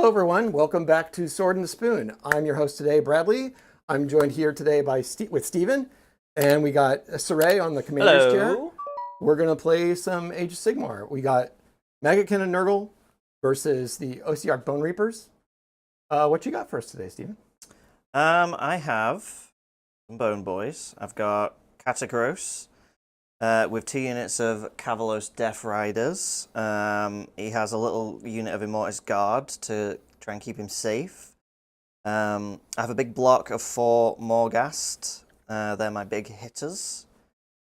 Hello, everyone. Welcome back to Sword and the Spoon. I'm your host today, Bradley. I'm joined here today with Steven, and we got Saray on the commander's chair. We're going to play some Age of Sigmar. We got Maggotkin and Nurgle versus the Ossiarch Bonereapers. What you got for us today, Steven? I have some Bone Boys. I've got Katakros with 2 units of Kavalos Deathriders. He has a little unit of Immortis Guard to try and keep him safe. I have a big block of 4 Morghast. They're my big hitters.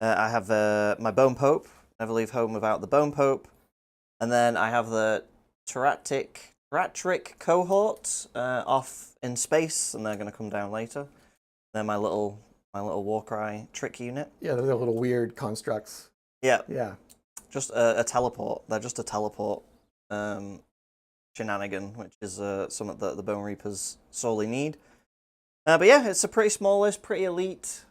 I have my Bone Pope. Never leave home without the Bone Pope. And then I have the Teratic Cohort off in space, and they're going to come down later. They're my little Warcry trick unit. Yeah, they're the little weird constructs. Yeah. Yeah. Just a teleport. They're just a teleport shenanigan, which is something that the Bonereapers sorely need. But yeah, it's a pretty small list, pretty elite.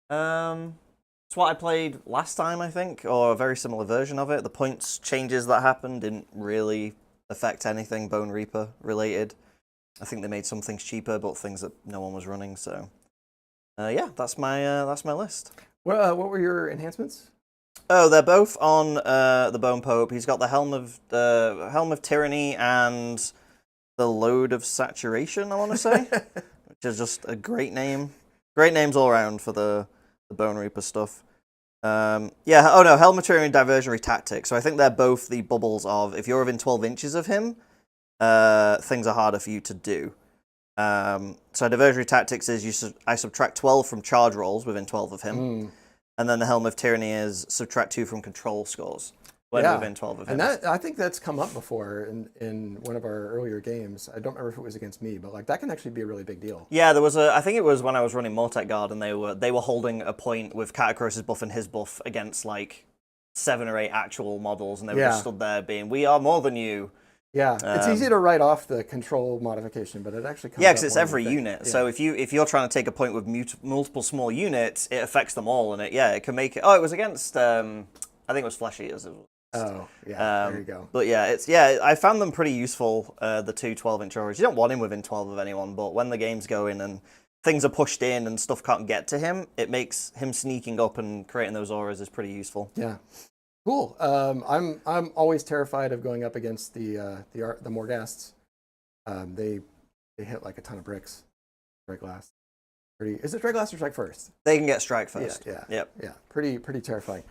It's what I played last time, I think, or a very similar version of it. The points changes that happened didn't really affect anything Bonereaper related. I think they made some things cheaper, but things that no one was running. So yeah, that's my list. What were your enhancements? Oh, they're both on the Bone Pope. He's got the Helm of Tyranny and the Load of Saturation, I want to say, which is just a great name. Great names all around for the Bonereaper stuff. Yeah, oh no, Helm of Tyranny and Diversionary Tactics. So I think they're both the bubbles of, if you're within 12 inches of him, things are harder for you to do. So Diversionary Tactics is I subtract 12 from charge rolls within 12 of him. And then the Helm of Tyranny is subtract 2 from control scores when within 12 of him. And I think that's come up before in one of our earlier games. I don't remember if it was against me, but like that can actually be a really big deal. Yeah, there was I think it was when I was running Mortisan Guard, and they were holding a point with Katakros' buff and his buff against like 7 or 8 actual models, and they were just stood there being, we are more than you. Yeah, it's easy to write off the control modification, but it actually comes because it's every unit. Yeah. So if you're trying to take a point with multiple small units, it affects them all, and it can make it. Oh, it was against I think it was Flesh Eaters. Oh yeah, there you go. But yeah, I found them pretty useful. The 2 12-inch auras. You don't want him within 12 of anyone, but when the game's going and things are pushed in and stuff can't get to him, it makes him sneaking up and creating those auras is pretty useful. Yeah. Cool. I'm always terrified of going up against the Morghasts. They hit like a ton of bricks. Strike last. Is it strike last or strike first? They can get strike first. Yeah. Pretty terrifying.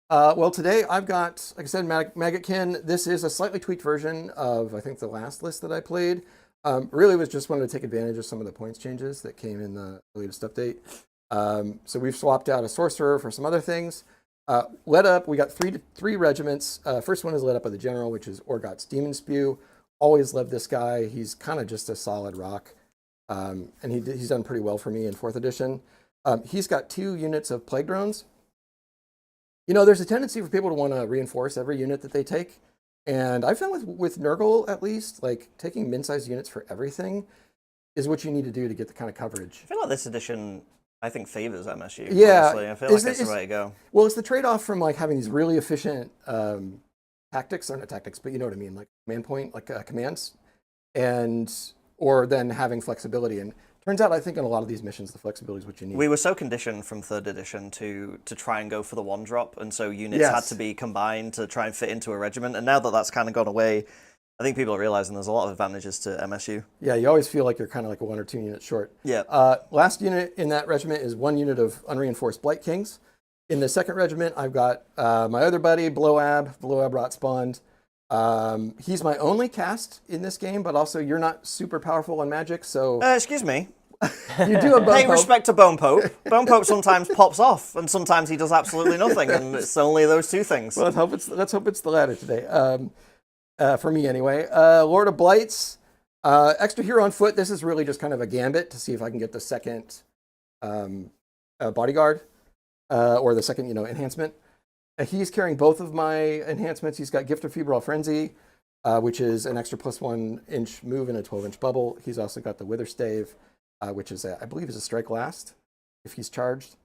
Well, today I've got, like I said, Maggotkin. This is a slightly tweaked version of, I think, the last list that I played. Really was just wanted to take advantage of some of the points changes that came in the latest update. So we've swapped out a sorcerer for some other things. Led up, we got three regiments. First one is led up by the general, which is Orgot's Demon Spew. Always loved this guy. He's kind of just a solid rock. And he's done pretty well for me in 4th edition. He's got 2 units of Plague Drones. You know, there's a tendency for people to want to reinforce every unit that they take. And I found with Nurgle, at least, like taking min-sized units for everything is what you need to do to get the kind of coverage. I feel like this edition, I think, favors MSU. Yeah. Honestly. I feel like that's the way to go. Well, it's the trade-off from like having these really efficient tactics, or not tactics, but you know what I mean, like command point, like commands, or then having flexibility. And turns out, I think in a lot of these missions, the flexibility is what you need. We were so conditioned from 3rd edition to try and go for the 1-drop, and so units had to be combined to try and fit into a regiment. And now that that's kind of gone away, I think people are realizing there's a lot of advantages to MSU. Yeah, you always feel like you're kind of like 1 or 2 units short. Yeah. Last unit in that regiment is 1 unit of unreinforced Blight Kings. In the 2nd regiment, I've got my other buddy, Blowab Rotspawned. He's my only cast in this game, but also you're not super powerful on magic, so... Excuse me. You do a Bone Pope. Pay respect to Bone Pope. Bone Pope sometimes pops off, and sometimes he does absolutely nothing, and it's only those 2 things. Well, let's hope it's the latter today. For me, anyway. Lord of Blights, extra hero on foot. This is really just kind of a gambit to see if I can get the 2nd bodyguard, or the 2nd, enhancement. He's carrying both of my enhancements. He's got Gift of Febrile Frenzy, which is an extra +1 inch move in a 12-inch bubble. He's also got the Wither Stave, which is, I believe, is a strike last if he's charged.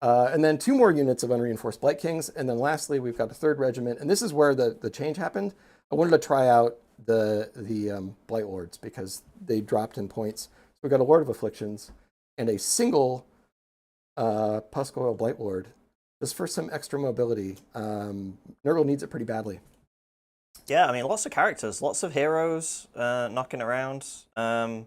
And then 2 more units of unreinforced Blight Kings. And then lastly, we've got the 3rd regiment. And this is where the change happened. I wanted to try out the Blight Lords because they dropped in points. So we got a Lord of Afflictions and a single Puskoil Blight Lord. Just for some extra mobility. Nurgle needs it pretty badly. Yeah, I mean, lots of characters, lots of heroes knocking around. I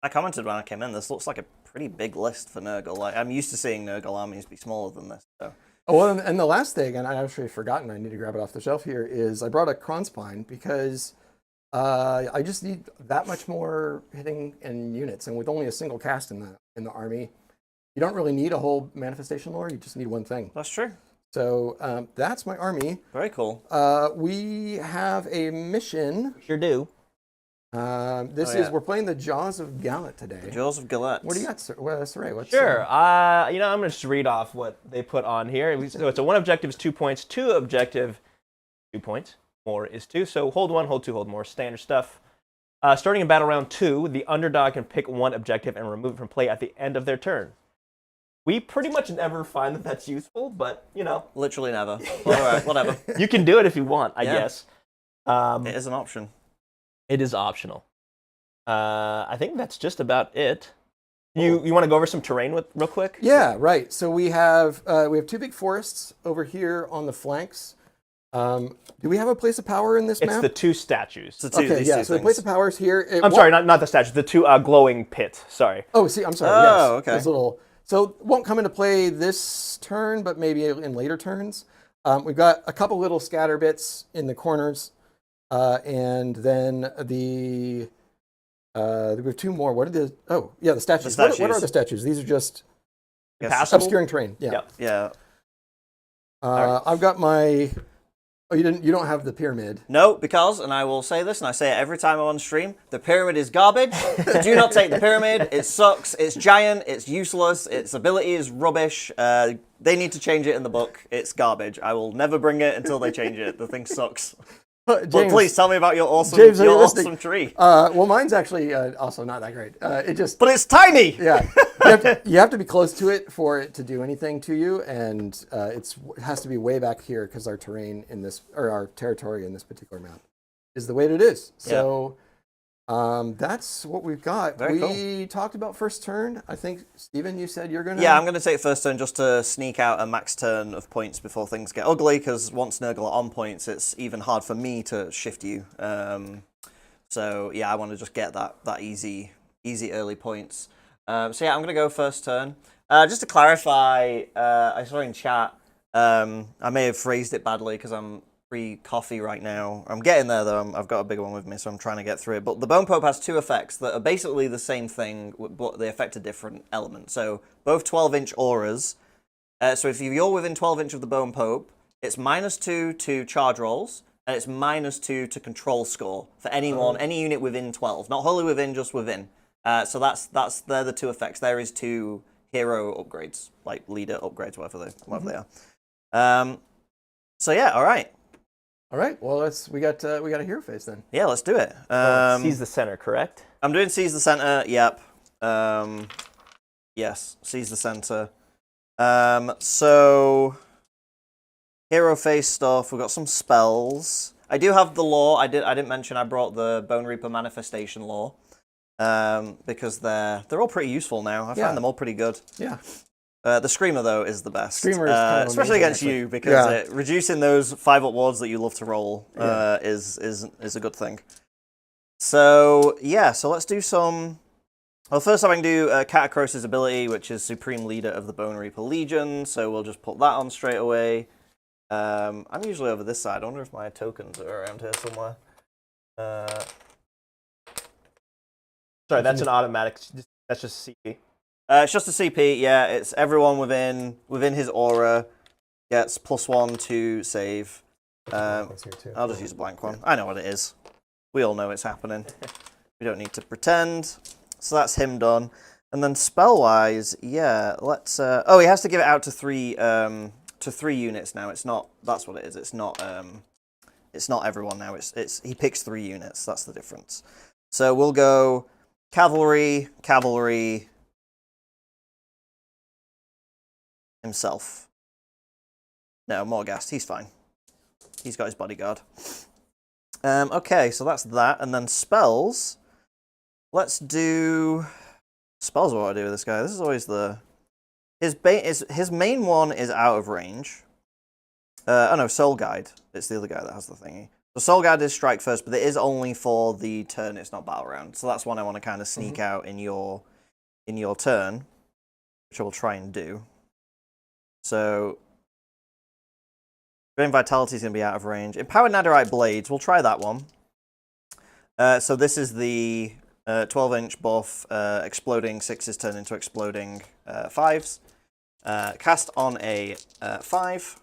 commented when I came in, this looks like a pretty big list for Nurgle. Like, I'm used to seeing Nurgle armies be smaller than this. So. Oh, well, and the last thing, and I actually forgotten, I need to grab it off the shelf here, is I brought a Kronspine because I just need that much more hitting and units. And with only a single cast in the army, you don't really need a whole manifestation lore, you just need one thing. That's true. So that's my army. Very cool. We have a mission. We sure do. We're playing the Jaws of Gallet today. The Jaws of Gallet. What do you got, Saray? Sure. I'm going to just read off what they put on here. So it's a 1 objective is 2 points, 2 objective 2 points, more is 2. So hold 1, hold 2, hold more, standard stuff. Starting in battle round 2, the underdog can pick 1 objective and remove it from play at the end of their turn. We pretty much never find that that's useful, but, you know. Literally never. All right, whatever. You can do it if you want, I guess. It is an option. It is optional. I think that's just about it. You want to go over some terrain real quick? Yeah, right. So we have 2 big forests over here on the flanks. Do we have a place of power in this map? It's the 2 statues. So the place of power is here. I'm sorry, not the statues. The 2 glowing pits. Sorry. Oh, see, I'm sorry. Oh, yes. okay. Those little. So it won't come into play this turn, but maybe in later turns. We've got a couple little scatter bits in the corners, and then we have 2 more. What are the? Oh, yeah, the statues. What are the statues? These are just obscuring terrain. Yeah. Yep. Yeah. I've got my. Oh, you don't have the pyramid. No, because, and I will say this, and I say it every time I'm on stream, the pyramid is garbage. Do not take the pyramid. It sucks. It's giant. It's useless. Its ability is rubbish. They need to change it in the book. It's garbage. I will never bring it until they change it. The thing sucks. James, but please tell me about your awesome tree. Well, mine's actually also not that great. But it's tiny. Yeah, you have to be close to it for it to do anything to you, and it has to be way back here because our terrain in this, or our territory in this particular map, is the way it is. So that's what we've got. Very we talked about first turn. I think Stephen, you said you're gonna. Yeah, I'm gonna take first turn just to sneak out a max turn of points before things get ugly. Because once Nurgle are on points, it's even hard for me to shift you. So yeah, I want to just get that easy early points. So yeah, I'm gonna go first turn. Just to clarify, I saw in chat. I may have phrased it badly because I'm pre-coffee right now. I'm getting there though. I've got a bigger one with me, so I'm trying to get through it. But the Bone Pope has 2 effects that are basically the same thing, but they affect a different element. So both 12-inch auras. So if you're within 12 inch of the Bone Pope, it's -2 to charge rolls, and it's -2 to control score for anyone, any unit within 12. Not wholly within, just within. So they're the 2 effects. There is 2 hero upgrades, like leader upgrades, whatever they are. So yeah, all right. All right. Well, we got a hero face then. Yeah, let's do it. Seize the center, correct? I'm doing seize the center. Yep. Yes, seize the center. So hero face stuff. We've got some spells. I do have the lore. I didn't mention I brought the Bonereaper manifestation lore. Because they're all pretty useful now. I find them all pretty good. Yeah. The Screamer, though, is the best. Screamer is kind of especially amazing, against you, because reducing those 5-up wards that you love to roll is a good thing. So, yeah, so let's do some... Well, first I can do Katakros' ability, which is Supreme Leader of the Bonereaper Legion, so we'll just put that on straight away. I'm usually over this side. I wonder if my tokens are around here somewhere. Sorry, that's an automatic. That's just CP. It's just a CP, yeah. It's everyone within his aura gets +1 to save. I'll just use a blank one. I know what it is. We all know it's happening. We don't need to pretend. So that's him done. And then spell-wise, yeah, let's... oh, he has to give it out to 3 units now. It's not... That's what it is. It's not everyone now. He picks 3 units. That's the difference. So we'll go cavalry, himself. No, Morghast, he's fine. He's got his bodyguard. Okay, so that's that, and then spells. Let's do spells. What do I do with this guy? This is always his main one is out of range. Oh no, Soul Guide. It's the other guy that has the thingy. So Soul Guide is strike first, but it is only for the turn. It's not battle round. So that's one I want to kind of sneak out in your turn, which I will try and do. So Drain Vitality is going to be out of range. Empowered Netherite Blades. We'll try that one. So this is the 12-inch buff. Exploding 6s turn into exploding 5s. Cast on a 5.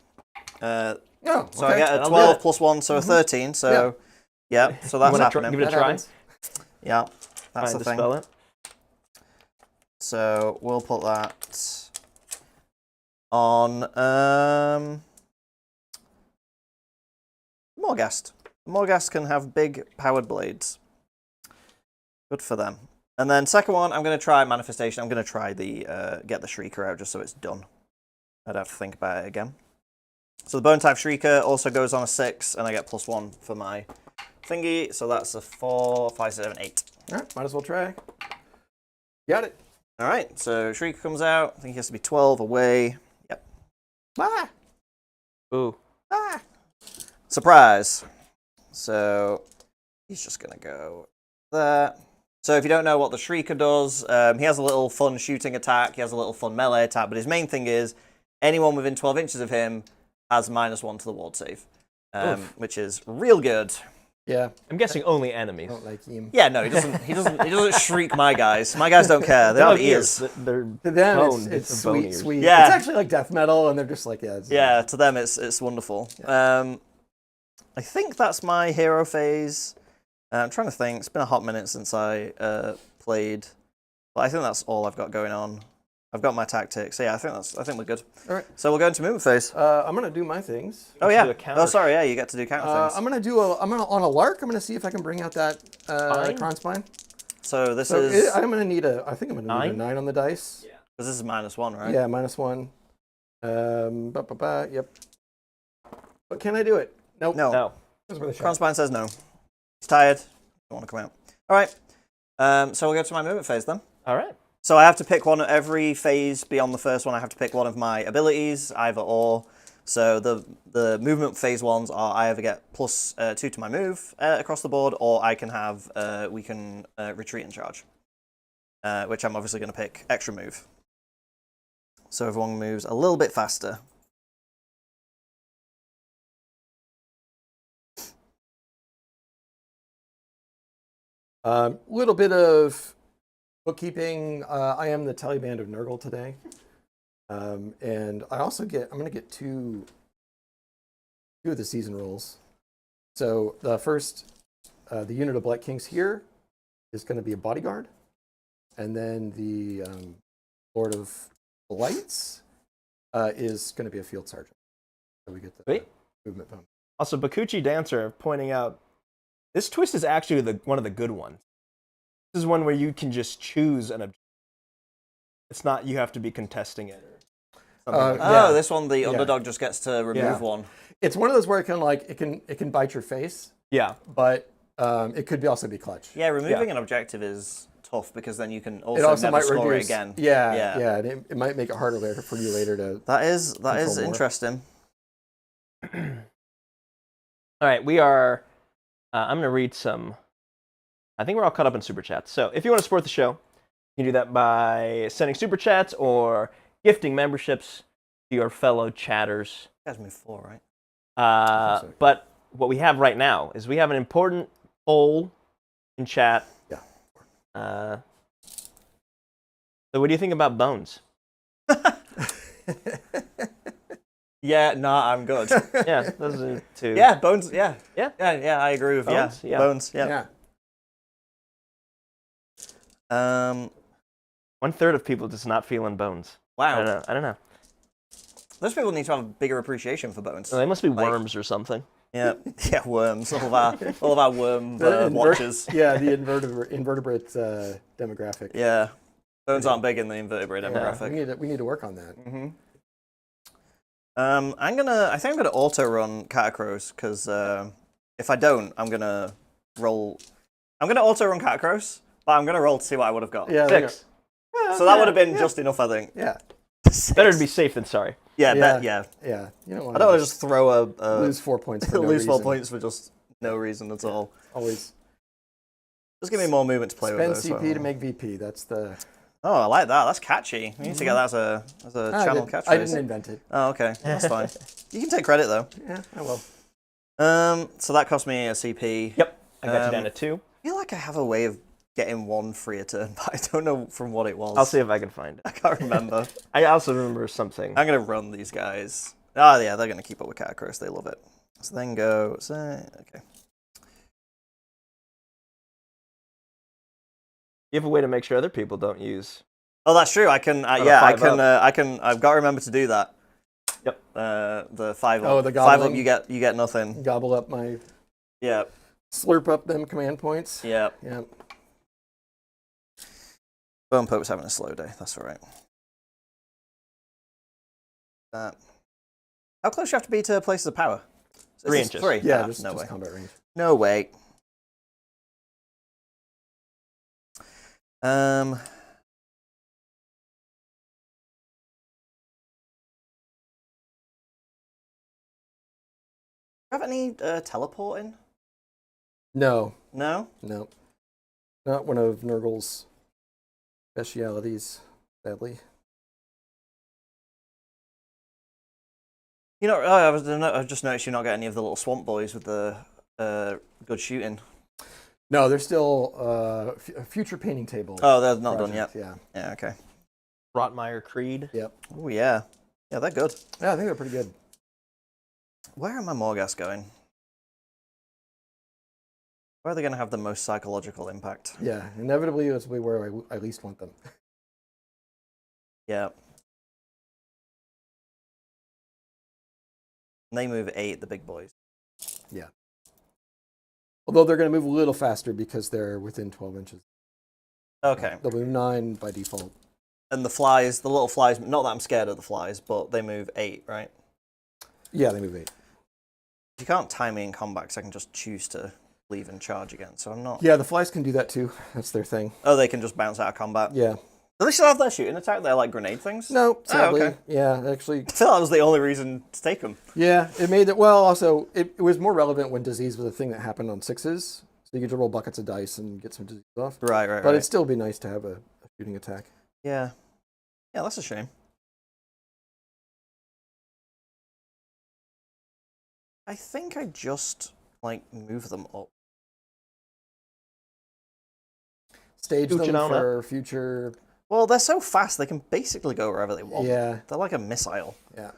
So I get a 12 plus 1, so a 13. So yeah, so that's happening. Give it a try. Yeah, that's the thing. It. So we'll put that on Morghast. Morghast can have big powered blades. Good for them. And then second one, I'm going to try Manifestation. I'm going to try the get the Shrieker out just so it's done. I'd have to think about it again. So the Bone type Shrieker also goes on a 6, and I get +1 for my thingy. So that's a 4, 5, 7, 8. All right, might as well try. Got it. All right, so Shrieker comes out. I think he has to be 12 away. Yep. Ah! Ooh. Ah! Surprise. So he's just going to go there. So if you don't know what the Shrieker does, he has a little fun shooting attack. He has a little fun melee attack. But his main thing is anyone within 12 inches of him has -1 to the ward save, which is real good. Yeah. I'm guessing only enemies. I don't like him. Yeah, no, he doesn't shriek my guys. My guys don't care. They have ears. They're To them, bone, it's bone sweet, ears. sweet. Yeah. It's actually like death metal, and they're just like, yeah. Yeah, to them it's wonderful. Yeah. I think that's my hero phase. I'm trying to think. It's been a hot minute since I played, but I think that's all I've got going on. I've got my tactics. So yeah, I think we're good. All right. So we'll go into movement phase. I'm gonna do my things. Oh yeah. do a counter. Oh sorry. Yeah, you get to do counter things. I'm gonna on a lark. I'm gonna see if I can bring out that Kron Spine. So this So is I'm gonna need I think I'm gonna need a 9 on the dice. Yeah. because this is -1, right? Yeah, -1. Yep. But can I do it? Nope. No. That's where the shot. Kronspine says no. He's tired. Don't want to come out. All right. So we'll go to my movement phase then. All right. So I have to pick one at every phase beyond the first one. I have to pick one of my abilities, either or. So the movement phase ones are I either get +2 to my move across the board, or I can have we can retreat and charge, which I'm obviously going to pick extra move. So everyone moves a little bit faster. Little bit of bookkeeping. I am the Tallyband of Nurgle today. And I also I'm going to get two of the season rolls. So the first, the unit of Black Kings here is going to be a bodyguard. And then the Lord of Blights is going to be a field sergeant. So we get the movement bonus. Also, Bakuchi Dancer pointing out, this twist is actually one of the good ones. This is one where you can just choose an objective. It's not you have to be contesting it. Oh, this one, the underdog just gets to remove one. It's one of those where it can bite your face. Yeah. But it could also be clutch. Yeah, removing an objective is tough because then you can also never score it again. Yeah. And it might make it harder later for you later to. That is more. interesting. All right, we are. I'm going to read some. I think we're all caught up in super chats. So if you want to support the show, you can do that by sending super chats or gifting memberships to your fellow chatters. You guys move 4, right? But what we have right now is we have an important poll in chat. Yeah. So what do you think about Bones? Yeah, nah, I'm good. Yeah, those are two. Yeah, Bones, yeah, I agree with Bones? yeah. Bones, yeah. 1/3 of people just not feeling Bones. Wow. I don't know. Those people need to have a bigger appreciation for Bones. Well, they must be worms or something. Yeah, yeah, worms. All of our worm watchers. Yeah, the invertebrate demographic. Yeah, Bones aren't big in the invertebrate demographic. We need to work on that. Mm-hmm. I think I'm gonna auto run Katakros because If I don't, I'm gonna roll. I'm gonna auto run Katakros, but I'm gonna roll to see what I would have got. Yeah, 6. So that would have been just enough, I think. Yeah. 6. Better to be safe than sorry. Yeah, Yeah. yeah. Yeah. You don't I don't want to just throw a lose 4 points for no lose 4 reason. points for just no reason at all. Always Just give me more movement to play spend with. CP to make VP. That's the. Oh, I like that. That's catchy. We need to get that as a channel catchphrase. I didn't invent it. Oh, okay. That's fine. You can take credit though. Yeah, I will. So that cost me a CP. Yep. I got you down to 2. I feel like I have a way of getting 1 free a turn, but I don't know from what it was. I'll see if I can find it. I can't remember. I also remember something. I'm gonna run these guys. Oh yeah, they're gonna keep up with Katakros. They love it. So then go. Okay. You have a way to make sure other people don't use. Oh, that's true. I can. Yeah, I can. I can. I've got to remember to do that. Yep. The 5 up. Oh, the 5 up. gobbling. You get nothing. Gobble up my. Yeah. Slurp up them command points. Yeah. Yeah. Bone Pope's having a slow day. That's all right. How close do you have to be to places of power? 3 inches. 3. Yeah, Ah, just no way. combat range. No way. Do you have any teleporting? No, No? no. Not one of Nurgle's specialities, sadly. You know, I just noticed you're not getting any of the little swamp boys with the good shooting. No, they're still a future painting table. Oh, they're not done yet. Yeah. Yeah, okay. Rotmeyer Creed. Yep. Oh, yeah. Yeah, they're good. Yeah, I think they're pretty good. Where are my Morghast going? Where are they going to have the most psychological impact? Yeah, inevitably this will be where I at least want them. Yeah. And they move 8, the big boys. Yeah. Although they're going to move a little faster because they're within 12 inches. Okay. They'll move 9 by default. And the flies, the little flies, not that I'm scared of the flies, but they move 8, right? Yeah, they move 8. You can't time me in combat because I can just choose to leave and charge again, so I'm not... Yeah, the flies can do that too. That's their thing. Oh, they can just bounce out of combat? Yeah. Do they still have their shooting attack? They're like grenade things? No, sadly. okay. Yeah, actually. I feel that was the only reason to take them. Yeah, it made it, well, also, it was more relevant when disease was a thing that happened on 6s. So you could roll buckets of dice and get some disease off. Right. But it'd still be nice to have a shooting attack. Yeah. Yeah, that's a shame. I think I just, like, move them up. Stage them Fuchidona. for future... Well, they're so fast, they can basically go wherever they want. Yeah. They're like a missile. Yeah.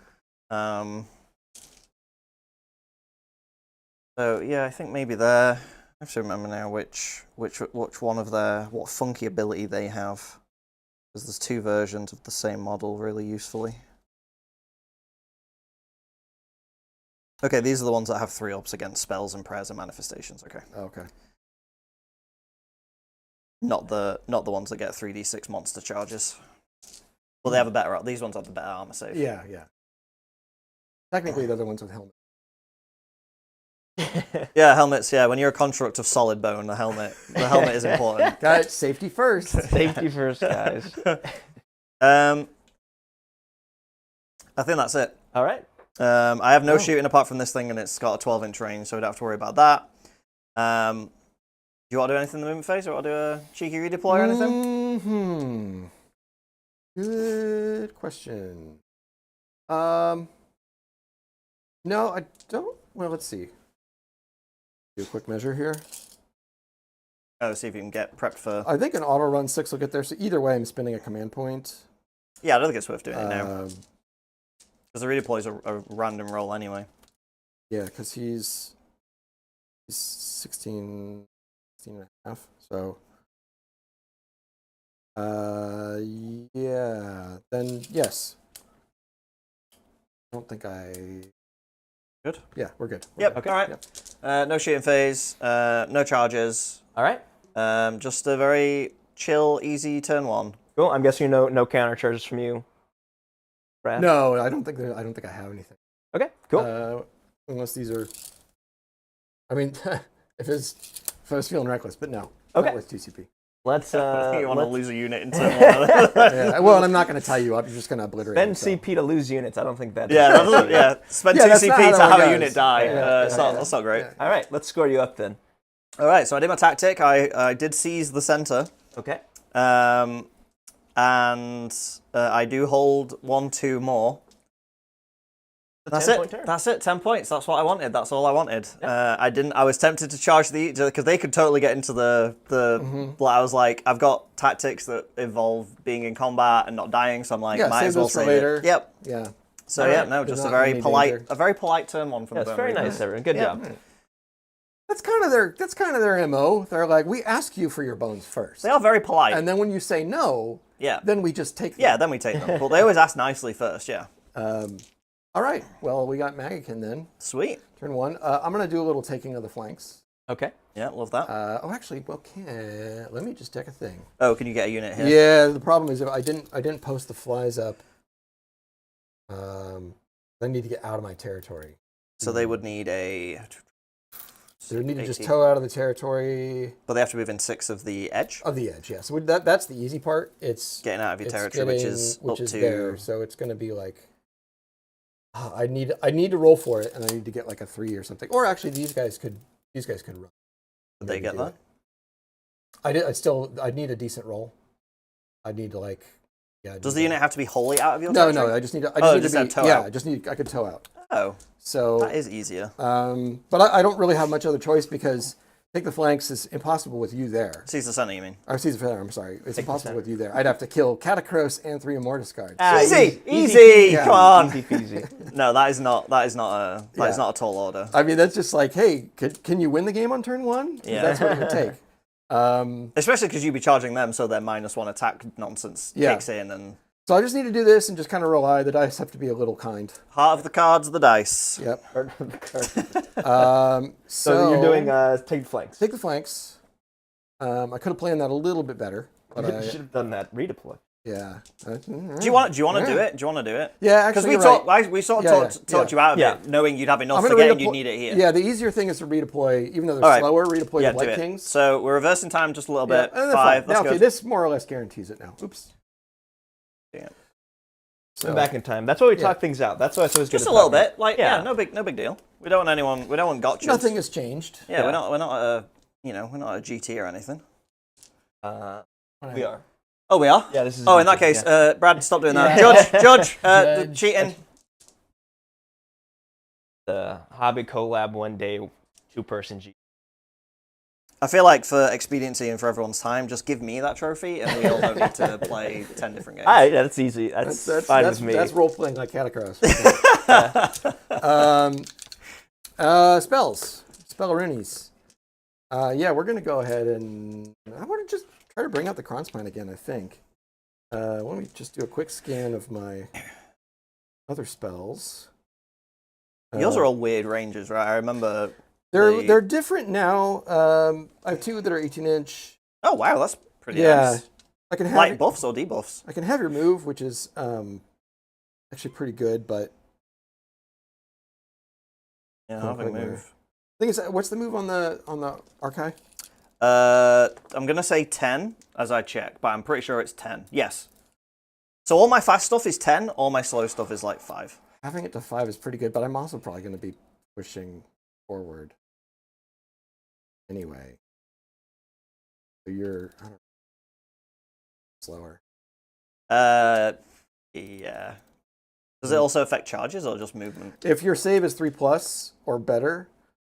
So, yeah, I think maybe there. I have to remember now which one of their, what funky ability they have. Because there's 2 versions of the same model really usefully. Okay, these are the ones that have 3 ups against spells and prayers and manifestations. Okay. Okay. Not the ones that get 3d6 monster charges. Well, they have a better. These ones have the better armor save. Yeah, yeah. Technically, they're the ones with helmets. Yeah, helmets. Yeah, when you're a construct of solid bone, the helmet is important. Got it. Safety first. Safety first, guys. I think that's it. All right. I have no shooting apart from this thing, and it's got a 12-inch range, so we don't have to worry about that. Do you want to do anything in the movement phase, or want to do a cheeky redeploy or anything? Good question. No, I don't. Well, let's see. Do a quick measure here. Oh, see if you can get prepped for... I think an auto run 6 will get there. So either way, I'm spending a command point. Yeah, I don't think it's worth doing it now. Because the redeploy is a random roll anyway. Yeah, because he's 16 and a half. So, yeah, then yes. I don't think I... Good? Yeah, we're good. Yep, Okay. all right. Yep. No shooting phase, no charges. All right. Just a very chill, easy turn 1. Cool. I'm guessing no counter charges from you, Brad. No, I don't think I have anything. Okay. Cool. Unless these are... I mean, if I was feeling reckless, but no. Okay. Not with TCP. Let's. you want to lose a unit in turn 1. Yeah, well, I'm not going to tie you up. You're just going to obliterate Spend him, CP to lose units. I don't think that's. Yeah, spend Yeah, 2 that's not CP how to that have a goes. unit die. Yeah, That's not great. Yeah. All right, let's score you up then. All right, so I did my tactic. I did seize the center. Okay. And I do hold 1, 2 more. That's 10-point it. turn. That's it. 10 points. That's what I wanted. That's all I wanted. I was tempted to charge because they could totally get into the. I was like, I've got tactics that involve being in combat and not dying, so I'm like, Yeah, might save as well those for save later. it. Yep. Yeah. So All yeah, right. no, There's just a not very any polite, danger. a very polite turn 1 from Yeah, the it's very Bonereapers. nice, everyone. Good Yeah. job. That's kind of their MO. They're like, we ask you for your bones first. They are very polite. And then when you say no, yeah. then we just take them. Yeah, then we take them. But they always ask nicely first. Yeah. All right. Well, we got Maggotkin then. Sweet. Turn 1. I'm going to do a little taking of the flanks. Okay. Yeah, love that. Actually, well, let me just check a thing. Oh, can you get a unit here? Yeah, the problem is if I didn't post the flies up. I need to get out of my territory. So they would need a. So they need to just 18. tow out of the territory. But they have to be within 6 of the edge. Of the edge, yeah. So that's the easy part. It's Getting out of your it's territory, which is up to. there. So it's going to be like. I need to roll for it, and I need to get like a 3 or something. Or actually, these guys could run. Did they get that? I'd need a decent roll. I'd need to like. Yeah. Does the unit have to be wholly out of your No, territory? no. I just need to. just have toe yeah. out. I could tow out. Oh, So that is easier. but I don't really have much other choice because take the flanks is impossible with you there. Seize the center, you mean? Or Caesar Feather, I'm sorry. It's the impossible center. with you there. I'd have to kill Katakros and 3 Immortis Guards. Easy! Yeah. Come on! Easy peasy. No, that is not a tall order. I mean, that's just like, hey, can you win the game on turn 1? 'Cause Yeah. That's what it would take. Especially because you'd be charging them, so their -1 attack nonsense Yeah. kicks in, and So I just need to do this and just kind of roll high. The dice have to be a little kind. heart of the cards, the dice. Yep. So So you're doing take flanks. take the flanks. I could have planned that a little bit better, but You should have done that redeploy. yeah. Do you want to do it? Do you want to do it? Yeah, Because actually, we you're right. we sort of Yeah, talked yeah. you out of Yeah. it, knowing you'd have enough I'm to gonna get and redeploy- you'd need it here. Yeah, the easier thing is to redeploy, even though they're All right. slower. Redeploy Yeah, the do White it. Kings. So we're reversing time just a little bit. and then 5. fine. Let's Now, go. okay, this more or less guarantees it now. Oops. Yeah. So, I'm back in time. That's why we Yeah. talk things out. That's why it's always good. Just to a little talk bit. Like, yeah, Yeah. no big deal. We don't want gotchas. nothing has changed. Yeah, Yeah. we're not a we're not a GT or anything. We are. Oh, we are. Yeah, this is. Oh, in that case, Brad, stop doing that. Yeah. Judge, Judge. cheating. The hobby collab one day, 2-person G. I feel like for expediency and for everyone's time, just give me that trophy, and we all don't need to play 10 different games. Yeah, that's easy. That's fine with me. That's role playing like Katakros. Spells, Spelleroonies. Yeah, we're gonna go ahead and I want to just try to bring out the Kronspine again. I think. Let me just do a quick scan of my other spells. Yours are all weird ranges, right? I remember. They're different now. I have 2 that are 18-inch. Oh wow, that's pretty Yeah. nice. I can have Light buffs or debuffs? I can have your move, which is actually pretty good, but Yeah, Don't having quite know. move. thing is, what's the move on the Archai? I'm gonna say 10 as I check, but I'm pretty sure it's 10. Yes. So all my fast stuff is 10. All my slow stuff is like 5. Having it to 5 is pretty good, but I'm also probably going to be pushing forward anyway. So you're I don't know, slower. Yeah. Does it also affect charges or just movement? If your save is 3+ or better,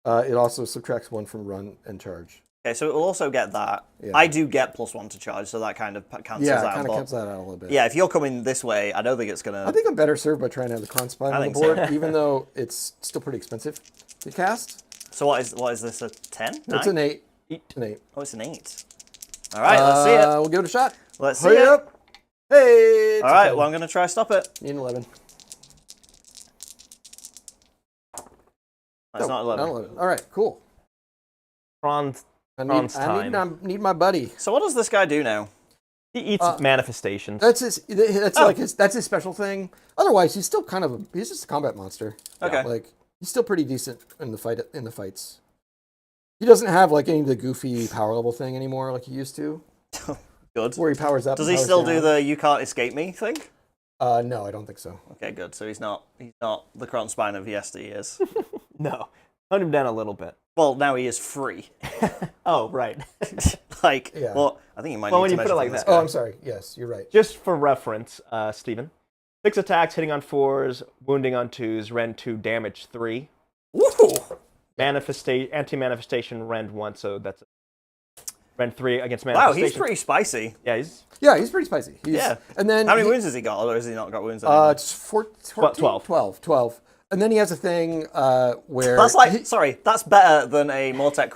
it also subtracts 1 from run and charge. Okay, so it will also get that. Yeah. I do get +1 to charge, so that kind of cancels Yeah, it out. kind of but cancels that out a little bit. yeah, if you're coming this way, I don't think it's gonna. I think I'm better served by trying to have the Kronspine I on the think board, so. even though it's still pretty expensive to cast. So what is this, a 10? It's an 8. An 8. Oh, it's an 8. All right, let's see it. We'll give it a shot. Let's see Hurry it. up. Hey! It's All a right, 10. well, I'm going to try stop it. Need an 11. That's not 11. Not 11. All right, cool. Franz, I time. need my buddy. So what does this guy do now? he eats manifestations. That's his. That's Oh. like that's his special thing. Otherwise, he's still kind of he's just a combat monster. Okay. Like he's still pretty decent in the fights. He doesn't have like any of the goofy power level thing anymore like he used to. Good. Where he powers up. Does and he powers still down. do the "you can't escape me" thing? No, I don't think so. Okay, good. So he's not the Kronspine of yesteryears. No. Toned him down a little bit. Well, now he is free. Oh, right. Like, Yeah. well, I think you might Well, need when to you put measure it like from this that. Oh, guy. I'm sorry. Yes, you're right. Just for reference, Stephen. 6 attacks, hitting on 4s, wounding on 2s, rend 2, damage 3. Woo! Anti-manifestation, rend 1, so that's rend 3 against Wow, manifestation. he's pretty spicy. Yeah, Yeah, he's pretty spicy. Yeah. And then How many wounds has he got, or has he not got wounds anymore? It's 14, 12. 12. And then he has a thing where That's like, sorry, that's better than a Mortec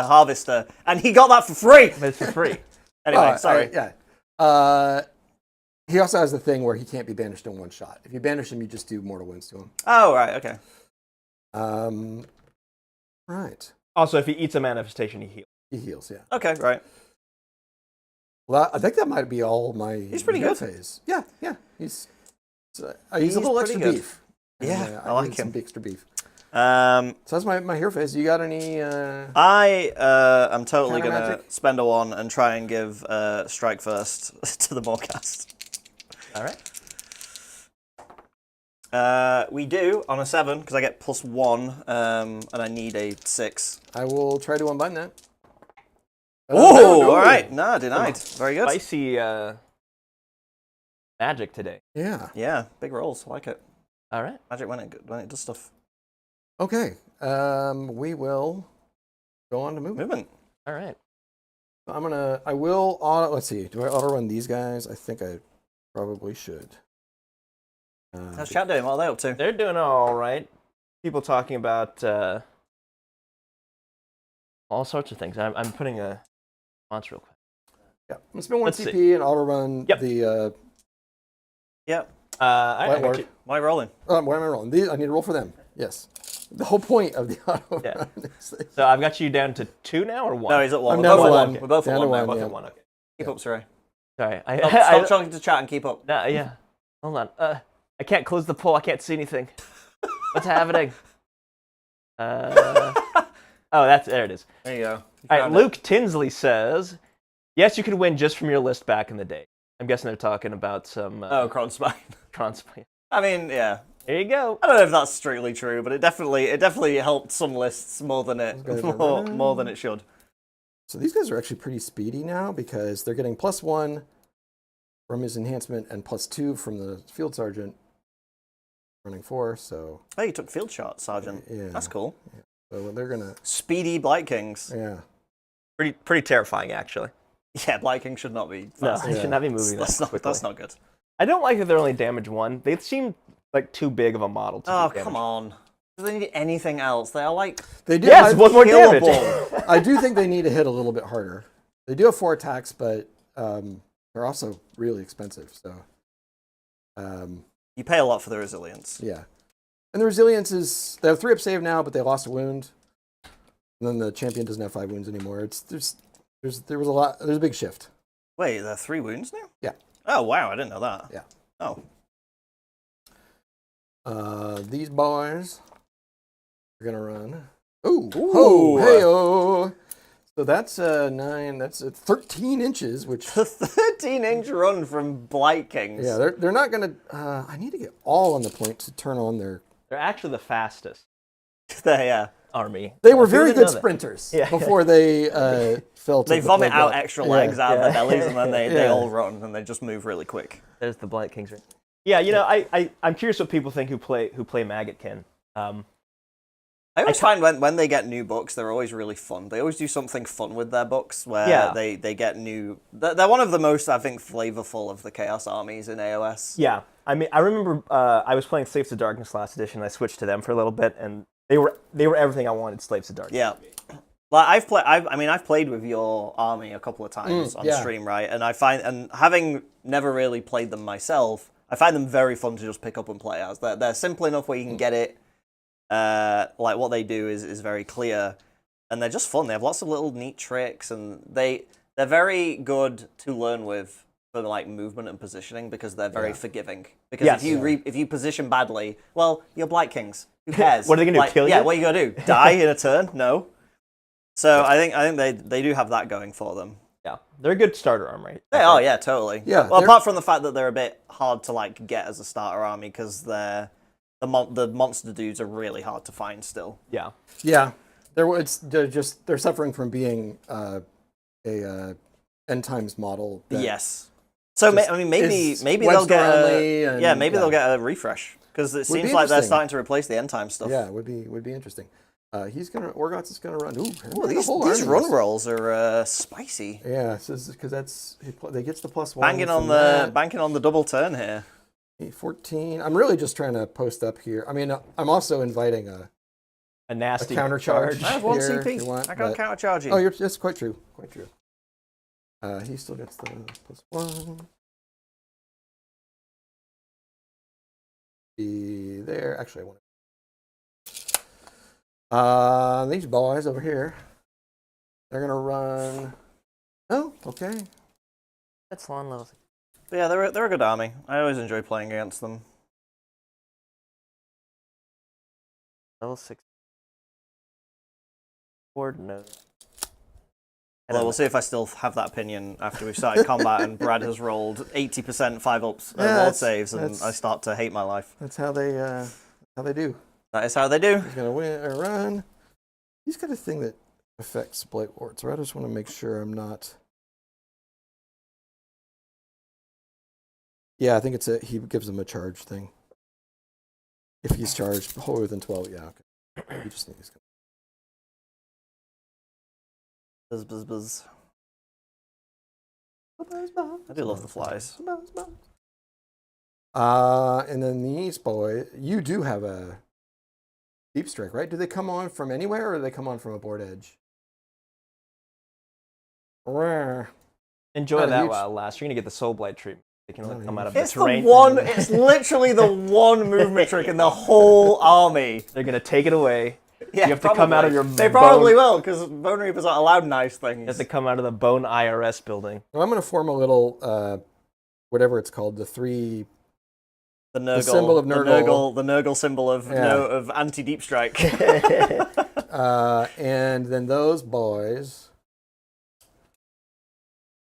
harvester, and he got that for free. But it's for free. Anyway, sorry. Yeah. He also has the thing where he can't be banished in one shot. If you banish him, you just do mortal wounds to him. Oh, right, okay. Right. Also, if he eats a manifestation, he heals. He heals, yeah. Okay, right. Well, I think that might be all my He's pretty hero good. phase. Yeah. He's a He's little pretty extra good. beef. Yeah, And, I like need some him. extra beef. Um, So that's my hero phase. You got any? I am totally Counter going to magic? spend a 1 and try and give Strike First to the Morghast. All right. We do on a 7, because I get +1, and I need a 6. I will try to unbind that. Oh, all right. No, denied. Very good. Spicy magic today. Yeah. Yeah, big rolls. I like it. All right. Magic when it does stuff. Okay. We will go on to movement. Movement. All right. I will auto, let's see, do I auto run these guys? I think I probably should. How's chat doing? What are they up to? They're doing all right. People talking about all sorts of things. I'm putting a response real quick. Yeah, I'm gonna spend 1 Let's CP see. and auto run Yep. the, Yep. I Light Lord. actually- Why rolling? what am I rolling? I need to roll for them. Yes. The whole point of the auto Yeah. run is this. so I've got you down to 2 now or 1? No, he's at 1. I'm We're down both to at 1. 1. We're both at Down to 1 now. 1, Both yeah. at 1. Okay. Keep up, Sarai. Sorry. Stop talking to chat and keep up. No, yeah. Hold on. I can't close the poll. I can't see anything. What's happening? Oh, there it is. There you go. All right, Luke Tinsley says, yes, you could win just from your list back in the day. I'm guessing they're talking about some Kronspine. Kronspine. I mean, yeah. There you go. I don't know if that's strictly true, but it definitely helped some lists more than it Those guys are more than it should. So these guys are actually pretty speedy now because they're getting +1 from his enhancement and +2 from the field sergeant running 4. So Oh, you took field shot, Sergeant. yeah, That's cool. so they're gonna Speedy Blight Kings. yeah. Pretty terrifying, actually. Yeah, Blight King should not be No, fast. they should not be moving That's that not, quickly. that's not good. I don't like that they're only damage 1. They seem like too big of a model to Oh, do damage. come on. Do they need anything else? They are like They do. Yes, one more damage. killable. I do think they need to hit a little bit harder. They do have 4 attacks, but they're also really expensive. So You pay a lot for the resilience. yeah, and the resilience is they have 3 up save now, but they lost a wound. And then the champion doesn't have 5 wounds anymore. There was a big shift. Wait, there are 3 wounds now? Yeah. Oh, wow, I didn't know that. Yeah. Oh. These boys are gonna run. Ooh, Ooh. ho, hey-oh. So that's 9. That's 13 inches, which 13-inch run from Blight Kings. yeah, they're not gonna. I need to get all on the point to turn on their. They're actually the fastest Yeah. army. They were If you very didn't good know that. sprinters Yeah. before they fell to They the vomit plague out rot. extra legs out of their bellies, and then they Yeah. all run, and they just move really quick. There's the Blight Kings. Right? Yeah, you know, I'm curious what people think who play Maggotkin. I always find when they get new books, they're always really fun. They always do something fun with their books, where Yeah. they get new... They're one of the most, I think, flavorful of the Chaos armies in AOS. Yeah, I mean, I remember I was playing Slaves to Darkness last edition. I switched to them for a little bit, and they were everything I wanted Slaves to Darkness. Yeah. Like I've played with your army a couple of times on yeah. stream, right? And I find, and having never really played them myself, I find them very fun to just pick up and play as. They're simple enough where you can get it. Like what they do is very clear, and they're just fun. They have lots of little neat tricks, and they're very good to learn with for like movement and positioning because they're very forgiving. Because Yes. if you position badly, well, you're Blight Kings. Who cares? What are they gonna do? Kill you? Yeah, what are you gonna do? Die in a turn? No. So I think they do have that going for them. Yeah, they're a good starter army. Yeah, totally. Yeah, Well, apart from the fact that they're a bit hard to like get as a starter army because the monster dudes are really hard to find still. Yeah. Yeah, they're suffering from being a end times model. Yes. So maybe they'll get they'll get a refresh because it seems like they're starting to replace the end time stuff. Yeah, it would be interesting. Orgots is gonna run. Ooh, these run rolls are spicy. Yeah, because they gets the +1. Banking on the double turn here. 14. I'm really just trying to post up here. I mean, I'm also inviting A nasty counter charge. I have 1 here, CP. if you want, I can counter charge you. Oh, that's quite true. Quite true. He still gets the +1. Be there. Actually, I want to. These boys over here. They're gonna run. Oh, okay. That's long level. Yeah, they're a good army. I always enjoy playing against them. Level 6. Board no. Well, we'll see if I still have that opinion after we've started combat and Brad has rolled 80% 5-ups ward saves and I start to hate my life. That's how they do. That is how they do. He's gonna win or run. He's got a thing that affects Blight Wards, so I just want to make sure I'm not. Yeah, I think he gives him a charge thing. If he's charged holier than 12, yeah, okay. You just think he's Buzz, buzz, buzz. I do love the flies. And then these boys, you do have a deep strike, right? Do they come on from anywhere or do they come on from a board edge? Enjoy that while it lasts. You're gonna get the Soul Blight treatment. They can only come out of the terrain. It's literally the one movement trick in the whole army. They're gonna take it away. Yeah, you have to come out of your They probably will, because Bonereapers aren't allowed nice things. You have to come out of the Bone IRS building. Well, I'm going to form a little, whatever it's called, the symbol of Nurgle. The Nurgle symbol of anti-deep strike. And then those boys.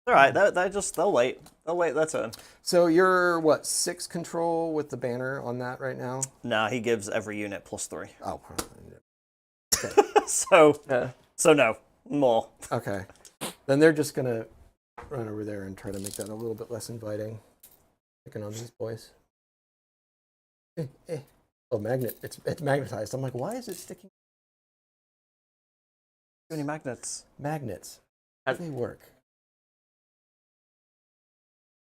All right, they'll wait. They'll wait their turn. So you're, 6 control with the banner on that right now? Nah, he gives every unit +3. Oh, okay. So no, more. Okay. Then they're just going to run over there and try to make that a little bit less inviting. Picking on these boys. Oh, magnet. It's magnetized. I'm like, why is it sticking? Too many magnets. Magnets. How do they work?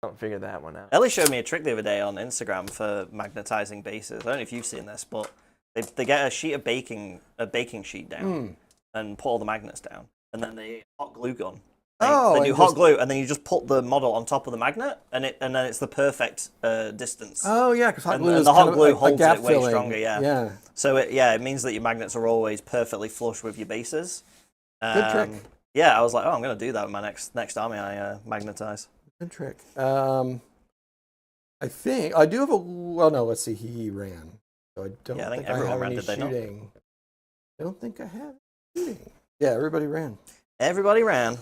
Don't figure that one out. Ellie showed me a trick the other day on Instagram for magnetizing bases. I don't know if you've seen this, but they get a sheet of baking sheet down and put all the magnets down, and then they hot glue gun. They do hot glue, and then you just put the model on top of the magnet, and then it's the perfect distance. Oh yeah, because hot glue and the hot glue holds it way stronger. Yeah. So it means that your magnets are always perfectly flush with your bases. Good trick. Yeah, I was like, I'm going to do that with my next army I magnetize. Good trick. I think I do have a. Well, no. Let's see. He ran. So I don't think everyone ran. Did they not? I don't think I have shooting. Yeah, everybody ran. Everybody ran.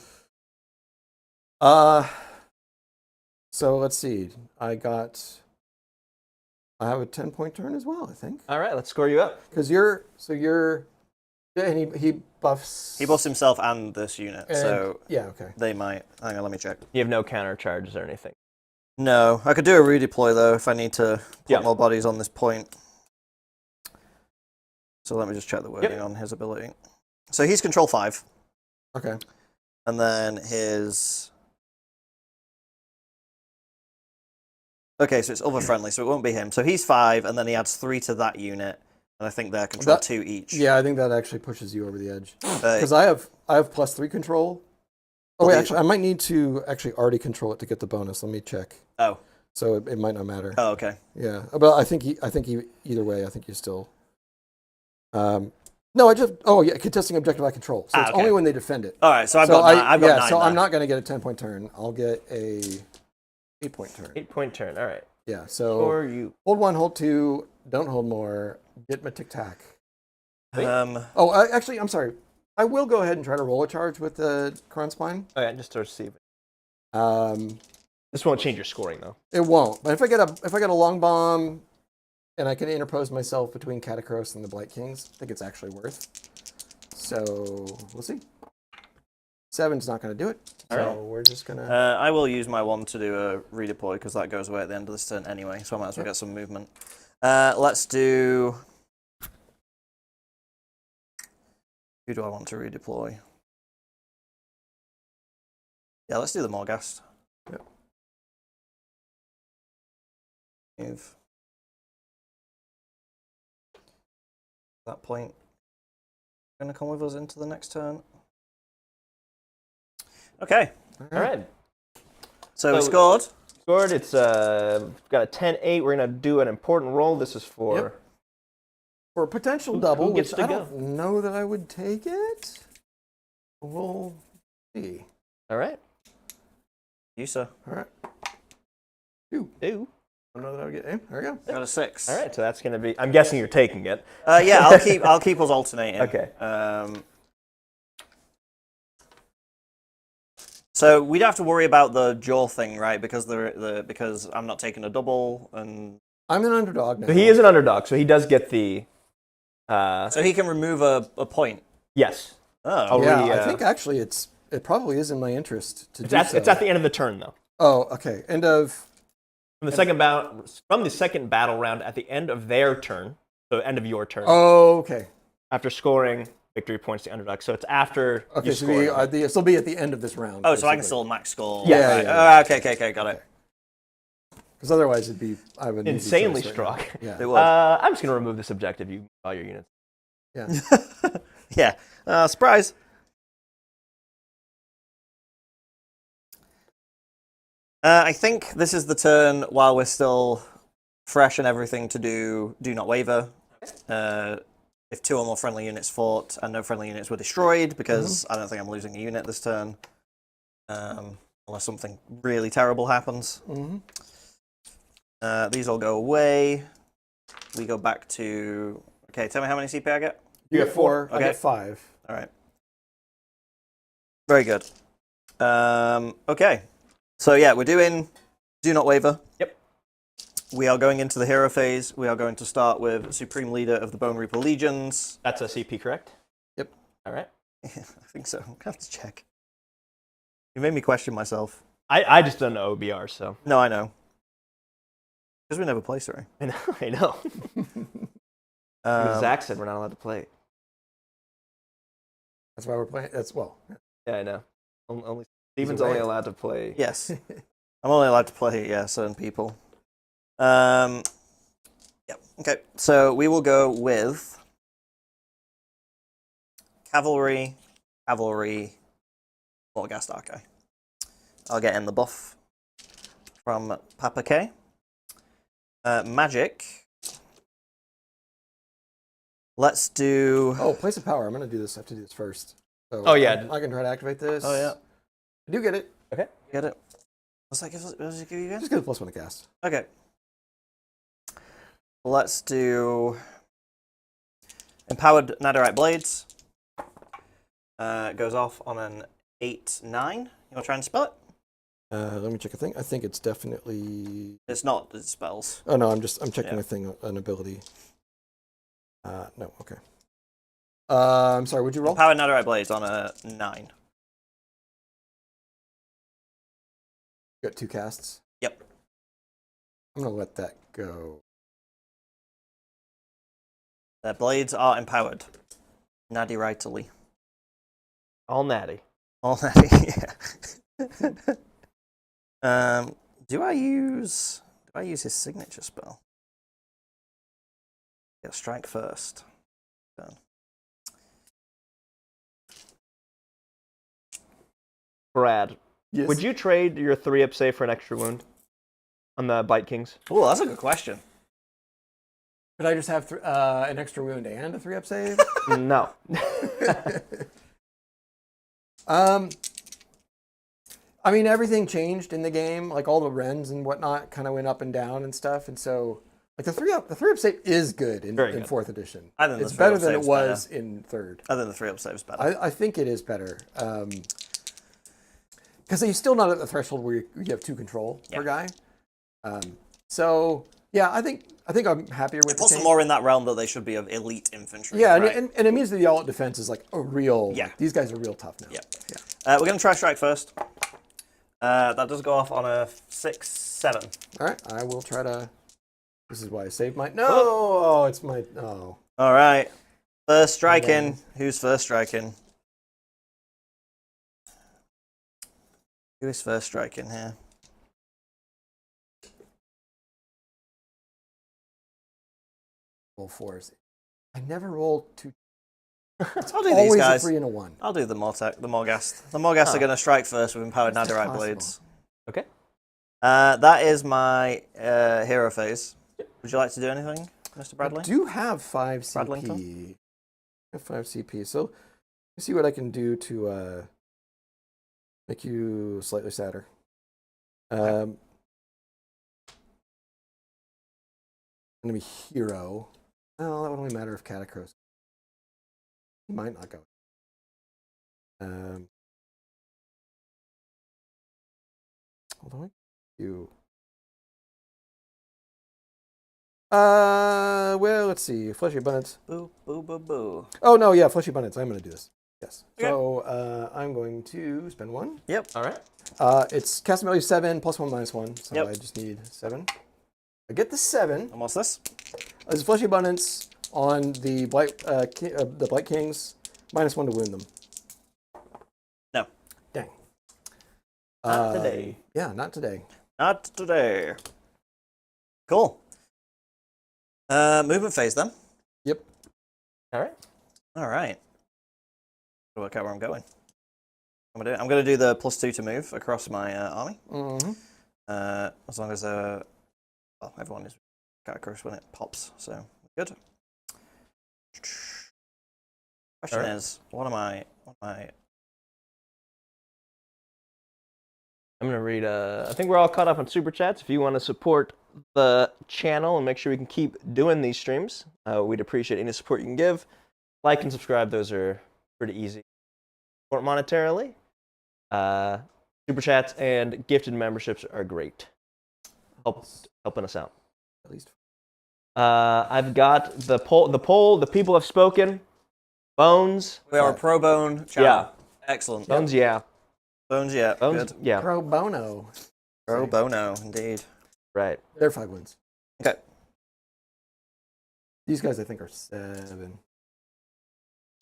So let's see. I have a 10-point turn as well, I think. All right, let's score you up. Because and he buffs. He buffs himself and this unit. So yeah, okay. They might. Hang on, let me check. You have no counter charges or anything. No, I could do a redeploy though if I need to put more bodies on this point. So let me just check the wording on his ability. So he's control 5. Okay. And then his. Okay, so it's other friendly, so it won't be him. So he's 5, and then he adds 3 to that unit, and I think they're control 2 each. Yeah, I think that actually pushes you over the edge. Because I have +3 control. Oh wait, actually, I might need to actually already control it to get the bonus. Let me check. Oh. So it might not matter. Oh, okay. Yeah, but I think either way, I think you still. No, contesting objective I control. So it's only when they defend it. All right, so I've got 9. So I'm not going to get a 10-point turn. I'll get a 8-point turn. 8-point turn. All right. Yeah, so Or you. hold 1, hold 2, don't hold more, get my tic-tac. Um, Actually, I'm sorry. I will go ahead and try to roll a charge with the Kron Spine. Oh yeah, just to receive it. Um, This won't change your scoring though. it won't. But if I get a long bomb and I can interpose myself between Katakros and the Blight Kings, I think it's actually worth. So we'll see. 7's not going to do it. So we're just going to... I will use my 1 to do a redeploy because that goes away at the end of this turn anyway, so I might as well get some movement. Let's do... Who do I want to redeploy? Yeah, let's do the Morghast. Yep. Move. That point. Going to come with us into the next turn. Okay. All right. So we scored. Scored. It's got a 10-8. We're gonna do an important roll. This is for. Yep. For a potential double, who gets which to I go? don't know that I would take it. We'll see. All right. You, sir. All right. 2. Two. I don't know that I would get... There we go. Got a 6. All right. So that's gonna be. I'm guessing you're taking it. Yeah, I'll keep us alternating. Okay. So we'd have to worry about the jaw thing, right? Because because I'm not taking a double, and I'm an underdog now. So he is an underdog. So he does get the. so he can remove a point. Yes. Oh, Yeah, Already, I think actually it probably is in my interest to It's do at, so. it's at the end of the turn though. Oh, okay. End of... From the second battle round at the end of their turn, so end of your turn. Oh, okay. After scoring victory points to the underdog. So it's after Okay, you so score. this will be at the end of this round. so I can basically. still max score. Yeah, right. yeah. Okay, got it. Because otherwise it'd be... I would need to Insanely choice strong. right now. It Yeah. would. I'm just gonna remove this objective. You all your units. Yeah. Yeah. Surprise. I think this is the turn while we're still fresh and everything to do not waver. If 2 or more friendly units fought and no friendly units were destroyed, because I don't think I'm losing a unit this turn, unless something really terrible happens. These all go away. We go back to... Okay, tell me how many CP I get? You get 4. I Okay. get 5. All right. Very good. Okay. So yeah, we're doing Do Not Waver. Yep. We are going into the hero phase. We are going to start with Supreme Leader of the Bonereaper Legions. That's a CP, I Yep. All right. I think so. I have to check. You made me question myself. I just don't know OBR, so. No, I know. Because we never play, sorry. I know. Zach said we're not allowed to play. That's why we're playing. Yeah, I know. Only Steven's away. only allowed to play. Yes. I'm only allowed to play, certain people. Yep. Okay. So we will go with Cavalry, Morghast Archai. I'll get in the buff from Papa K. Magic. Let's do... Oh, Place of Power. I'm going to do this. I have to do this first. So Oh, yeah. I can try to activate this. Oh, yeah. I do get it. Okay. Get it? What's that give you again? Just get a +1 to cast. Okay. Let's do Empowered Netherite Blades. Goes off on an 8/9. You want to try and spell it? Let me check a thing. I think it's definitely... It's not, it's spells. Oh, no, I'm checking Yeah. a thing, an ability. No, okay. I'm sorry, would you roll? Empowered Netherite Blades on a 9. Got 2 casts. Yep. I'm going to let that go. Their blades are empowered. Natty rightly. All natty. All natty, yeah. Do I use his signature spell? Yeah, strike first. Done. Brad, Yes. would you trade your 3-up save for an extra wound on the Bite Kings? Oh, that's a good question. Could I just have an extra wound and a 3-up save? No. I mean, everything changed in the game. Like all the rends and whatnot kind of went up and down and stuff. And so, like the 3-up save is good in Very good. 4th edition. I think It's the better 3-up than it save's was in 3rd. I think the 3-up save's better. I think it is better. Because you're still not at the threshold where you have 2 control per guy. So yeah, I think I'm happier with It puts the them change. more in that realm that they should be of elite infantry. Yeah, right? and it means that the all-out defense is like a real. Yeah. Like, these guys are real tough now. Yeah. Yeah. We're going to try strike first. That does go off on a 6-7. All right. I will try to. This is why I saved my. No. Oh, it's my. Oh. All right. First striking. Who's first striking? Who is first striking here? Roll 4s. I never roll 2. I'll do Always these guys. a 3 and a 1. I'll do the Morghast. The Morghast are going to strike first with empowered That's netherite possible. blades. Okay. That is my hero phase. Would you like to do anything, Mr. Bradley? I do have 5 CP. Bradlington? I have 5 CP. So let me see what I can do to make you slightly sadder. I'm gonna be hero. Well, that would only matter if Katakros. He might not go. Hold on. You. Well, let's see. Fleshy Abundance. Boo, boo, boo, boo. Oh, no, yeah, Fleshy Abundance. I'm going to do this. Yes. Okay. So I'm going to spend 1. Yep. All right. It's cast value 7, +1, -1. So Yep. I just need 7. I get the 7. And what's this? There's Fleshy Abundance on the Blight Kings. -1 to wound them. No. Dang. Not today. Yeah, not today. Not today. Cool. Movement phase then. Yep. All right. All right. Work out where I'm going. I'm going to do the +2 to move across my army. Mm-hmm. As long as well, everyone is Katakros when it pops, so good. Question is, what am I? I'm going to read, I think we're all caught up on Super Chats. If you want to support the channel and make sure we can keep doing these streams, we'd appreciate any support you can give. Like and subscribe, those are pretty easy. Support monetarily. Super Chats and gifted memberships are great. Helping us out. At least. I've got the poll, the people have spoken. Bones. We are a pro bone channel. Yeah. Excellent. Bones, yeah. Bones, yeah. Bones, Good. yeah. Pro bono. Pro bono, indeed. Right. They're 5 wins. Okay. These guys, I think, are 7.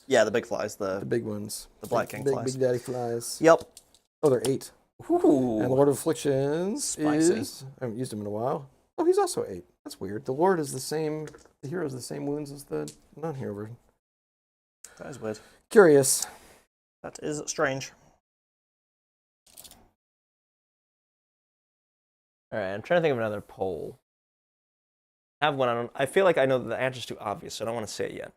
Yeah, the big flies, The big ones. The Black King big, flies. Big Daddy flies. Yep. Oh, they're 8. Ooh. And the Lord of Afflictions Spicy. is... I haven't used him in a while. Oh, he's also 8. That's weird. The Lord is the same... The hero is the same wounds as the non-hero version. That is weird. Curious. That is strange. All right, I'm trying to think of another poll. I have one. I feel like I know that the answer's too obvious, so I don't want to say it yet.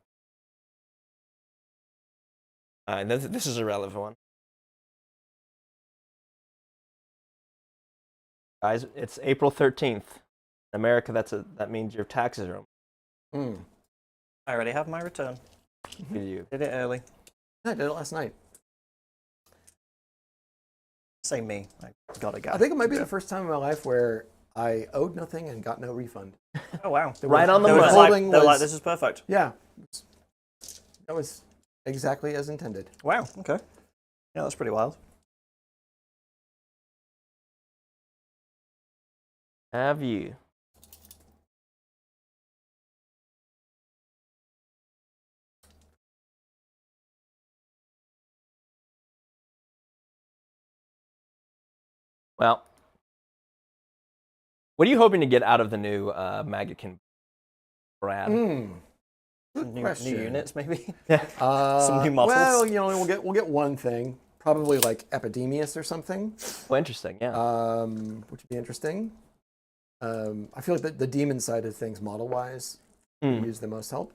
This is a relevant one. Guys, it's April 13th. In America, that means your taxes are I already have my return. Good you. Did it early. I did it last night. Say me. I got a guy. I think it might be the first time in my life where I owed nothing and got no refund. Oh, wow. Right on the They were money. like, Withholding they were like, was- this is perfect. Yeah. That was exactly as intended. Wow, okay. Yeah, that's pretty wild. Have you? Well, what are you hoping to get out of the new Maggotkin, Brad? Good New question. units, maybe? Some Some new models? Well, you know, we'll get one thing. Probably like Epidemius or something. Oh, interesting, yeah. Which would be interesting. I feel like the demon side of things, model-wise, Hmm. use the most help.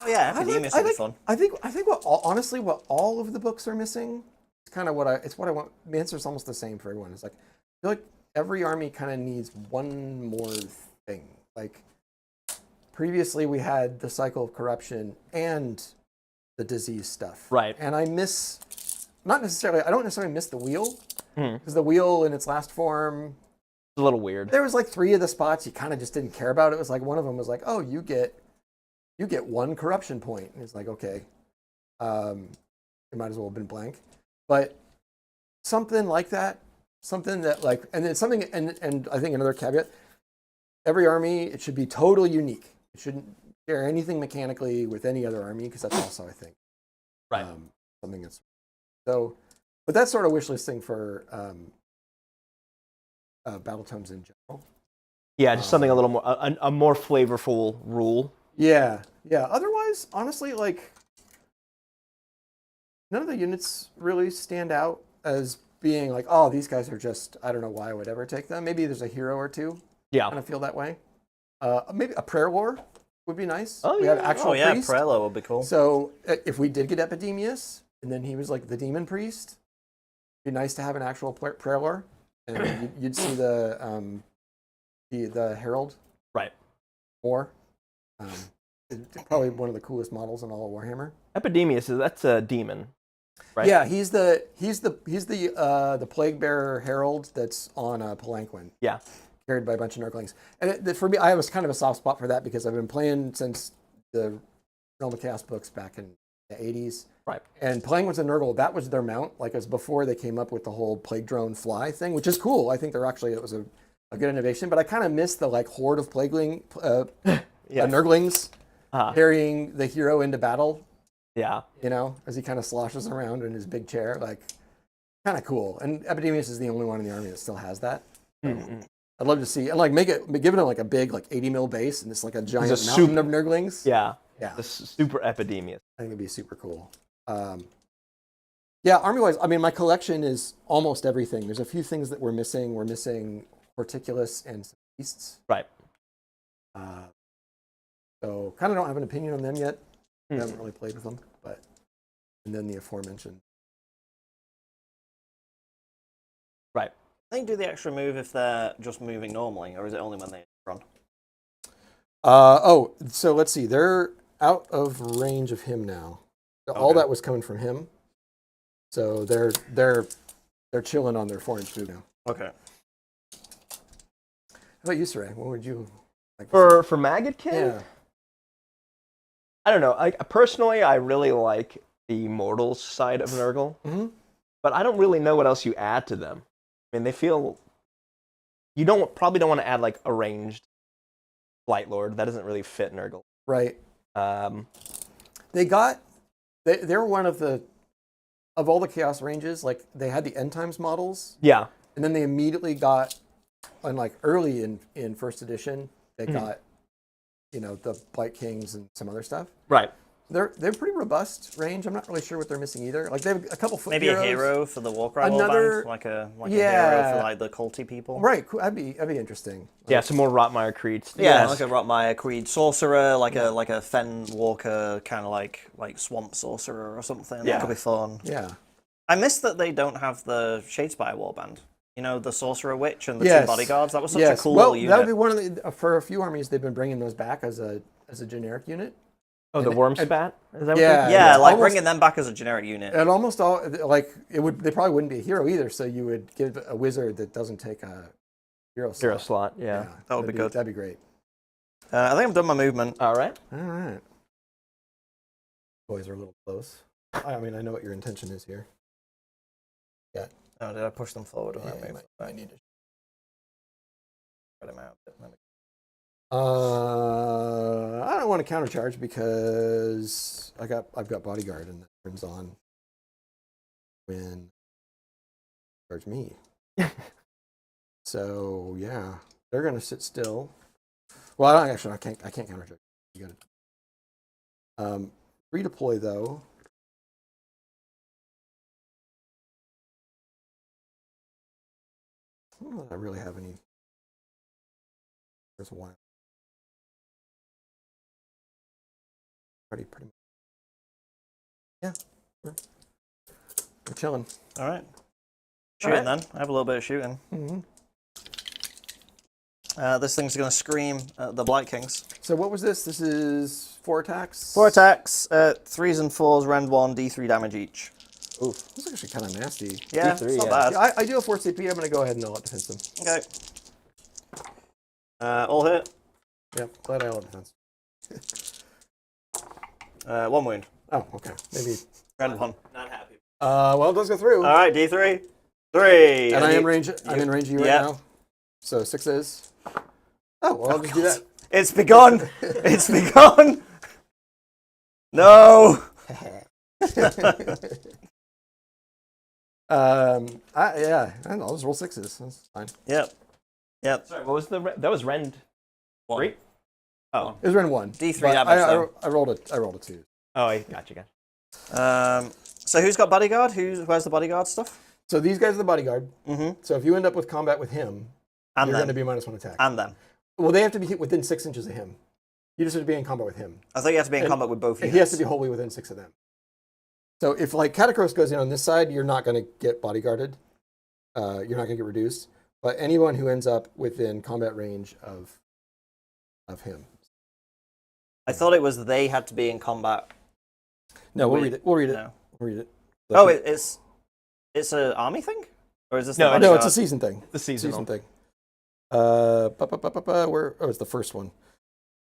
Oh yeah, Epidemius would be fun. I think honestly what all of the books are missing. It's kind of what I want. The answer is almost the same for everyone. It's like I feel like every army kind of needs one more thing. Like previously we had the cycle of corruption and the disease stuff. Right. And I don't necessarily miss the wheel. Because the wheel in its last form, It's a little weird. there was like 3 of the spots you kind of just didn't care about. It was like one of them was like, oh, you get 1 corruption point. And it's like, okay, it might as well have been blank. But something like that, something that like, and then something, and I think another caveat, every army, it should be totally unique. It shouldn't share anything mechanically with any other army, because that's also, I think, Right. Something that's, so, but that's sort of wish listing for battle tomes in general. Yeah, just something a little more, a more flavorful rule. Yeah. Otherwise, honestly, like none of the units really stand out as being like, oh, these guys are just, I don't know why I would ever take them. Maybe there's a hero or two. Yeah. Kind of feel that way. Maybe a prayer war would be nice. Oh, we yeah. have actual priest. Prelo would be cool. So if we did get Epidemius, and then he was like the demon priest, it'd be nice to have an actual prayer war, and you'd see the herald. Right. War. It's probably one of the coolest models in all of Warhammer. Epidemius, that's a demon, right? Yeah, he's the plague bearer herald that's on Palanquin. Yeah. Carried by a bunch of Nurglings. And for me, I was kind of a soft spot for that because I've been playing since the Realm of Chaos books back in the 80s. Right. And Palanquin's a Nurgle, that was their mount. Like, it was before they came up with the whole plague drone fly thing, which is cool. I think it was a good innovation. But I kind of missed the like horde of Nurglings carrying the hero into battle. Yeah. You know, as he kind of sloshes around in his big chair, like, kind of cool. And Epidemius is the only one in the army that still has that. I'd love to see, and like give it like a big like 80 mil base, and it's like a giant mountain of Nurglings. Yeah. Yeah. The super Epidemius. I think it'd be super cool. Yeah, army-wise, I mean, my collection is almost everything. There's a few things that we're missing. We're missing Horticulus and some beasts. Right. So kind of don't have an opinion on them yet. I haven't really played with them, but and then the aforementioned. Right. I think do the extra move if they're just moving normally, or is it only when they run? So let's see. They're out of range of him now. All that was coming from him. So they're chilling on their 4-inch move now. Okay. How about you, Saray? What would you like For Maggotkin? Yeah. I don't know. Personally, I really like the Mortals side of Nurgle. But I don't really know what else you add to them. I mean, they feel... You probably don't want to add, like, a ranged Blight Lord. That doesn't really fit Nurgle. Right. They're one of all the Chaos ranges, like, they had the End Times models. Yeah. And then they immediately got, like, early in first edition, they got, the Blight Kings and some other stuff. Right. They're pretty robust range. I'm not really sure what they're missing either. Like, they have a couple foot Maybe heroes. a hero for the Warcry Warband, like a hero for like the culty people. Right, cool. That'd be interesting. Yeah, some more Rotmire Creeds. Yeah, like a Rotmire Creed sorcerer, like a Fen Walker, kind of like swamp sorcerer or something. Yeah. That could be fun. Yeah. I miss that they don't have the Shadespire Warband. You know, the sorcerer witch and the 2 bodyguards. That was such a cool little unit. That would be one of the for a few armies. They've been bringing those back as a generic unit. Oh, the Wormspat? Is that what yeah, like bringing them back as a generic unit. And almost all, like, they probably wouldn't be a hero either, so you would give a wizard that doesn't take a hero slot. Hero slot, yeah. That would be good. That'd be great. I think I've done my movement. All right. Boys are a little close. I mean, I know what your intention is here. Yeah. Oh, did I push them forward on that move? I need to spread them out. I don't want to countercharge because I've got bodyguard and that turns on when charge me. So yeah, they're gonna sit still. Well, I can't countercharge. You got it. Redeploy though. I don't know that I really have any. There's one. Pretty much. Yeah. We're chilling. All right. Shooting then. I have a little bit of shooting. This thing's going to scream at the Blight Kings. So what was this? This is 4 attacks? 4 attacks, 3s and 4s, rend 1, d3 damage each. Ooh, this is actually kind of nasty. Yeah, D3, it's not yeah. bad. I do a 4 CP. I'm going to go ahead and all out defense them. Okay. All hit. Yeah, glad I all out defense. 1 wound. Oh, okay. Maybe. Rend 1. Not happy. Well, it does go through. All right, d3. 3. And I am range. I'm in range of you right yeah. now. So 6 is. Oh, well, I'll just do that. It's begun. It's begun. No. Yeah, and I'll just roll 6s. That's fine. Yep. Yep. Sorry, what was that was Rend 3? Oh. It was round 1. D3 but damage, though. I rolled a 2. Oh, I got you. So who's got bodyguard? Who has the bodyguard stuff? So these guys are the bodyguard. Mm-hmm. So if you end up with combat with him, And you're then. going to be -1 attack. And then. Well, they have to be hit within 6 inches of him. You just have to be in combat with him. I thought you have to be in And- combat with both And units. he has to be wholly within 6 of them. So if like Katakros goes in on this side, you're not going to get bodyguarded. You're not going to get reduced. But anyone who ends up within combat range of him. I thought it was they had to be in combat. No, we'll read it. We'll read it. No. We'll read it. Oh, it's an army thing? Or is this the No, No, bodyguard? it's a season thing. The seasonal. Season thing. Where? Oh, it's the first one.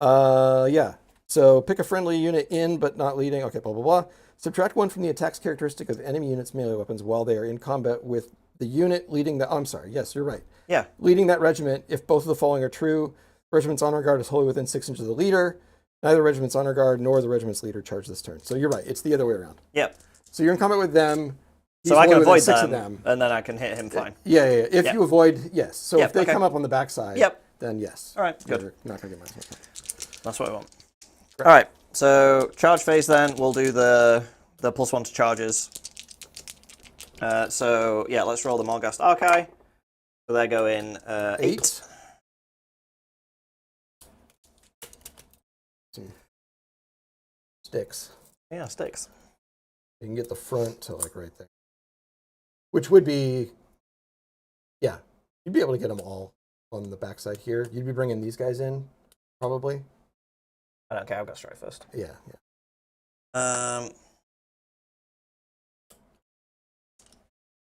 Yeah. So pick a friendly unit in, but not leading. Okay, blah, blah, blah. Subtract 1 from the attack's characteristic of enemy units' melee weapons while they are in combat with the unit leading the... Oh, I'm sorry. Yes, you're right. Yeah. Leading that regiment, if both of the following are true, regiment's honor guard is wholly within 6 inches of the leader. Neither regiment's honor guard nor the regiment's leader charge this turn. So you're right. It's the other way around. Yep. So you're in combat with them. He's So I can wholly within avoid 6 them, of them. and then I can hit him fine. Yeah. If Yep. you avoid, yes. So Yep, if they okay. come up on the backside, Yep. then yes. All right, good. You're not going to get -1. That's what I want. All right, so charge phase then, we'll do the +1 to charges. So, yeah, let's roll the Morghast Archai. So they're going 8. Some sticks. Yeah, sticks. You can get the front to like right there. Which would be, yeah, you'd be able to get them all on the backside here. You'd be bringing these guys in, probably. I don't care, I've got strike first. Yeah.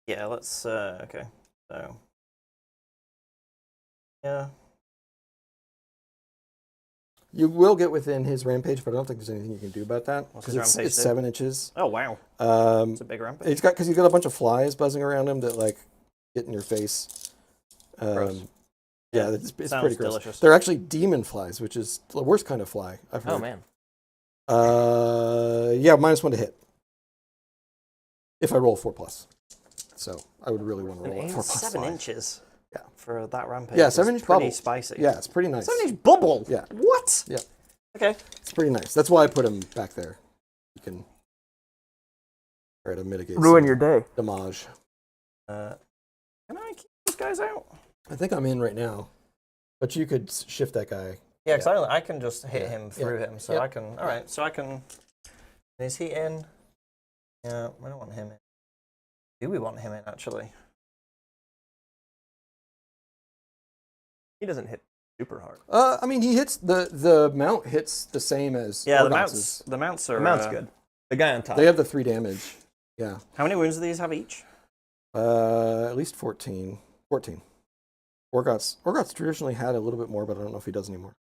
Yeah, let's, okay, so. Yeah. You will get within his rampage, but I don't think there's anything you can do about that. What's his Because rampage it's do? 7 inches. Oh, wow. It's a big rampage. Because he's got a bunch of flies buzzing around him that like get in your face. Gross. Yeah, it's Sounds pretty gross. delicious. They're actually demon flies, which is the worst kind of fly I've heard. Oh, man. Yeah, -1 to hit. If I roll 4+. So I would really want to roll a 4+. 7 fly. inches. Yeah. For that rampage. Yeah, is 7 inch pretty bubble. spicy. Yeah, it's pretty nice. 7 inch bubble. Yeah. What? Yeah. Okay. It's pretty nice. That's why I put him back there. You can try to mitigate Ruin some your day. damage. Can I keep these guys out? I think I'm in right now, but you could shift that guy. Yeah, because I can just hit Yeah. him through him, so Yep. I can. All right, so I can. Is he in? Yeah, we don't want him in. Do we want him in actually? He doesn't hit super hard. I mean, he hits the mount hits the same as Yeah, Morghast's. the mounts are. The mount's good. The guy on top. They have the 3 damage. Yeah. How many wounds do these have each? At least 14. 14. Morghast traditionally had a little bit more, but I don't know if he does anymore.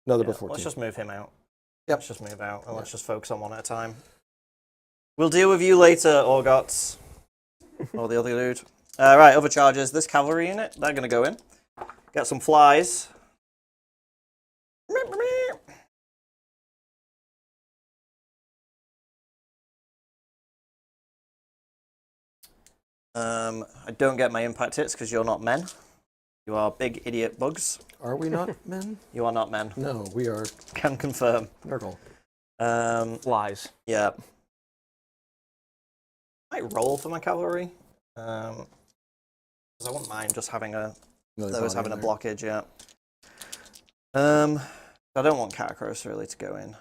No, they're Yeah, both 14. let's just move him out. Yep. Let's just move out, and let's just focus on one at a time. We'll deal with you later, Orgots. Or the other dude. Right, other charges. This cavalry unit, they're going to go in. Get some flies. I don't get my impact hits because you're not men. You are big idiot bugs. Are we not men? You are not men. No, we are Can confirm. Nurgle. Flies. Yeah. I might roll for my cavalry. Because I wouldn't mind just having Another those body having a in there. blockage, yeah. I don't want Katakros really to go in.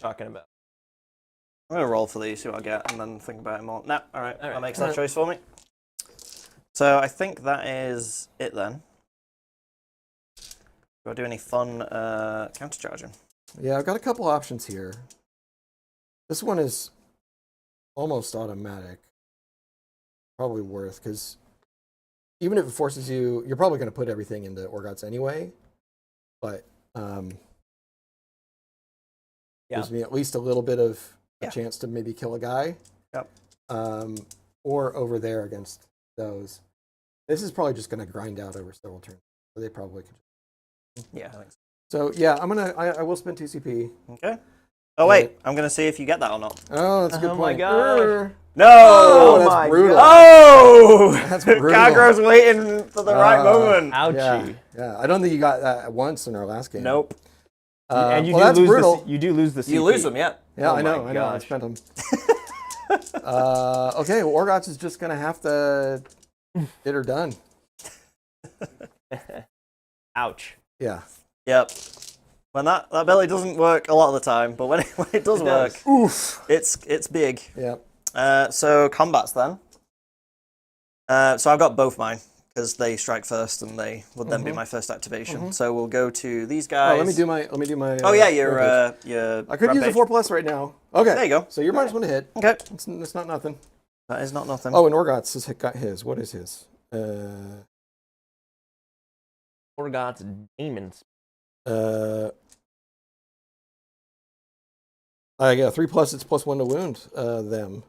talking about? I'm going to roll for these, see what I get, and then think about it more. Nah, all right. That makes that choice for me. So I think that is it then. Do I do any fun countercharging? Yeah, I've got a couple options here. This one is almost automatic. Probably worth, because even if it forces you, you're probably going to put everything into Orgots anyway. But gives me at least a little bit of a chance to maybe kill a guy. Yep. Or over there against those. This is probably just going to grind out over several turns. So they probably could. Yeah, I think so. So yeah, I will spend 2 CP. Okay. Oh wait, I'm gonna see if you get that or not. Oh, that's a good point. My gosh. No! Oh, that's my brutal. God. Oh! That's brutal. Katakros waiting for the right moment. Ouchie. Yeah, I don't think you got that once in our last game. Nope. And you that's brutal. you do lose the CP. You lose them, yeah. Yeah, Oh I know. my I gosh. spent them. Okay, well, Orgots is just gonna have to get her done. Ouch. Yeah. Yep. When that ability doesn't work a lot of the time, but when it does work, Oof. it's big. Yep. So combats then. So I've got both mine because they strike first, and they would then be my first activation. So we'll go to these guys. Oh, let me do my. Oh yeah, your I could use a 4+ right now. Okay. There you go. So you're -1 to hit. Okay. It's not nothing. That is not nothing. Oh, and Orgots has got his. What is his? Morghast demons. I got 3+. It's +1 to wound them.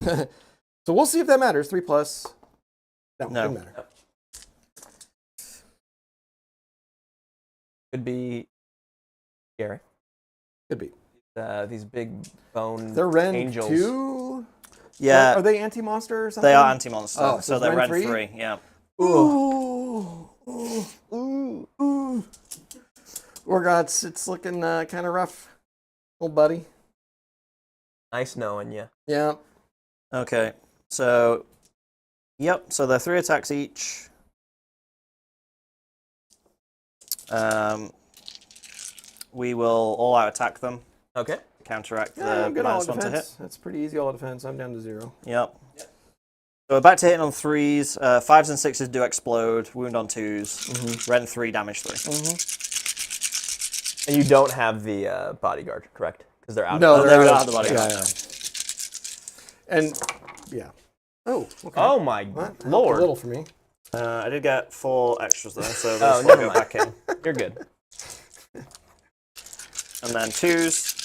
So we'll see if that matters. 3+. No, doesn't matter. Could be scary. Could be. These big bone They're Ren angels. 2. Yeah. Are they anti-monster or something? They are anti-monster, Oh, so it's they're Ren red 3? 3. Yeah. Ooh. Ooh. Orgots, it's looking kind of rough, old buddy. Nice knowing you. Yeah. Okay. So, yep. So they're 3 attacks each. We will all out attack them. Okay. Counteract Yeah, I'm the good all -1 to hit. defense. That's pretty easy all defense. I'm down to 0. Yep. So we're back to hitting on 3s. 5s and 6s do explode. Wound on 2s. Ren 3, damage 3. And you don't have the bodyguard, correct? Because they're out. No, they're out. out of the bodyguard. Yeah. And yeah. Oh. Okay. Oh my That lord. helped a little for me. I did get 4 extras though, so Oh, those will never go mind. back in. You're good. And then 2s.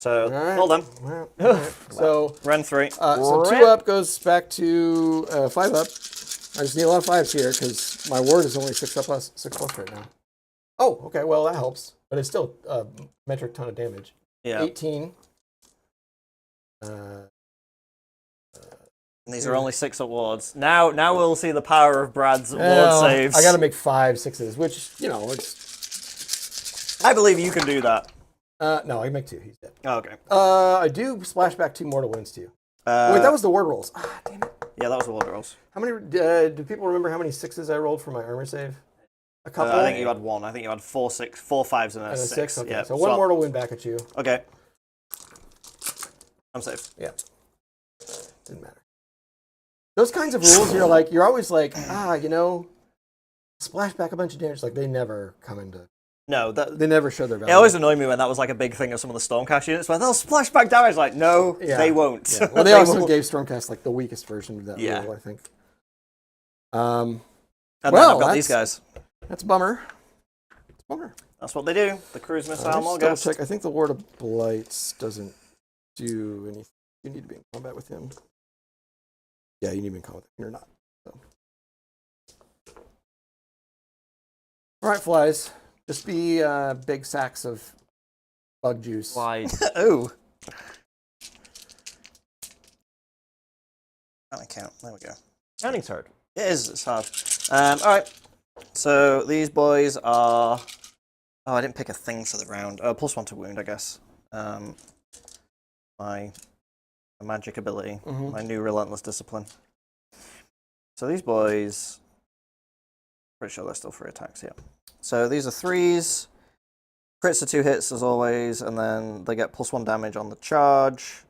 So, All right. well done. Well, all right. So, Ren 3. so 2 up goes back to 5 up. I just need a lot of 5s here because my ward is only 6+ right now. Oh, okay. Well, that helps, but it's still a metric ton of damage. Yeah. 18. And these are only 6 wards. Now we'll see the power of Brad's ward saves. I got to make 5 6s, which it's. I believe you can do that. No, I make 2. He's dead. Oh, okay. I do splash back 2 mortal wounds to you. Wait, that was the ward rolls. Ah, damn it. Yeah, that was the ward rolls. How many? Do people remember how many 6s I rolled for my armor save? A couple. I think you had 1. I think you had 4 5s and a 6. Okay, Yeah. so 1 mortal wound back at you. Okay. I'm safe. Yeah. Didn't matter. Those kinds of rules, you're always like, splash back a bunch of damage. Like they never come into. No, They never show their value. it always annoyed me when that was like a big thing of some of the Stormcast units where they'll splash back damage. Like, no, they won't. Yeah. Well, they also gave Stormcast like the weakest version of that rule, I think. And well, then I've got these guys. That's a bummer. It's a bummer. That's what they do. The cruise missile Just double Morghast. check. I think the Ward of Blights doesn't do anything. You need to be in combat with him. Yeah, you need to be in combat with him or not. So. All right, flies. Just be big sacks of bug juice. Fly. Oh. That count. There we go. Counting's hard. It is. It's hard. All right. So these boys are. Oh, I didn't pick a thing for the round. Oh, +1 to wound, I guess. My magic ability. My new relentless discipline. So these boys. Pretty sure they're still 3 attacks. Yeah. So these are 3s. Crits are 2 hits as always, and then they get +1 damage on the charge,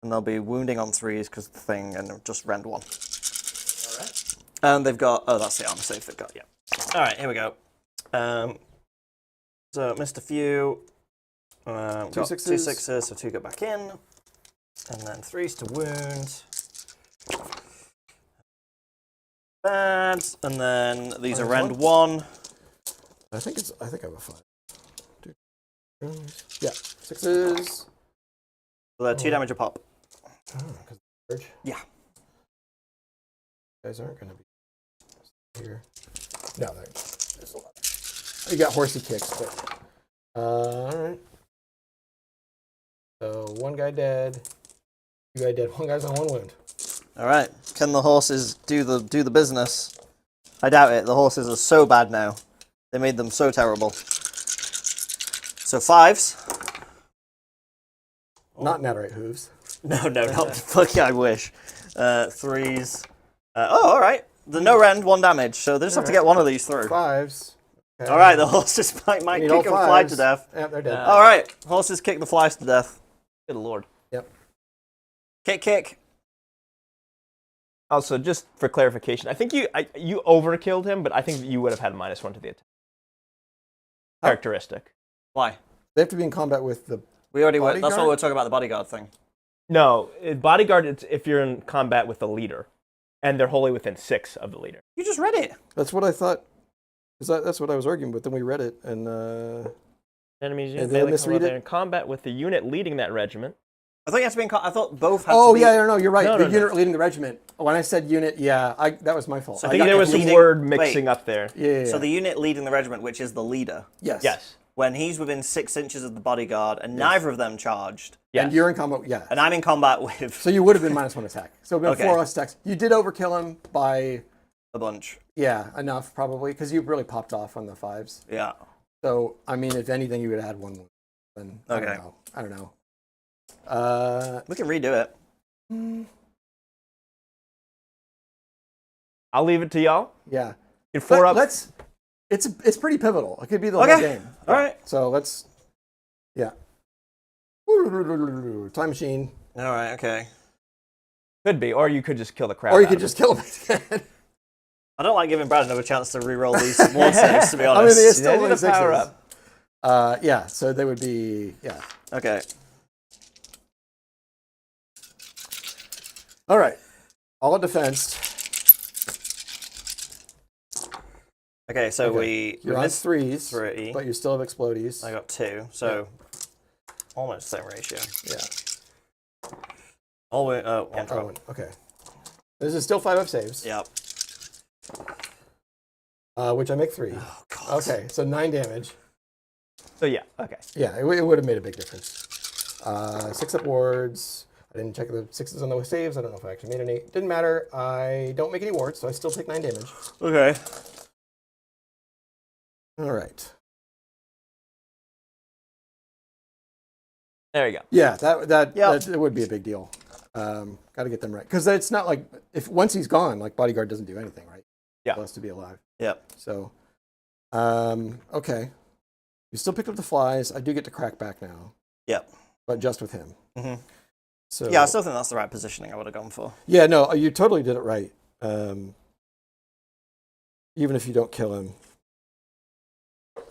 and they'll be wounding on 3s because the thing, and just rend 1. All right. And they've got, oh, that's the armor save they've got, yeah. All right, here we go. So missed a few. Got 2 6s, so 2 go back in, and then 3s to wound. Bad, and then these are rend 1. I think I have a 5. Yeah, 6s. So they're 2 damage a pop. Oh, because Yeah. You guys aren't going to be here. No, there's a lot. You got horsey kicks, but all right. So 1 guy dead, 2 guy dead, 1 guy's on 1 wound. All right. Can the horses do the business? I doubt it. The horses are so bad now. They made them so terrible. So 5s. Not netherite hooves. No, not fucking. I wish. 3s. Oh, all right. The no rend, 1 damage. So they just have to get one of these through. 5s. Okay. All right. The horses might kick them fly to death. Yeah, they're dead. All right. Horses kick the flies to death. Good lord. Yep. Kick. Also, just for clarification, I think you overkilled him, but I think you would have had -1 to the attack. Characteristic. Why? They have to be in combat with the. We already were. That's Bodyguard? what we were talking about, the bodyguard thing. No, bodyguard. It's if you're in combat with the leader, and they're wholly within 6 of the leader. You just read it. That's what I thought. That's what I was arguing, but then we read it and. Enemies And unit they melee misread combat, it? they're in combat with the unit leading that regiment. I thought you had to be in. I thought both had Oh to be. yeah, no, you're right. No, the no, unit leading the regiment. When I said unit, yeah, that was my fault. So I think got there was some leading- word mixing up there. Yeah. So the unit leading the regiment, which is the leader, yes. Yes. when he's within 6 inches of the bodyguard, and neither of them charged, Yes. And you're in combat. Yeah. and I'm in combat with So you would have been -1 attack. So it would have been Okay. 4 less attacks. You did overkill him by a bunch. enough probably because you really popped off on the 5s. Yeah. So I mean, if anything, you would have had 1 wound. Then I Okay. don't know. We can redo it. I'll leave it to y'all. Yeah. In 4 up. It's pretty pivotal. It could be the whole game. All right. So let's. Yeah. Time machine. All right. Okay. Could be, or you could just kill the crap. Or you out could of just him. kill him again. I don't like giving Brad another chance to re-roll these war saves, to be I mean, honest. they Yeah, still they only need a power 6s. up. Yeah. So they would be. Yeah. Okay. All right. All in defense. Okay. So Okay. we You're on missed 3s, 3. but you still have explodies. I got 2. So almost the same ratio. Yeah. Oh, wait, one drop. Oh, okay. This is still 5 up saves. Yep. Which I make 3. Oh God. Okay, so 9 damage. So yeah, okay. Yeah, it would have made a big difference. 6 up wards. I didn't check the 6s on the saves. I don't know if I actually made any. Didn't matter. I don't make any wards, so I still take 9 damage. Okay. All right. There you go. Yeah, that Yep. would be a big deal. Got to get them right because it's not like once he's gone, like bodyguard doesn't do anything, right? Yeah. He has to be alive. Yep. So, okay. You still picked up the flies. I do get to crack back now, Yep. but just with him. Mhm. So Yeah, I still think that's the right positioning I would have gone for. yeah, no, you totally did it right. Even if you don't kill him.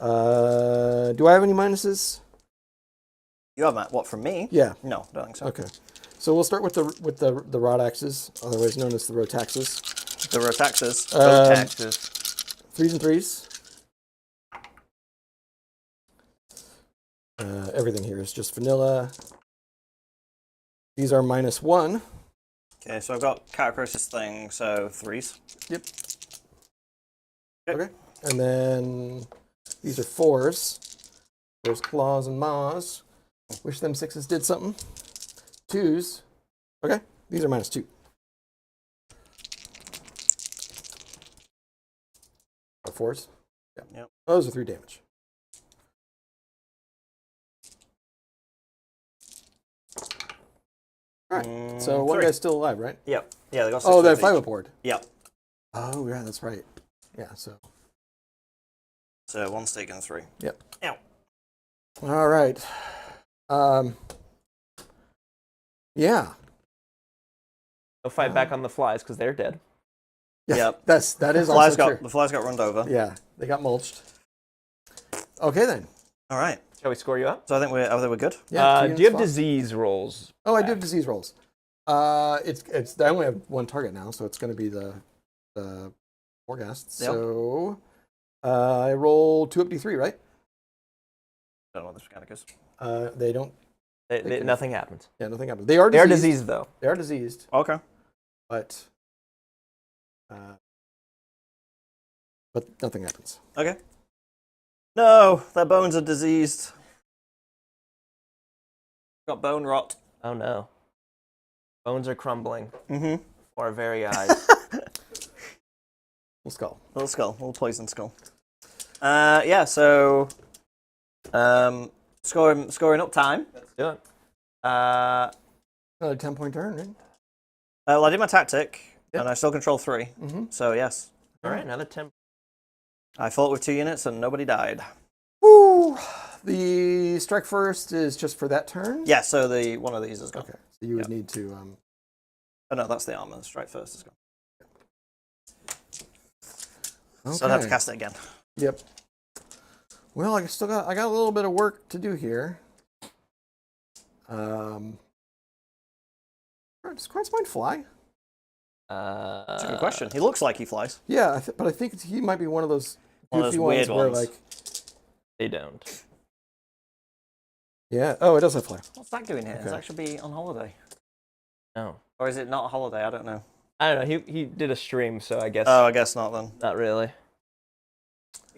Do I have any minuses? You have that, what, from me? Yeah. No, don't think so. Okay. So we'll start with the rod axes, otherwise known as the rotaxes. The Rotaxes. Taxes. 3s and 3s. Everything here is just vanilla. These are -1. Okay, so I've got Katakros' thing, so 3s. Yep. Okay. Okay. And then these are 4s. There's claws and maws. Wish them 6s did something. 2s. Okay. These are -2. Oh, 4s? Yeah. Yep. Those are 3 damage. All right. So one 3. guy's still alive, right? Yep. Yeah, they got 6 Oh, they're each. 5 aboard. Yep. Oh, yeah, that's right. Yeah, so. So 1 stake and 3. Yep. Ow. All right. Yeah. They'll fight back on the flies because they're dead. Yep. That is also true. The flies got run over. Yeah, they got mulched. Okay then. All right. Shall we score you up? So I think we're good. Yeah. Do you have disease rolls? Oh, I do have disease rolls. It's I only have one target now, so it's going to be the Morghast. Yep. So I roll 2 up D3, right? I don't know what this mechanic is. They don't. Nothing happens. Yeah, nothing happens. They are They are diseased. diseased, though. They are diseased, Okay. but nothing happens. Okay. No, their bones are diseased. Got bone rot. Oh, no. Bones are crumbling Mm-hmm. before our very eyes. Little skull. Little poison skull. Yeah, so scoring up time. Let's do it. Another 10-point turn, right? Well, I did my tactic, Yep. and I still control 3. Mm-hmm. So yes, All right, another 10. I fought with 2 units and nobody died. Woo! The strike first is just for that turn? Yeah, so one of these is gone. Okay, so you would need to... Oh no, that's the armor. The strike first is gone. Okay. So I'd have to cast it again. Yep. Well, I got a little bit of work to do here. Does Quartzmine fly? That's a good question. He looks like he flies. Yeah, but I think he might be one of those One of those goofy weird ones where ones. like... They don't. Yeah. Oh, it does have fly. What's that doing here? Okay. Does that should be on holiday? No. Or is it not a holiday? I don't know. I don't know. He did a stream, so I guess Oh, I guess not then. not really. I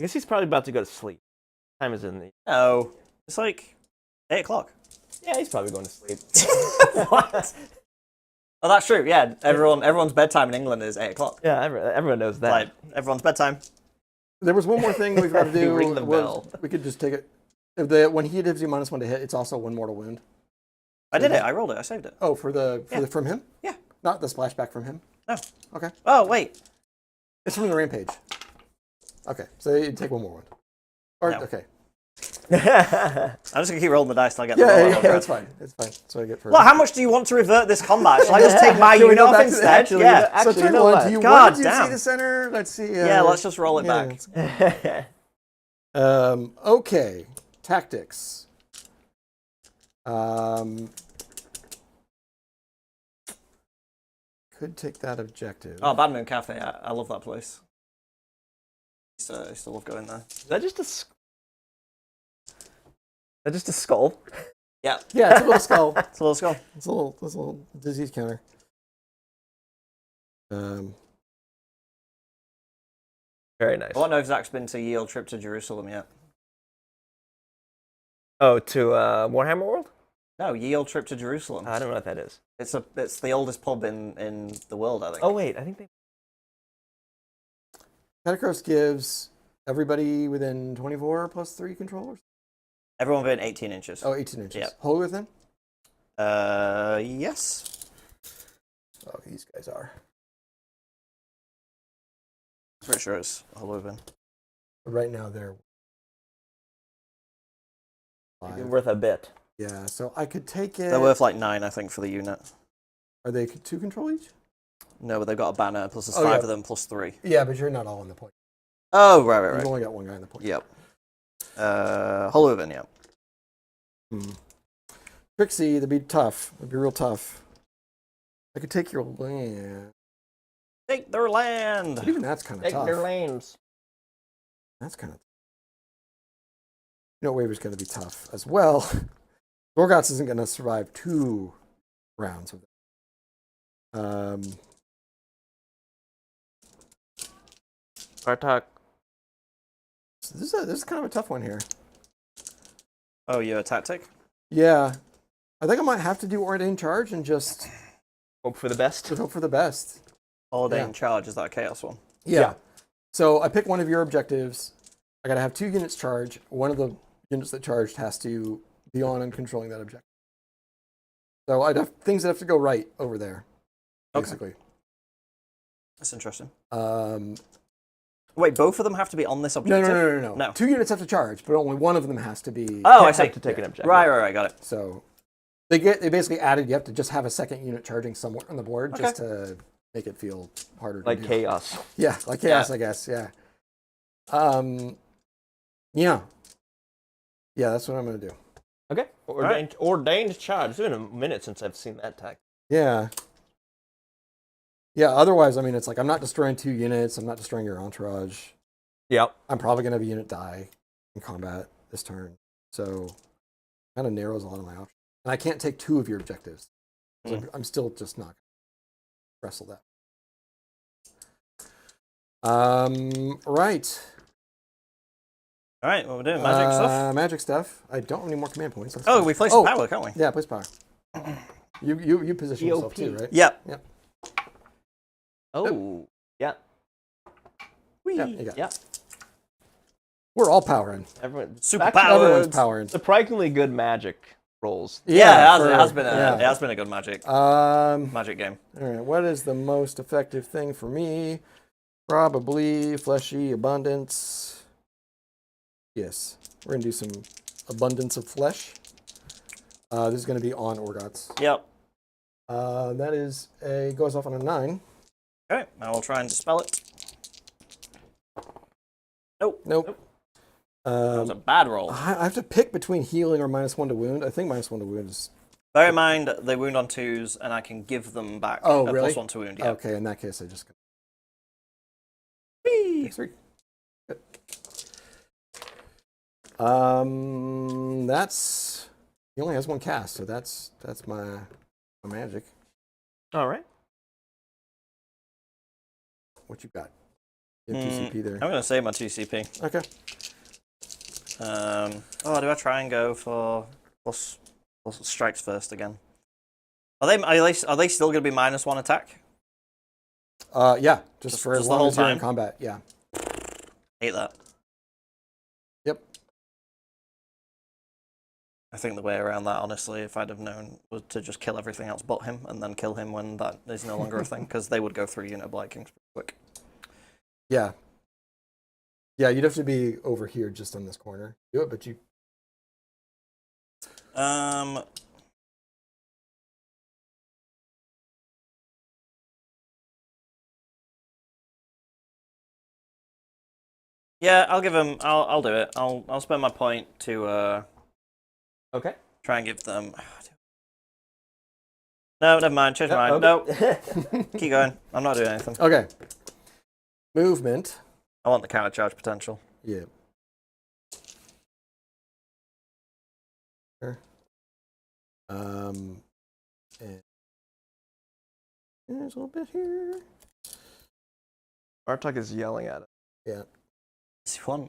guess he's probably about to go to sleep. Time is in the... No. It's like 8 o'clock. Yeah, he's probably going to sleep. What? Oh, that's true. Yeah, everyone's bedtime in England is 8 o'clock. Yeah, everyone knows that. Like, everyone's bedtime. There was one more thing we've got to do. Ring the bell. We could just take it. When he gives you -1 to hit, it's also 1 mortal wound. I did it. I rolled it. I saved it. Oh, from him? Yeah. Not the splashback from him? No. Okay. Oh, wait. It's from the rampage. Okay, so you take 1 more one. Or, No. okay. I'm just going to keep rolling the dice till I get the Yeah, roll. yeah, that's fine. It's fine. That's what I get for Well, how much do you want to revert this combat? Shall I just take my Should we unit go off back to instead? actually, Yeah. actually, so turn you know one, what? do you God want to damn. see the center? Let's see. Yeah, let's just roll it back. Okay. Tactics. Could take that objective. Oh, Bad Moon Cafe. I love that place. I still love going there. Is that just a... Is that just a skull? Yeah. Yeah, it's a little skull. It's a little skull. It's a little disease counter. Very nice. I don't know if Zach's been to Yield Trip to Jerusalem yet. Oh, to Warhammer World? No, Yield Trip to Jerusalem. I don't know what that is. It's the oldest pub in the world, I think. Oh, wait. I think they... Katakros gives everybody within 24 plus 3 controllers. Everyone within 18 inches. Oh, 18 inches. Yep. Wholly within? Yes. Oh, these guys are. Pretty sure it's all within. Right now they're They're 5. worth a bit. Yeah, so I could take it. They're worth like 9, I think, for the unit. Are they 2 control each? No, but they've got a banner, plus there's 5 yeah. of them, plus 3. Yeah, but you're not all in the point. Oh, right. You've only got 1 guy in the point. Yep. Hollowven, yeah. Trixie, that'd be tough. That'd be real tough. I could take your land. Take their land! But even that's kind of Take tough. their lanes. That's kind of... You know, Waver's going to be tough as well. Morghast isn't going to survive 2 rounds of that. Bartok. So this is kind of a tough one here. Oh, you're a tactic? Yeah. I think I might have to do Ordained Charge and just Hope for the best. hope for the best. Holiday Yeah. in Charge, is that a Chaos one? Yeah. So I pick one of your objectives. I got to have 2 units charge. One of the units that charged has to be on and controlling that objective. So I'd have things that have to go right over there, Okay. basically. That's interesting. Wait, both of them have to be on this No, objective? no. No. 2 units have to charge, but only one of them has to be. Oh, I Have see. to take an objective. Right, got it. So they basically added. You have to just have a second unit charging somewhere on the board just to make it feel harder. Like to do. chaos. Yeah, like chaos, I guess. Yeah. Yeah. Yeah, that's what I'm gonna do. Okay. Ordained charge. It's been a minute since I've seen that tactic. Yeah. Yeah, otherwise, I mean, it's like I'm not destroying 2 units. I'm not destroying your entourage. Yep. I'm probably going to have a unit die in combat this turn. So kind of narrows a lot of my options. And I can't take 2 of your objectives. So I'm still just not going to wrestle that. Right. All right, what we're doing, magic stuff? Magic stuff. I don't have any more command points. We play some power, can't we? Yeah, place power. You position yourself too, right? Yep. Yep. Oh, yeah. Yeah, you got it. Yeah. We're all powering. Everyone, Super power. Everyone's powering. surprisingly good magic rolls. Yeah, it for- has been yeah. it has been a good magic game. All right, what is the most effective thing for me? Probably fleshy abundance. Yes, we're gonna do some abundance of flesh. This is gonna be on Orgots. Yep. That is goes off on a 9. Okay, I will try and dispel it. Nope. That was a bad roll. I have to pick between healing or -1 to wound. I think -1 to wound is. Bear in mind, they wound on 2s, and I can give them back Oh, a really? +1 to wound. Yeah. Okay, in that case, I just. Whee! 3. Good. That's. He only has 1 cast, so that's my magic. All right. What you got? You have 2 CP there. I'm going to save my 2 CP. Okay. Do I try and go for plus strikes first again? Are they still going to be -1 attack? Yeah, just for as the long whole as you're in time? combat. Yeah. Hate that. Yep. I think the way around that, honestly, if I'd have known, was to just kill everything else but him, and then kill him when that is no longer a thing, because they would go through Blight Kings pretty quick. Yeah. Yeah, you'd have to be over here just on this corner. Do it, but you. Yeah, I'll give him. I'll do it. I'll spend my point to Okay. try and give them. No, never mind. Change my mind. Okay. No, keep going. I'm not doing anything. Okay. Movement. I want the counter charge potential. Yeah. Sure. And there's a little bit here. Bartok is yelling at it. Yeah. Is he one?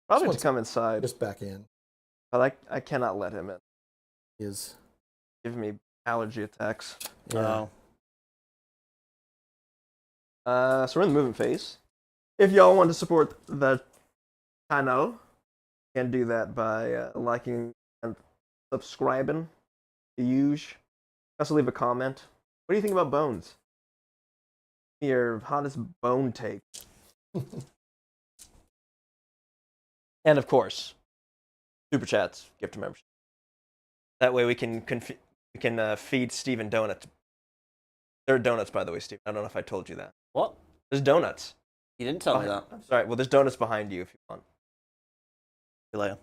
Probably This to come inside, Just back in. but I cannot let him in. Is. Give me allergy attacks. Yeah. Oh. So we're in the movement phase. If y'all want to support the channel, you can do that by liking and subscribing. Also leave a comment. What do you think about bones? Your hottest bone take. And of course, super chats, gift to membership. That way we can feed Steven donuts. There are donuts, by the way, Steven. I don't know if I told you that. What? There's donuts. You didn't tell me that. I'm sorry. Well, there's donuts behind you if you want. See you later.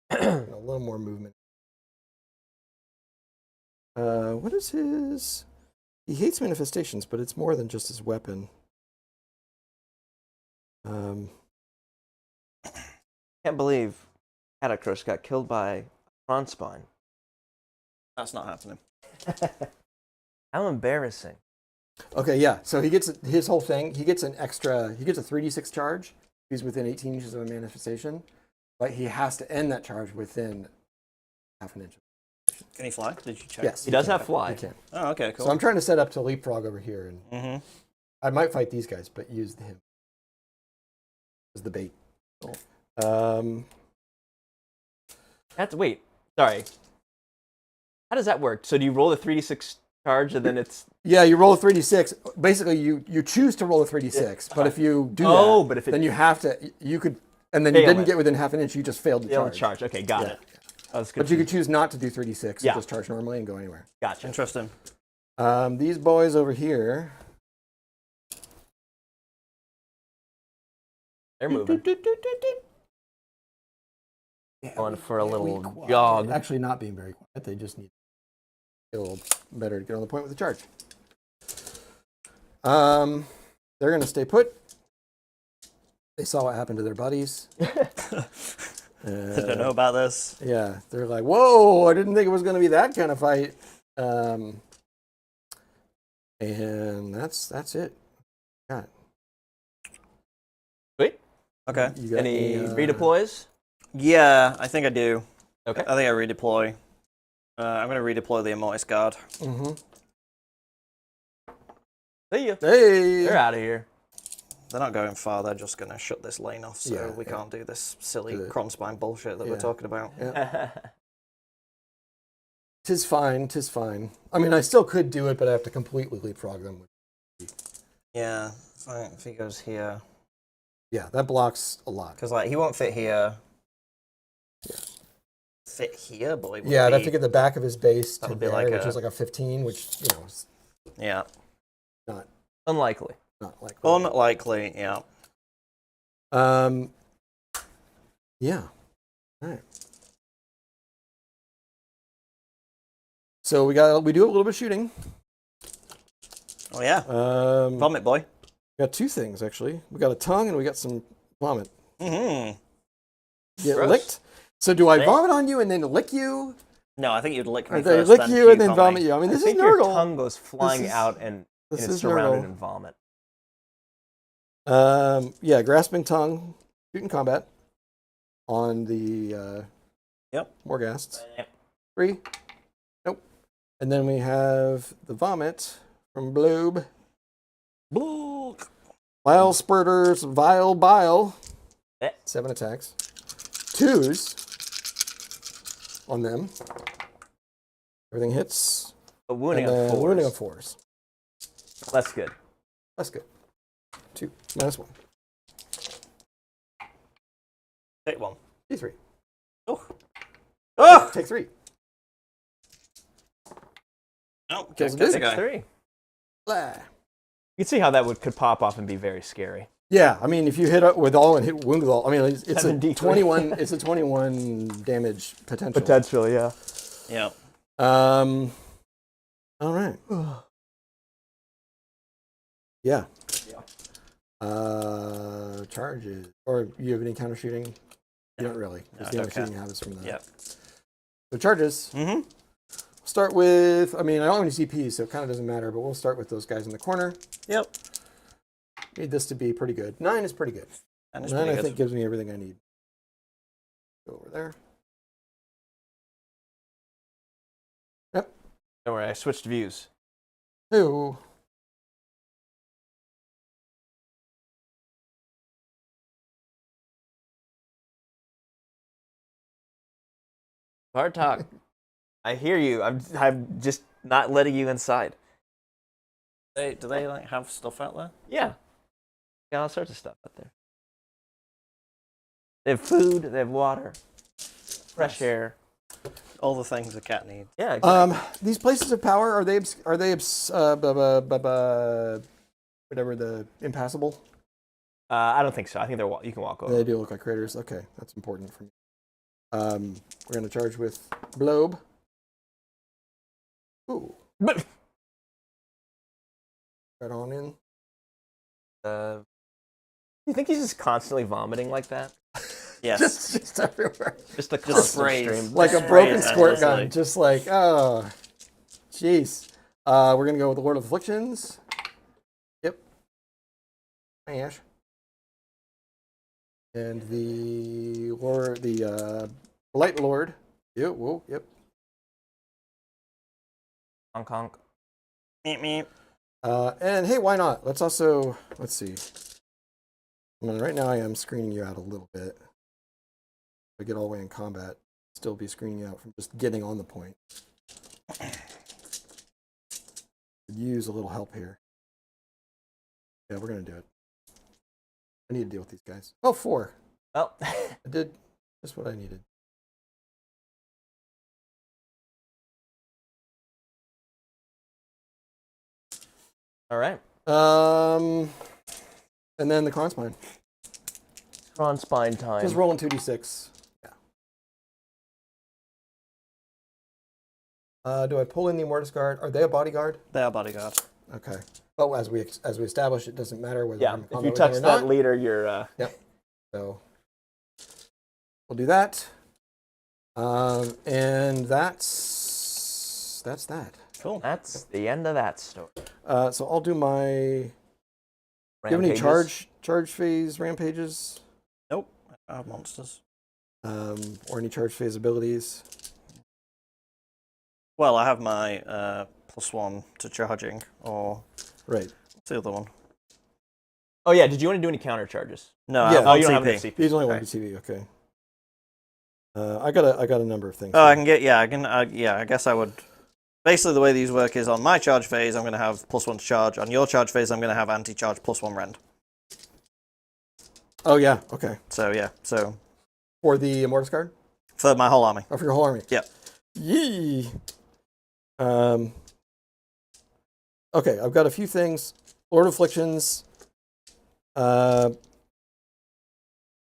A little more movement. What is his? He hates manifestations, but it's more than just his weapon. Can't believe Katakros got killed by a prawn spine. That's not happening. How embarrassing. Okay, yeah. So he gets his whole thing. He gets an extra. He gets a 3d6 charge. He's within 18 inches of a manifestation, but he has to end that charge within half an inch. Can he fly? Did you check? Yes, He does can. have fly. He can. Oh, okay, cool. So I'm trying to set up to leapfrog over here, and Mm-hmm. I might fight these guys, but use him as the bait. Cool. Wait. Sorry. How does that work? So do you roll the 3d6 charge and then it's... Yeah, you roll a 3d6. Basically, you choose to roll a 3d6, but if you do but if it... then you have to, you could, and then Fail you didn't it. get within half an inch, you just failed the Fail the charge. charge. Okay, got Yeah. it. That's good. But you could choose not to do 3d6 and Yeah. just charge normally and go anywhere. Gotcha. Interesting. These boys over here. They're moving. Going for a little jog. Actually, not being very quiet. They just need a little better to get on the point with the charge. They're going to stay put. They saw what happened to their buddies. I don't know about this. Yeah, they're like, whoa, I didn't think it was going to be that kind of fight. And that's it. Got it. Sweet. Okay. You got Any redeploys? Yeah, I think I do. Okay. I think I redeploy. I'm going to redeploy the Immortis Guard. Mm-hmm. See ya. Hey! They're out of here. They're not going far. They're just going to shut this lane off, so Yeah, we yeah. can't do this silly Good. Cronspine bullshit that we're Yeah. talking about. Yeah. Tis fine, tis fine. I mean, I still could do it, but I have to completely leapfrog them. Yeah, so if he goes here, Yeah, that blocks a lot. because like he won't fit here. Yeah. Fit here, but he would Yeah, I'd have be- to get the back of his base That to would be there, like which a- is like a 15, which, you know, is Yeah, Unlikely. not like... unlikely. Yeah. Yeah. All right. So we do a little bit of shooting. Oh yeah. Vomit boy. We got two things, actually. We got a tongue and we got some vomit. Mm-hmm. Get Gross. licked. So do I Lick? vomit on you and then lick you? No, I think you'd lick me Or they first, lick then you and puke then on vomit me. you? I mean, I this is think your Nurgle. tongue goes flying is- out and This it's is surrounded Nurgle. in vomit. Yeah, grasping tongue, shooting combat on the Yep. Morghasts. Yep. 3. Nope. And then we have the vomit from Blobe. Blook. Vile spurters, vile bile. Eh. 7 attacks. 2s on them. Everything hits. A wounding and on then 4s. wounding on 4s. That's good. That's good. 2 minus 1. Take one. D3. Oh. Oh. Take 3. No, Kills kills the the guy. 3. Blah. You can see how that could pop off and be very scary. Yeah, I mean, if you hit up with all and hit wound with all, I mean, it's a 7d3. 21. It's a 21 damage potential. Potentially, yeah. Yeah. All right. Yeah. Charges. Or you have any counter shooting? You don't really. Because the only okay. shooting you have is from the. Yep. So charges. Mm-hmm. Start with. I mean, I don't have any CPs, so it kind of doesn't matter. But we'll start with those guys in the corner. Yep. Need this to be pretty good. 9 is pretty good. And it's 9 pretty I good. think gives me everything I need. Go over there. Yep. Don't worry, I switched views. 2. Hard talk. I hear you. I'm just not letting you inside. Do they like have stuff out there? Yeah. Got all sorts of stuff out there. They have food, they have water, fresh air. All the things a cat needs. Yeah, exactly. These places of power, are they whatever, the impassable? I don't think so. I think you can walk over. They do look like craters. Okay, that's important for me. We're going to charge with Blobe. Ooh. But Right on in. you think he's just constantly vomiting like that? Yes. Just everywhere. Just a constant sprays. stream. Like a Sprays broken squirt endlessly. gun. Just like, oh, jeez. We're going to go with the Lord of Afflictions. Yep. Hi, Ash. And the Lord, the Light Lord. Yep, whoa, yep. Honk honk. Meep, meep. And hey, why not? Let's see. I mean, right now I am screening you out a little bit. I get all the way in combat. still be screening you out from just getting on the point. Could use a little help here. Yeah, we're gonna do it. I need to deal with these guys. Oh, 4. Oh. I did just what I needed. All right. And then the Kron Spine. Kron Spine time. Just rolling 2d6. Yeah. Do I pull in the Immortis Guard? Are they a bodyguard? They are bodyguard. Okay. But as we established, it doesn't matter whether Yeah, I'm in if combat you with them touch or that not. leader, you're... Yep. So we'll do that. And that's that. Cool. That's the end of that story. So I'll do my... Do you have any charge phase rampages? Nope. I have monsters. Or any charge phase abilities? Well, I have my +1 to charging, or Right. what's the other one? Oh, yeah. Did you want to do any counter charges? No, I Yeah. have Oh, one you don't have any CP. CP. He's only one Okay. BTV. Okay. I got a number of things. Oh, I can get, yeah, I can, yeah, I guess I would. Basically, the way these work is on my charge phase, I'm going to have +1 to charge. On your charge phase, I'm going to have anti-charge +1 rend. Oh yeah. Okay. So, yeah, so For the Immortis Guard? for my whole army. Oh, for your whole army? Yep. Yee. Okay, I've got a few things. Lord of Afflictions.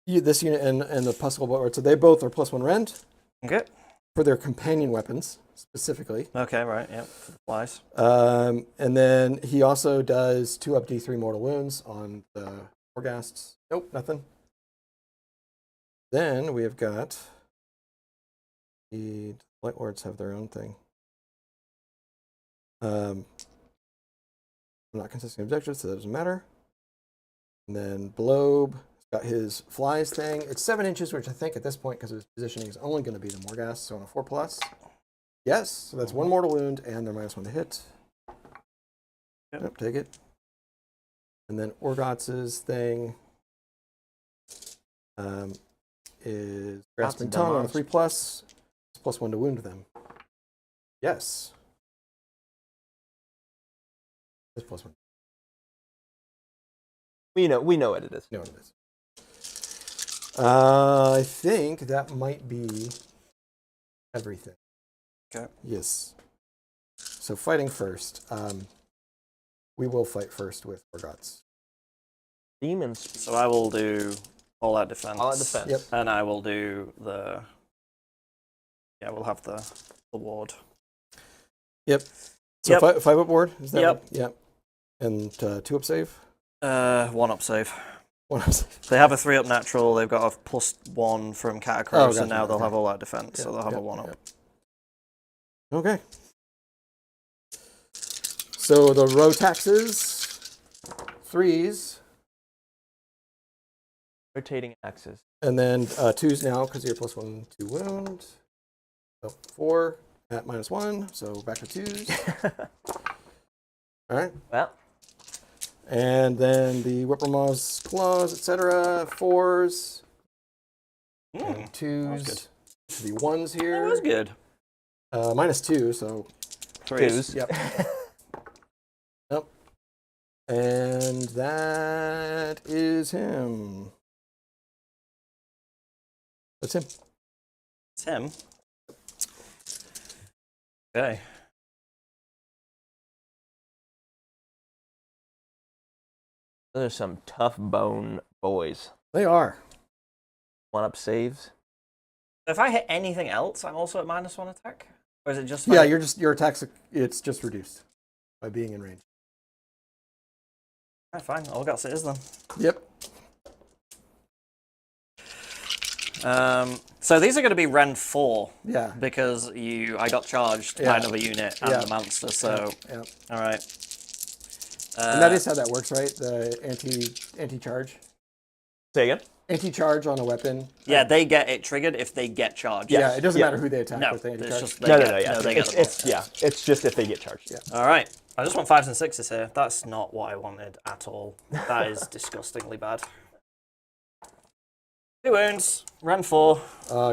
This unit and the Pestle Board. So they both are +1 rend Okay. for their companion weapons, specifically. Okay, right, yep, for the flies. And then he also does 2 up D3 mortal wounds on the Morghasts. Nope, nothing. Then we have got the Light Lords have their own thing. Not consistent objectives, so that doesn't matter. And then Blobe got his flies thing. It's 7 inches, which I think at this point, because of his positioning, is only going to be the Morghast, so on a 4+. Yes, so that's 1 mortal wound, and they're -1 to hit. Yep, take it. And then Orgotz's thing is Grasping Tongue on a 3+. It's +1 to wound them. Yes. It's +1. We know what it is. No, it is. I think that might be everything. Okay. Yes. So fighting first. We will fight first with Orgotz. Demons. So I will do all out defense. All out defense. Yep. And I will do the... Yeah, we'll have the ward. Yep. So Yep. 5 up ward? Is that Yep. what- yep. And 2 up save? 1 up save. 1 up save. They have a 3 up natural, they've got a +1 from Katakros, Oh, gotcha, and now they'll okay. have all out defense, so Yep, they'll have a yep, 1 up. yep. Okay. So the row taxes, 3s, Rotating axes. and then 2s now because you're +1 to wound. So 4 at -1, so back to 2s. All right. Well, And then the Whippermaw's claws, etc. 4s and that was 2s. The 1s here. That was good. -2, so 3s. yep. Yep. And that is him. That's him. It's him. Okay. those are some tough bone boys. They are. 1 up saves. If I hit anything else, I'm also at -1 attack? Or is it just... Yeah, like... your attacks. It's just reduced by being in range. Alright, fine. All got it is then. Yep. So these are going to be Rend 4, Yeah. because I got charged by Yeah. another unit and Yeah. the monster, so... Yeah. Alright. And that is how that works, right? The anti-charge. Say again? Anti-charge on a weapon. Yeah, they get it triggered if they get charged. Yeah, it doesn't Yeah. matter who they attack No, with the it's anti-charge. just... No, Yeah. They get the it's yeah. It's just if they get charged. Yeah. Alright. I just want 5s and 6s here. That's not what I wanted at all. That is disgustingly bad. 2 wounds. Run 4.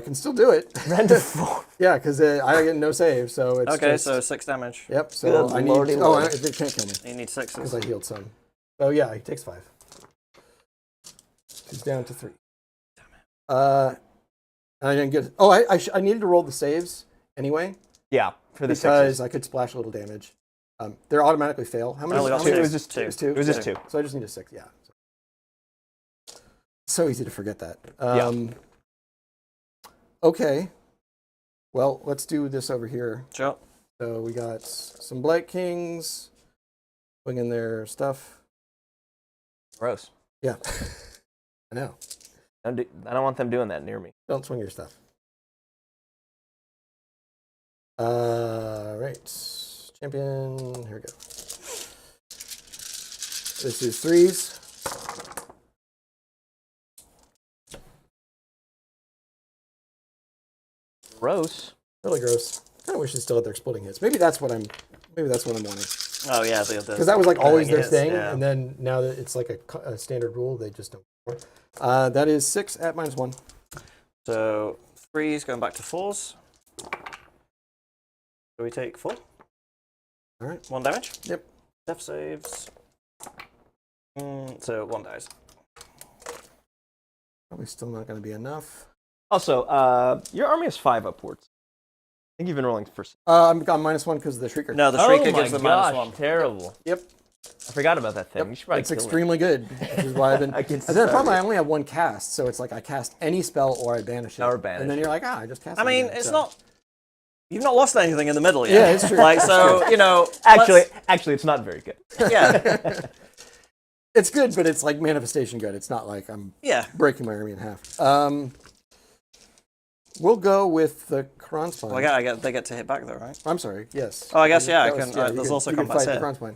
Can still do it. Random 4. Yeah, because I get no save, so it's Okay, just, so 6 damage. Yep, so Good I need... lordy Oh, lord. it can't kill me, You need because 6s. I healed some. Oh, yeah, he takes 5. He's down to 3. I didn't get... Oh, I needed to roll the saves anyway, Yeah, for the because 6s. I could splash a little damage. They automatically fail. How many? I only got how many- two. two. It was just two. It was 2? It was just 2. So I just need a 6, yeah. So easy to forget that. Okay. Well, let's do this over here. Sure. So we got some Blight Kings, putting in their stuff. Gross. Yeah, I know. I don't want them doing that near me. Don't swing your stuff. Right. Champion, here we go. This is 3s. Gross. Really gross. Kind of wish they still had their exploding hits. Maybe that's what I'm wanting. Oh, yeah. Because that was like always their thing, Yeah. and then now that it's like a standard rule, they just don't. That is 6 at -1. So 3s going back to 4s. So we take 4. All right. 1 damage. Yep. Death saves. So 1 dies. Probably still not going to be enough. Also, your army has 5 upwards. I think you've been rolling for... I'm got -1 because of the Shrieker. No, the Oh Shrieker my gives the gosh, -1. terrible. Yep. I forgot about that thing. Yep. You should probably It's kill it. extremely good, which is why I've been. Against And then the problem, I target. only have 1 cast, so it's like I cast any spell or I banish it. Or banish And then it. you're like, I just cast. I it mean, again, it's so. not... You've not lost anything in the middle yet. Yeah, it's true. Like, It's so, true. you know... Actually, it's not very good. Yeah. It's good, but it's like manifestation good. It's not like I'm Yeah. breaking my army in half. We'll go with the Kronspine. Well, they get to hit back though, right? I'm sorry. Yes. Oh, I guess, yeah, I That was- can- you there's could- also you could combats fight here. the Kronspine.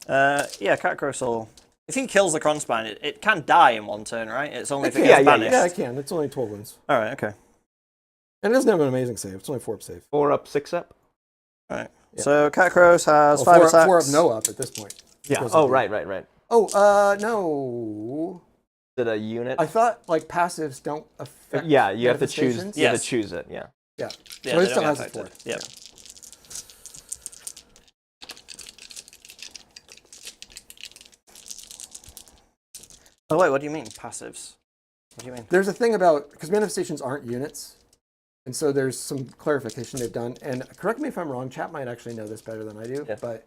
Yeah. Yeah, Katakros will... If he kills the Kronspine, it can die in 1 turn, right? It's only if it Yeah, gets yeah, banished. Yeah, I can. It's only 12 wins, Alright, okay. and it doesn't have an amazing save. It's only 4 up save. 4 up, 6 up? Alright. Yeah. So Katakros has Well, 5 4, attacks. 4 up, no up at this point. Yeah. Because Oh, of the- right. Oh, no. Is it a unit? I thought like passives don't affect. Yeah, you have to choose. manifestations. You have Yes. to choose it. Yeah. Yeah. Yeah, But it they still don't has get its 4. affected. Yep. Oh wait, what do you mean passives? What do you mean? There's a thing about, because manifestations aren't units, and so there's some clarification they've done. And correct me if I'm wrong, chat might actually know this better than I do, Yeah. but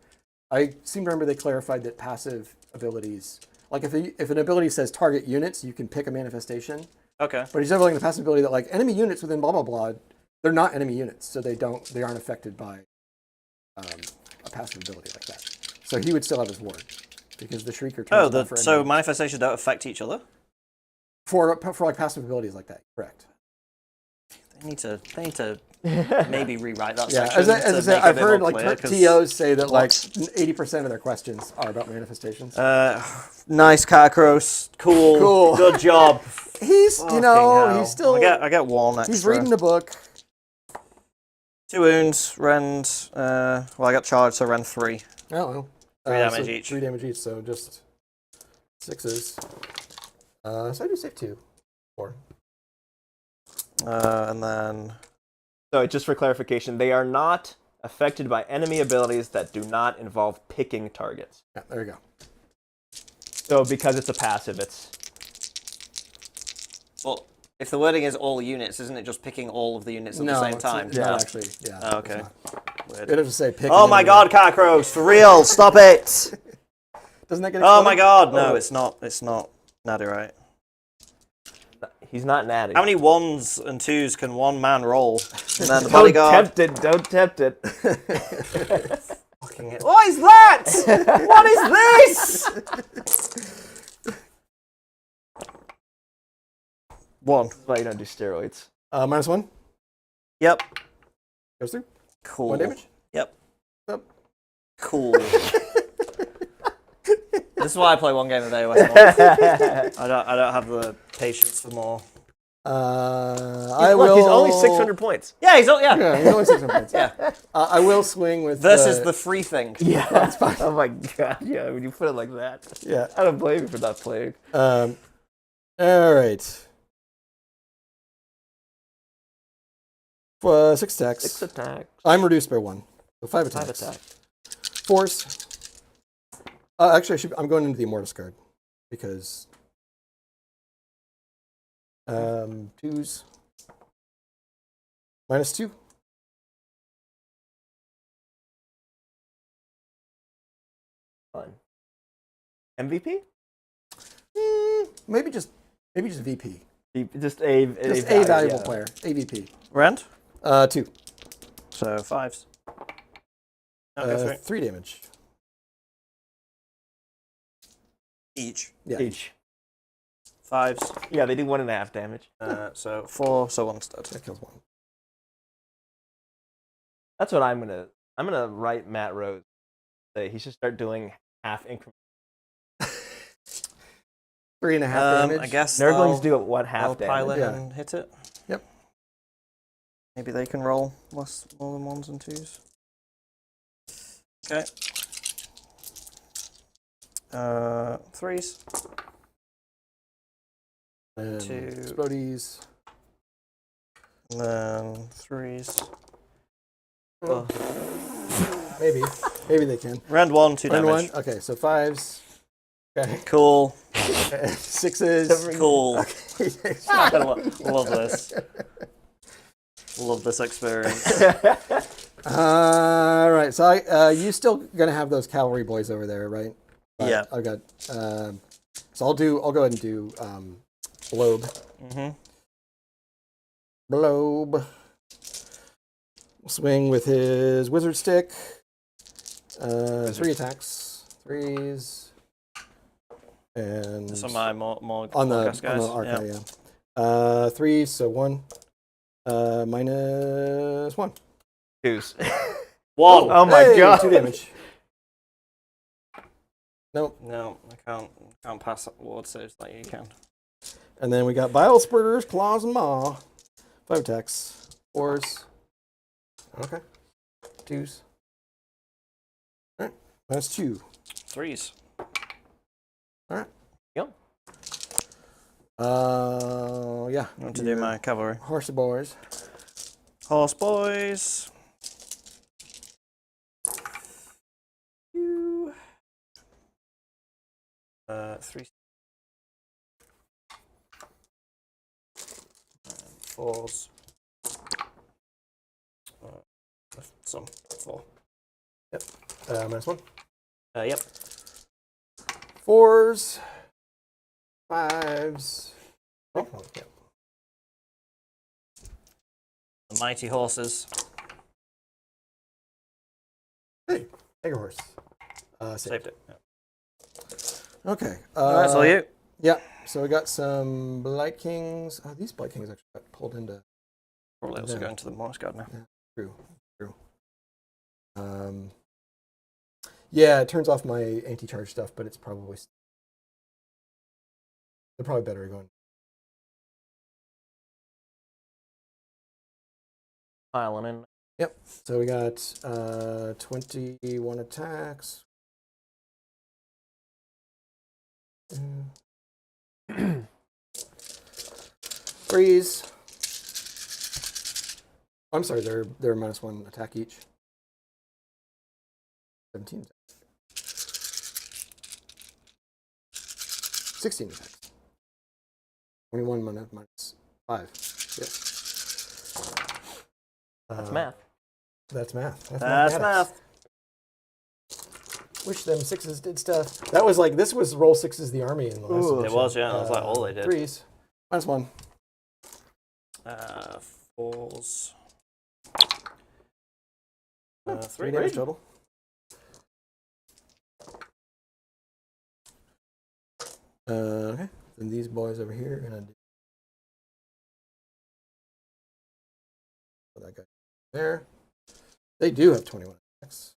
I seem to remember they clarified that passive abilities, like if an ability says target units, you can pick a manifestation. Okay. But he's overlaying the passive ability that like enemy units within blah blah blah, they're not enemy units, so they aren't affected by a passive ability like that. So he would still have his ward because the Shrieker. Oh, turns out for so enemies. manifestations don't affect each other? for like passive abilities like that, correct? They need to maybe rewrite that Yeah, section. as I to said, make it a I've bit heard more like clear, 'cause- TOs say that like 80% of their questions are about manifestations. Nice Katakros. Cool. Cool. Good job. He's, Fucking you know, hell. he's still, I get 1 extra. he's reading the book. 2 wounds, rend. Well, I got charged, so rend 3. I don't know. 3 damage each. 3 damage each, so just 6s. So I do save 2. 4. And then So just for clarification, they are not affected by enemy abilities that do not involve picking targets. Yeah, there you go. So because it's a passive, it's... well, if the wording is all units, isn't it just picking all of the units at the same time? It's not actually. Yeah. Oh, okay. It's not. Weird. It'll just say pick. Oh an my enemy. god, Katakros, for real, stop it! Doesn't that get Oh exploded? my god, no, Oh. it's not Nadirite. He's not natty. How many 1s and 2s can one man roll? And then the Don't bodyguard. tempt it. Don't tempt it. Fucking it. What is that? What is this? 1. That's why you don't do steroids. -1 Yep. goes through. Cool. 1 damage. Yep. Yep. Cool. This is why I play 1 game a day. I don't have the patience for more. I Look, will. he's only 600 points. Yeah, he's yeah. Yeah, he's only 600 points. Yeah. I will swing with Versus the free thing. Yeah. That's fine. Oh my god. Yeah, when you put it like that. Yeah. I don't blame you for not playing. All right. 6 attacks. 6 attacks. I'm reduced by 1. So 5 attacks. 5 attacks. Force. Actually, I'm going into the Immortis Guard because 2s. -2. Fun. MVP? Maybe just VP. Just a Valuable player. AVP. Rand? 2. So 5s. Okay, 3 damage. Each. Yeah. Each. 5s. Yeah, they do 1.5 damage. So 4, so 1 stud. That kills 1. That's what I'm gonna write Matt Rose. Say he should start doing half increment. 3.5 damage. I guess Nurglings do it I'll half pile damage. in Yeah. and hit it. Yep. Maybe they can roll more than 1s and 2s. Okay. 3s. And 2. Explodies. And then 3s. Oh. Maybe they can. Round 1, 2 Round damage. 1. Okay, so 5s. Okay. Cool. 6s. Cool. Okay. Love this. Love this experience. All right. So you still gonna have those cavalry boys over there, right? Yeah. I got. So I'll go ahead and do Blobe. Mm-hmm. Blobe. Swing with his wizard stick. 3 attacks. 3s. And This on my on the Morghast guys. Archai, yeah. 3, so 1. -1. 2s. 1. Oh my Hey, god. 2 damage. Nope. No, I can't pass ward saves like you can. And then we got Bile Spurters, Claws, and Maw. 5 attacks. 4s. Okay. 2s. All right. -2. 3s. All right. Yep. Yeah. I want to do my cavalry. Horse boys. Horse boys. 3. 4s. Some 4. Yep. -1. Yep. 4s. 5s. Oh, yep. The mighty horses. Hey, Mega Horse. Saved it. Yeah. Okay. Alright, so you. Yeah. So we got some Blight Kings. Oh, these Blight Kings actually got pulled into. Probably also Yeah. going to the Morghast Guard now. True. Yeah, it turns off my anti-charge stuff, but it's probably they're probably better going. Piling in. Yep. So we got 21 attacks. Freeze. I'm sorry, they're -1 attack each. 17 attacks. 16 attacks. 21 -5. Yes. That's math. That's math. That's mathematics. math. Wish them 6s did stuff. That was like, this was roll 6s the army in the last Ooh. It edition. was, yeah. That was like all they did. 3s. -1. 4s. 3 damage total. Okay. Then these boys over here are gonna do that guy there. They do have 21 attacks.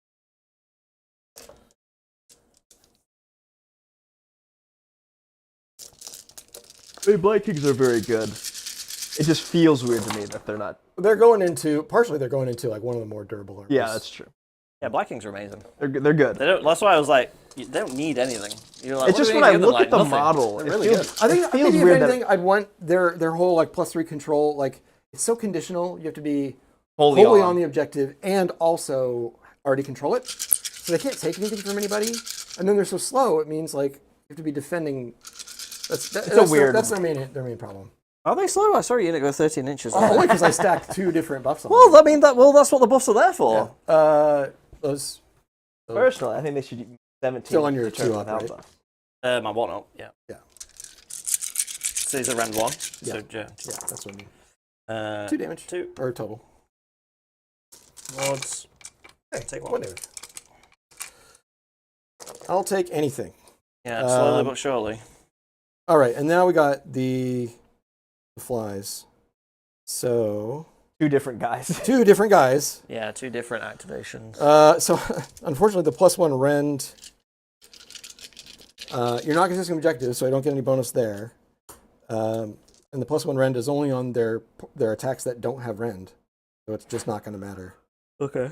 The Blight Kings are very good. It just feels weird to me that they're not. They're going into like one of the more durable armies. Yeah, that's true. Yeah, Black Kings are amazing. They're good. They don't. That's why I was like, they don't need anything. You're like, It's what just do we when I need to give them? look at the Like, nothing. model, They're it really feels- good. I think It feels maybe if weird that- anything, I'd want their whole like +3 control. Like, it's so conditional. You have to be wholly on the objective and also already control it. So they can't take anything from anybody. And then they're so slow, it means like you have to be defending. That's their main problem. Are they slow? I saw a unit go 13 inches. Only because I stacked 2 different buffs on Well, them. I mean, that's what the buffs are there for. Yeah. Those Personally, I think they should use 17. Still on your to turn 2 up, without right? buff. My 1 up, yeah. Yeah. So these are round 1. Yeah. So, Yeah, that's what I mean. 2 damage. 2. Or total. Wards. Hey, Take 1. 1 damage. I'll take anything. Yeah, slowly but surely. All right, and now we got the flies. So 2 different guys. 2 different guys. Yeah, 2 different activations. So unfortunately, the +1 rend. You're not consistent objective, so I don't get any bonus there. And the +1 rend is only on their attacks that don't have rend, so it's just not going to matter. Okay.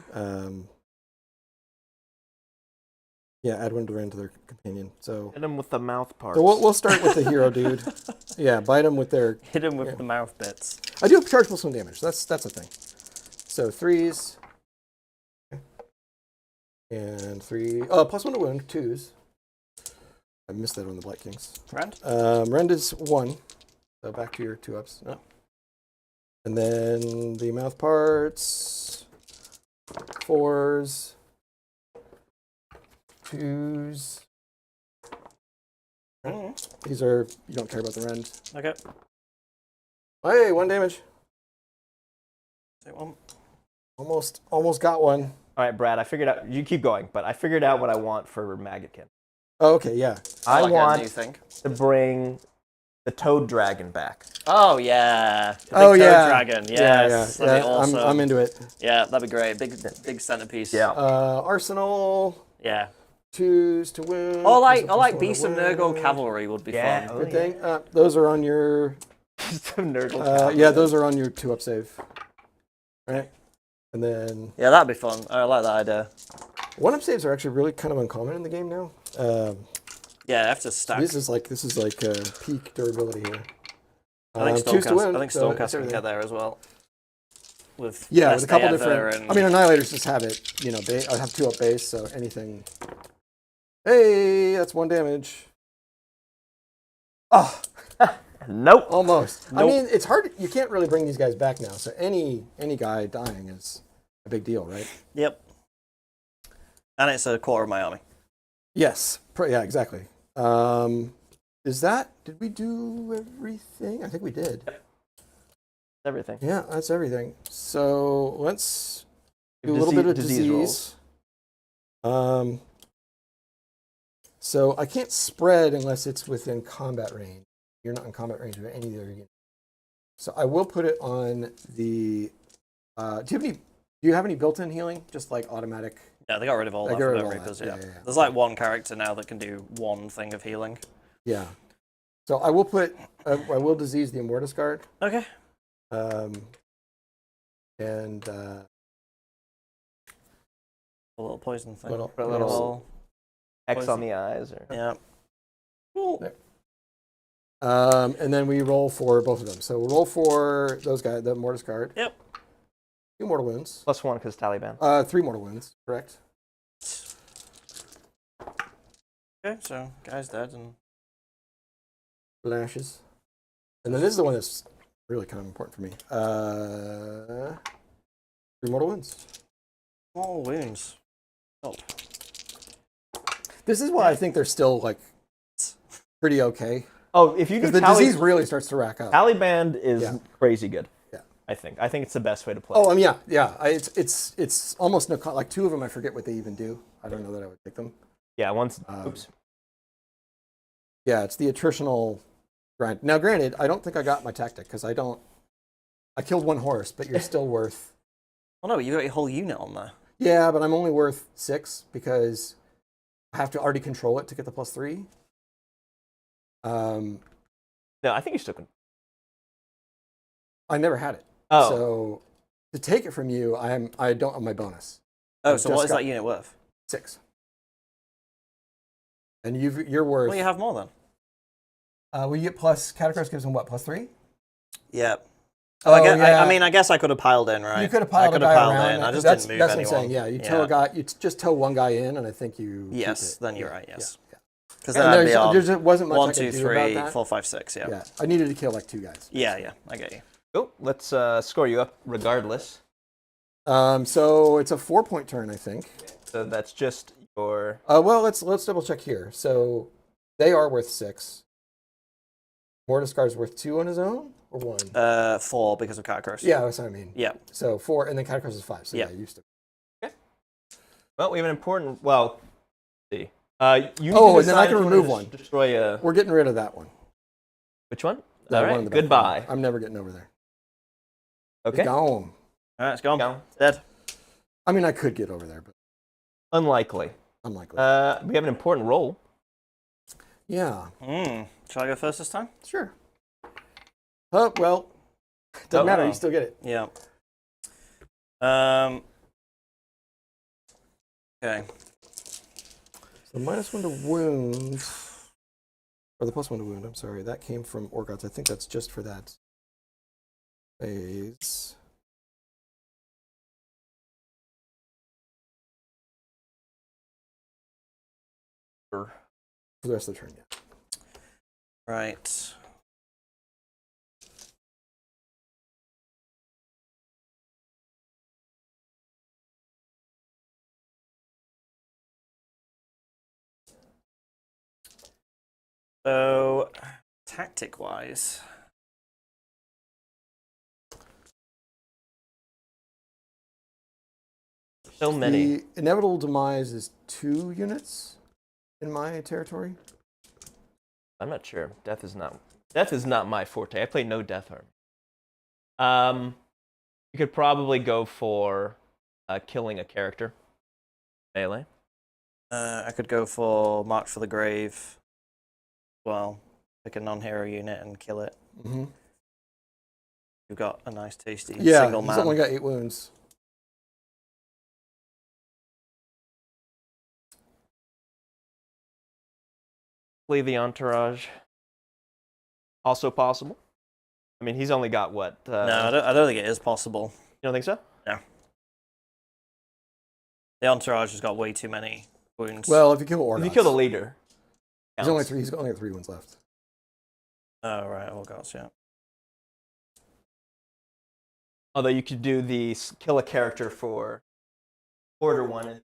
Yeah, add 1 to rend to their companion. So Hit him with the mouth parts. So we'll start with the hero dude. Yeah, bite him with their. Hit him with the mouth bits. I do have charge +1 damage. That's a thing. So 3s. And 3. Oh, +1 to wound. 2s. I missed that on the Blight Kings. Rend? Rend is 1. So back to your 2-ups. No. And then the mouth parts. 4s. 2s. These are, you don't care about the rend. Okay. Hey, 1 damage. Take 1. Almost got 1. All right, Brad, I figured out, you keep going, but I figured out what I want for Maggotkin. Oh, okay, yeah. I like a new want thing. to bring the Toad Dragon back. Oh, yeah. The big Oh, toad yeah. dragon. Yes. Yeah. That'd be awesome. I'm into it. Yeah, that'd be great. Big centerpiece. Yeah. Arsenal. Yeah. 2s to wound. I +1 like to Beast of wound. Nurgle Cavalry would be Yeah. fun. Good thing. Those are on your. Some Nurgle. Yeah, those are on your 2-up save. Right. And then Yeah, that'd be fun. I like that idea. 1-up saves are actually really kind of uncommon in the game now. Yeah, I have to stack. This is like peak durability here. I think 2s to wound. Stormcast so can everything. get there as well. With Yeah, best with a couple day different. ever and- I mean, Annihilators just have it. You know, I have 2-up base, so anything. Hey, that's 1 damage. Oh, Nope. almost. Nope. I mean, it's hard. You can't really bring these guys back now. So any guy dying is a big deal, right? Yep. And it's a quarter of my army. Yes. Yeah, exactly. Did we do everything? I think we did. Everything. Yeah, that's everything. So let's do a little bit of disease. rolls. So I can't spread unless it's within combat range. You're not in combat range with any of the other units. So I will put it on the. Do you have any built-in healing? Just like automatic. Yeah, they got rid of all that got for rid the of all Reapers, that. yeah. Yeah. There's like 1 character now that can do 1 thing of healing. Yeah. So I will put. I will disease the Immortis Guard. Okay. And A little poison thing. Little- A little X on the eyes. Or... Yeah. Cool. There. And then we roll for both of them. So we'll roll for those guys, the Immortis Guard. Yep. 2 mortal wounds. +1 because Taliban. 3 mortal wounds, correct? Okay, so guy's dead and Flashes. And then this is the one that's really kind of important for me. 3 mortal wounds. small wounds. Oh. This is why I think they're still like pretty okay. Oh, if you do Because the disease really starts to rack up. Taliban is Yeah. crazy good. Yeah. I think it's the best way to play. Oh, yeah. It's almost no. Like 2 of them, I forget what they even do. I don't know that I would pick them. Yeah, once. Oops. Yeah, it's the attritional grind. Now, granted, I don't think I got my tactic because I killed 1 horse, but you're still worth. Oh no, you got your whole unit on there. Yeah, but I'm only worth 6 because I have to already control it to get the +3. No, I think you still can. I never had it. Oh. So to take it from you, I don't have my bonus. Oh, I've so what just is got that unit worth? 6. And you're worth. Well, you have more then. Well, you get plus. Katakros gives them what? +3. Yeah. Oh, yeah. I mean, I guess I could have piled in, right? You could have piled I a could have guy piled around. in. I just that's didn't move that's anyone. what I'm saying. Yeah, you tow a guy. You just tow one guy in, and I think you. Yes, keep it. then you're right. Yes. Yeah. Because then I'd be on there wasn't much 1, I could 2, do 3, about that. 4, 5, 6. Yeah. Yeah, I needed to kill like 2 guys. Yeah. I get you. Oh, let's score you up regardless. So it's a 4-point turn, I think. So that's just your. Well, let's double check here. So they are worth 6. Immortis Guard's worth 2 on his own, or 1? 4 because of Katakros. Yeah, that's what I mean. Yeah. So 4, and then Katakros is 5. So yeah, you used to. Okay. Well, we have an important. Well, let's see. You and then I can remove one. Destroy a. We're getting rid of that one. Which one? That All one right. in the back Goodbye. corner. I'm never getting over there. Okay. It's gone. All right, it's gone. Gone. Dead. I mean, I could get over there, but Unlikely. unlikely. We have an important role. Yeah. Shall I go first this time? Sure. Oh, well, doesn't matter. You still get it. Yeah. Okay. So -1 to wound, or the +1 to wound. I'm sorry, that came from Orgots. I think that's just for that phase. For the rest of the turn, yeah. Right. So, tactic-wise, So many. The inevitable demise is 2 units in my territory. I'm not sure. Death is not my forte. I play no death army. You could probably go for killing a character. Melee. I could go for March for the Grave. Well, pick a non-hero unit and kill it. Mm-hmm. You've got a nice, tasty Yeah, single he's man. only got 8 wounds. Flee the entourage. Also possible. I mean, he's only got what? No, I don't think it is possible. You don't think so? No. The entourage has got way too many wounds. Well, if you kill Orgots. If you kill the leader. He's only 3. He's only got 3 wounds left. Oh, right. Oh, gosh, yeah. Although you could do the kill a character for order 1 and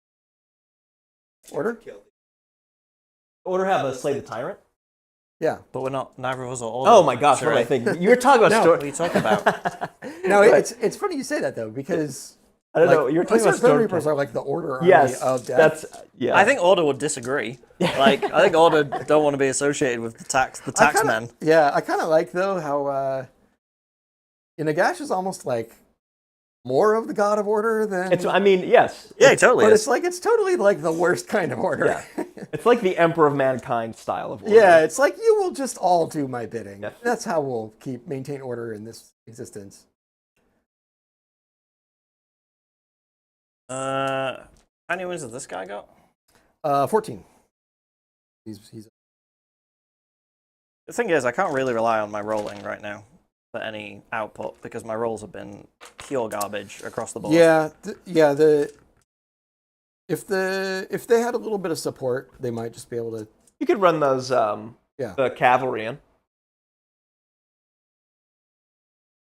Order? order have a slay the tyrant. Yeah. But we're not, neither of us are order. Oh my gosh, Sure. what am I thinking? You were talking about No. story. What are you talking about? No, it's funny you say that though, because I don't know. You're talking about Bonereapers story. are like the order army Yes, of death. that's yeah. I think Order would disagree. Like, I think Order don't want to be associated with the taxmen. Yeah, I kind of like though how Nagash is almost like more of the god of order than. It's. I mean, yes. Yeah, he totally But is. it's totally like the worst kind of order. Yeah. It's like the Emperor of Mankind style of order. Yeah, it's like you will just all do my bidding. Yeah. That's how we'll maintain order in this existence. How many wins has this guy got? 14. He's. The thing is, I can't really rely on my rolling right now for any output because my rolls have been pure garbage across the board. Yeah, if they had a little bit of support, they might just be able to. You could run those the cavalry in.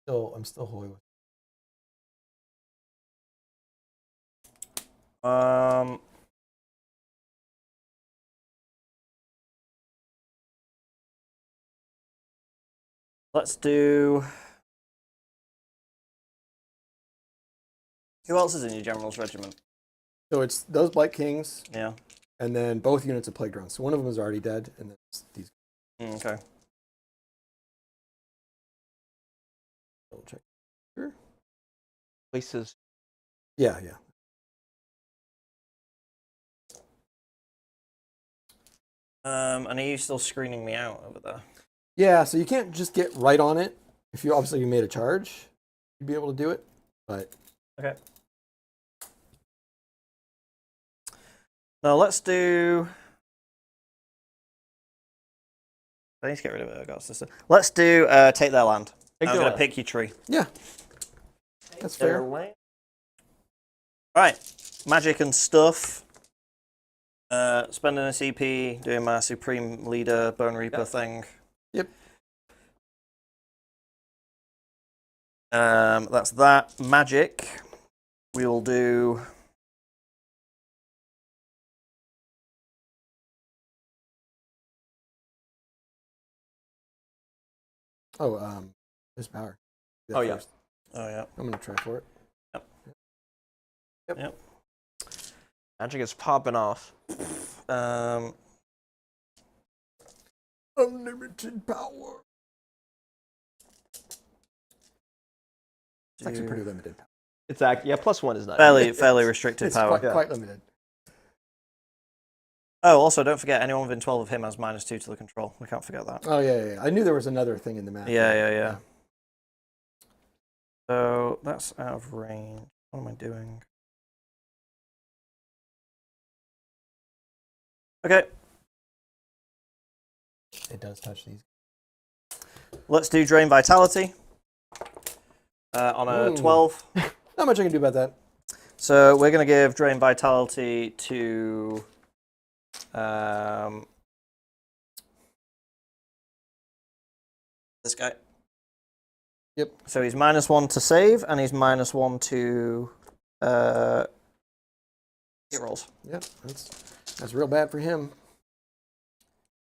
I'm still holy with. Let's do. Who else is in your general's regiment? So it's those Blight Kings, Yeah. and then both units of Plague Drones. So one of them is already dead, and then it's these. Okay. Double check. Sure. Places. Yeah. And are you still screening me out over there? Yeah, so you can't just get right on it. If you obviously made a charge, you'd be able to do it. But Okay. Now let's do. I need to get rid of it. I got sister. Let's do take their land. Take I'm their going to land. pick your tree. Yeah, that's Their fair. land. Right, magic and stuff. Spending a CP, doing my Supreme Leader Bonereaper thing. Yep. That's that. Magic. We'll do. Oh, this power. Do that Oh, yeah. first. Oh yeah. I'm gonna try for it. Yep. Magic is popping off. Unlimited power. It's actually pretty limited power. It's yeah, +1 is not. fairly restricted It's power. quite limited. Oh, also don't forget anyone within 12 of him has -2 to the control. We can't forget that. Oh yeah. I knew there was another thing in the map. Yeah. So that's out of range. What am I doing? Okay, It does touch these. let's do Drain Vitality on a Ooh. 12. Not much I can do about that. So we're going to give Drain Vitality to this guy. Yep. So he's -1 to save, and he's -1 to hit rolls. Yeah, that's real bad for him.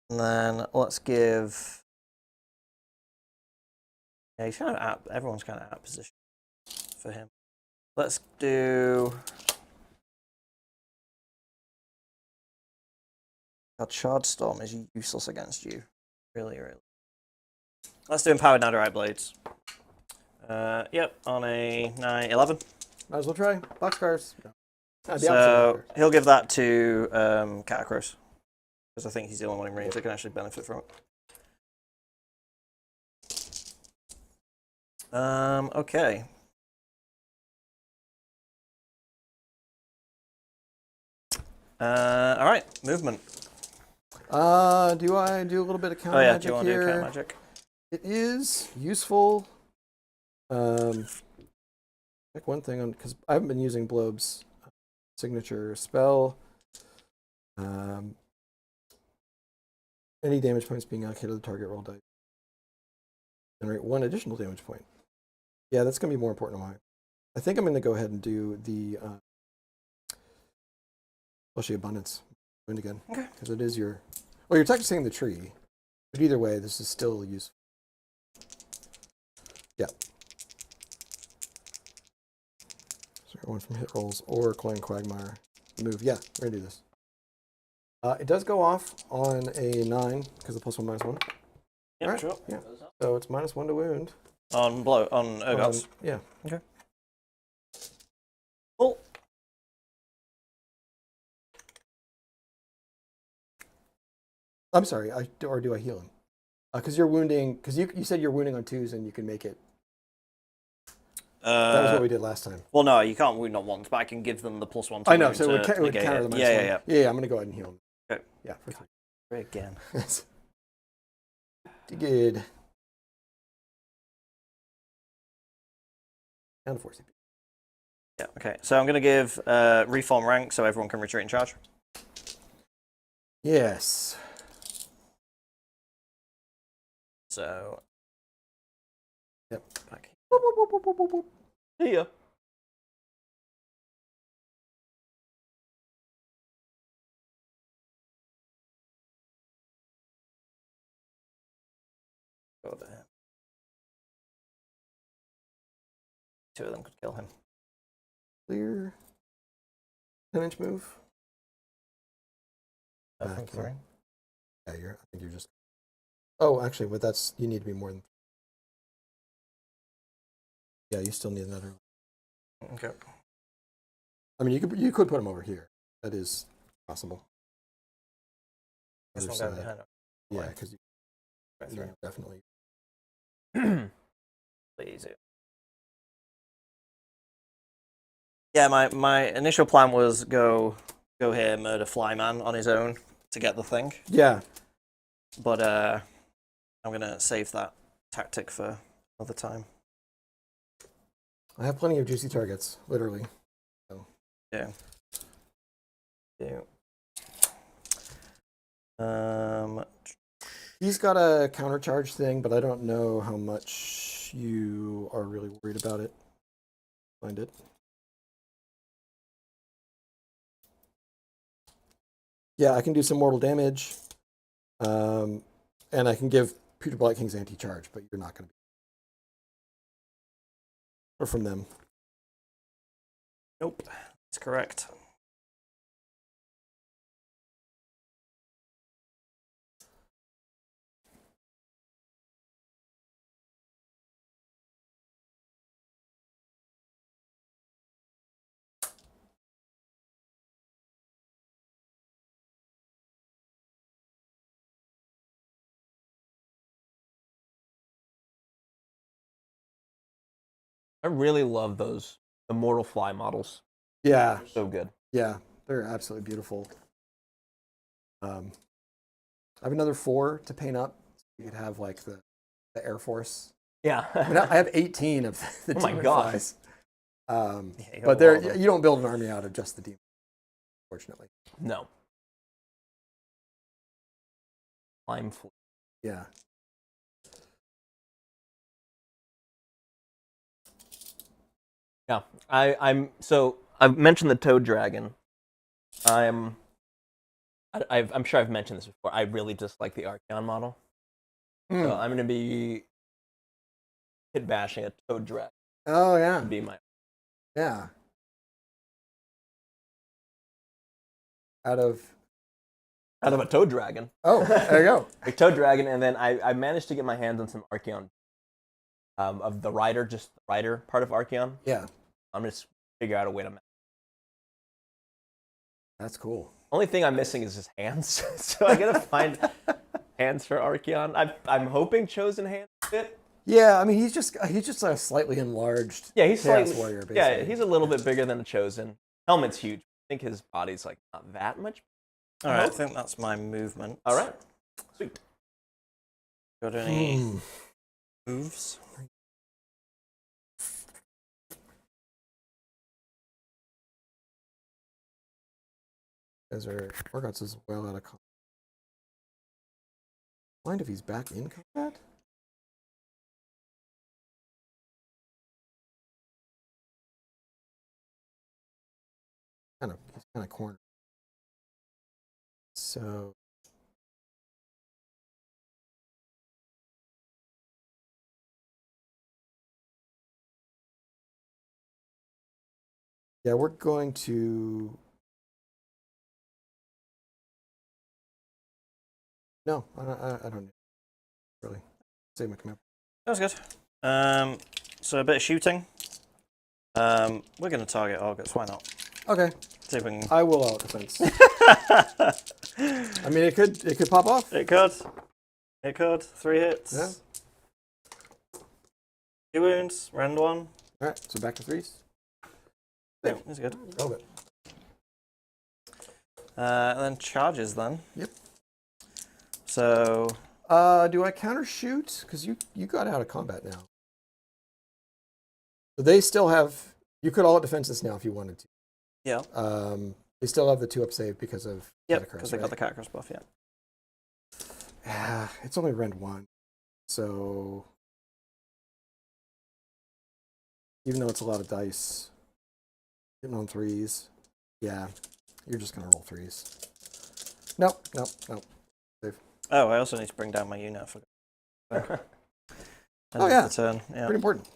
And then let's give. Yeah, he's kind of out. Everyone's kind of out of position for him. Let's do. God, Shard Storm is useless against you. Really. Let's do Empowered Netherite Blades. Yep, on a 9, 11. Might as well try. Boxcars. No. The So opposite. he'll give that to Katakros. Because I think he's the only one in range that can actually benefit from it. Okay. All right, movement. Do I do a little bit of counter Oh yeah, magic do you want to here? do cat magic? It is useful. Check one thing on because I haven't been using Blob's signature spell. Any damage points being allocated to the target roll dice. Generate 1 additional damage point. Yeah, that's going to be more important than mine. I think I'm going to go ahead and do the Fleshy Abundance wound again. Okay. Because it is your... Well, you're technically saying the tree. But either way, this is still useful. Yeah. So one from hit rolls or Cloying Quagmire. Move. Yeah, we're going to do this. It does go off on a 9 because of +1, -1. Yeah, Alright, sure. Yeah. So it's -1 to wound. On Urgots. Yeah. Okay. Cool. I'm sorry. Or do I heal him? Because you're wounding. Because you said you're wounding on 2s and you can make it. That was what we did last time. Well, no, you can't wound on 1s, but I can give them the +1 to I know. wound So it would, to it would negate counter it. the -1. Yeah. Yeah. I'm going to go ahead and heal him. Okay. Yeah. For 3. Again. Good. Down to 4 CP. Yeah, okay. So I'm going to give reform rank so everyone can retreat and charge. Yes. So. Yep. Back. See ya. Go over here. 2 of them could kill him. Clear. 10-inch move. I think 3. Yeah, I think you're just. Oh, actually, but that's you need to be more than. Yeah, you still need another. Okay. I mean, you could put him over here. That is possible. This Other one going side. behind. Yeah, because Right yeah, through. definitely. Easy. Yeah, my initial plan was go here, murder Flyman on his own to get the thing. Yeah. But I'm gonna save that tactic for another time. I have plenty of juicy targets, literally. So. Yeah. Yeah. He's got a countercharge thing, but I don't know how much you are really worried about it. Find it. Yeah, I can do some mortal damage. And I can give Peter Blight King's anti-charge, but you're not going to be. Or from them. Nope, that's correct. I really love those Immortal Fly models. Yeah. They're so good. Yeah, they're absolutely beautiful. I have another 4 to paint up. You could have like the Air Force. Yeah. I mean, I have 18 of the Oh my demon gosh. flies. Yeah, you got But a lot of them. you don't build an army out of just the demon, unfortunately. No. Lime fleet. Yeah. Yeah. I've mentioned the Toad Dragon. I'm sure I've mentioned this before. I really dislike the Archeon model. So I'm going to be hit bashing a Toad Dragon. Oh, yeah. To be my Yeah. Out of a Toad Dragon. Oh, there you go. A Toad Dragon, and then I managed to get my hands on some Archeon of the Rider, just the Rider part of Archeon. Yeah. I'm just figure out a way to. That's cool. Only thing I'm missing is his hands, so I gotta find hands for Archeon. I'm hoping Chosen Hands fit. Yeah, I mean he's just a slightly enlarged Yeah, he's Chaos slightly, Warrior, basically. yeah, he's a little bit bigger than a Chosen. Helmet's huge. I think his body's like not that much. All right, I think that's my movement. All right, sweet. Got any moves? Guys are Morgoth's is well out of combat. Mind if he's back in combat? He's kind of cornered. So yeah, we're going to. No, I don't really save my command. That was good. So a bit of shooting. We're going to target August. Why not? Okay, See if we can. I will out defense. I mean, it could pop off. It could. It could. 3 hits. Yeah. 2 wounds. Rend 1. All right, so back to 3s. Yeah, that's good. Oh, good. And then charges then. Yep. So. Do I counter shoot? Because you got out of combat now. So they still have. You could all out defense this now if you wanted to. Yeah. They still have the 2-up save because of Yep, Katakros, because they got the Katakros buff, yeah. Yeah, it's only rend 1. So even though it's a lot of dice, hitting on 3s, yeah, you're just gonna roll 3s. Nope. Save. Oh, I also need to bring down my unit. Oh, yeah. The turn. Yeah. Pretty important.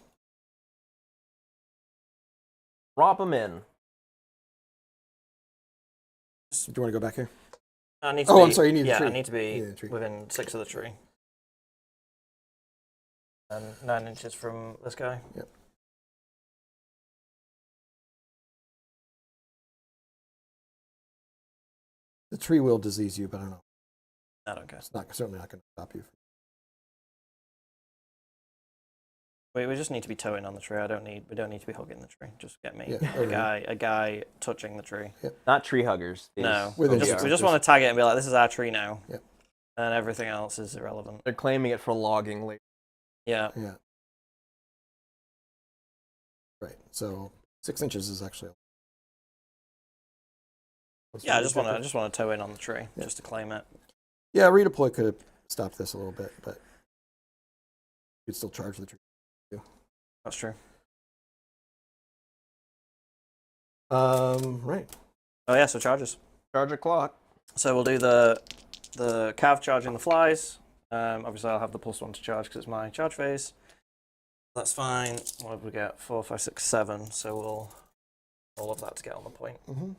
Drop them in. Do you want to go back here? I need to Oh, be, I'm sorry, you need a yeah, tree. I need to be You need a tree. within 6 of the tree. And 9 inches from this guy. Yep. The tree will disease you, but I don't know. I don't care. It's certainly not going to stop you. We just need to be towing on the tree. We don't need to be hugging the tree. Just get me Yeah, a guy touching the tree. Not tree huggers. No, Within we six just inches. want to tag it and be like, this is our tree now. Yep. And everything else is irrelevant. They're claiming it for logging later. Yeah. Yeah. Right. So 6 inches is actually. Yeah, I just want to tow in on the tree just to claim it. Yeah, redeploy could have stopped this a little bit, but you could still charge the tree. That's true. Right. Oh yeah, so charges. Charger clock. So we'll do the cav charging the flies. Obviously, I'll have the +1 to charge because it's my charge phase. That's fine. What did we get? 4, 5, 6, 7. So we'll all of that to get on the point. Mm-hmm.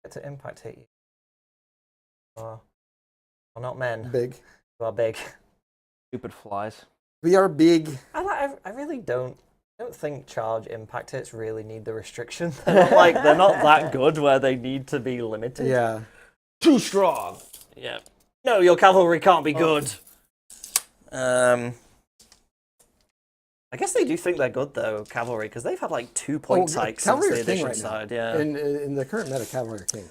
Get to impact hit you. Well, not men. Big. Who are big. Stupid flies. We are big. I really don't think charge impact hits really need the restriction. They're not that good where they need to be limited. Yeah. Too strong. Yeah. No, your cavalry can't be good. I guess they do think they're good though, cavalry, because they've had like 2-point hikes since the edition side. Yeah. In the current meta, cavalry are king.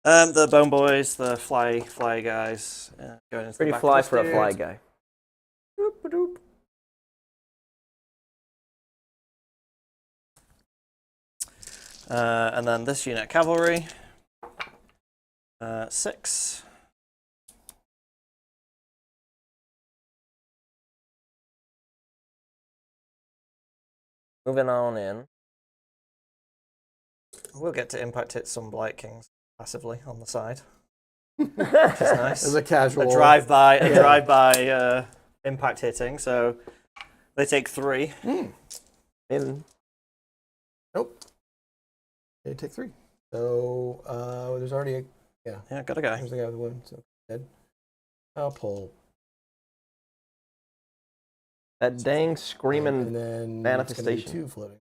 The bone boys, the fly guys, going into Pretty the back fly of for a dude. fly guy. Doop-a-doop. And then this unit cavalry, 6. Moving on in. We'll get to impact hit some Blight Kings passively on the side, which is nice. As a casual. A drive-by impact hitting, so they take 3. In. Nope. They take 3. So there's already a Yeah, got a guy. There's the guy with the wound. So dead. I'll pull. That dang screaming and then manifestation. It's gonna be 2 floating.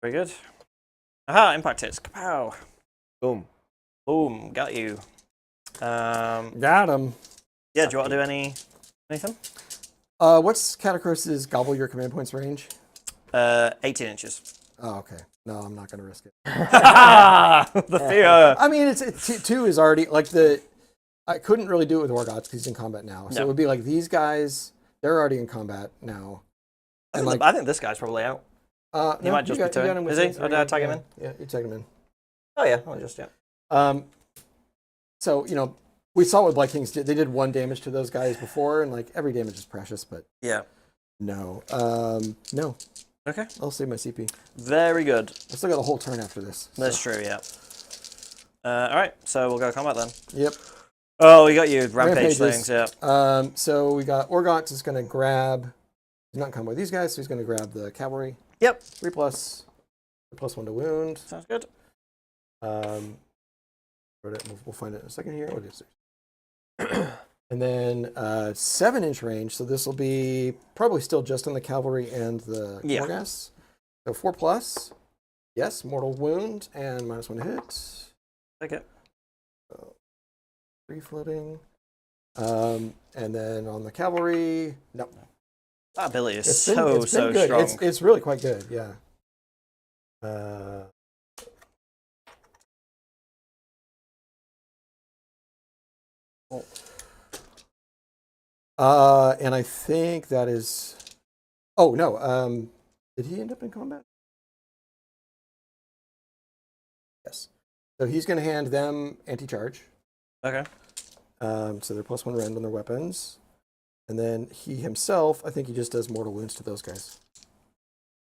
Very good. Aha, impact hits. Kapow. Boom. Boom, got you. Got him. Yeah, do you want to do anything? What's Katakros' gobble your command points range? 18 inches. Oh, okay. No, I'm not going to risk it. The fear. I mean, it's 2 is already like I couldn't really do it with Morghast because he's in combat now. So it would be like these guys, they're already in combat now. I think this guy's probably out. He might just be turned. Is he? Or did I tag him in? Yeah, you tagged him in. Oh yeah, So, we saw what Blight Kings did. They did 1 damage to those guys before, and like every damage is precious, but yeah. No. No. Okay. I'll save my CP. Very good. I still got a whole turn after this. That's true, yeah. Alright, so we'll go combat then. Yep. Oh, we got you. Rampage Rampages. things, yeah. So we got Orgont is going to grab. He's not coming with these guys, so he's going to grab the cavalry. Yep. 3+, +1 to wound. Sounds good. We'll find it in a second here. What is it? And then 7-inch range. So this will be probably still just on the cavalry and the Morghast. So 4+. Yes, mortal wound and -1 to hit. Take it. So 3 floating. And then on the cavalry, no. That ability is It's so good. strong. It's really quite good, yeah. And I think that is. Oh no. Did he end up in combat? Yes. So he's going to hand them anti-charge. Okay. So they're +1 rend on their weapons. And then he himself, I think he just does mortal wounds to those guys.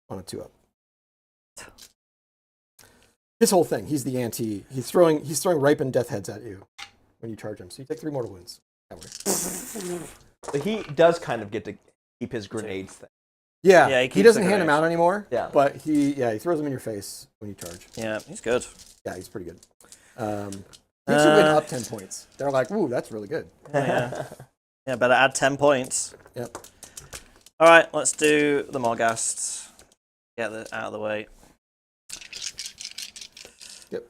On a 2-up. His whole thing, he's the anti. He's throwing ripened death heads at you when you charge him. So you take 3 mortal wounds. But he does kind of get to keep his grenades thing. Yeah, he he doesn't hand them out anymore. Yeah. But he throws them in your face when you charge. Yeah, he's good. Yeah, he's pretty good. He should win up 10 points. They're like, ooh, that's really good. Yeah. Yeah, better add 10 points. Yep. All right, let's do the Morghasts. Get it out of the way. Yep.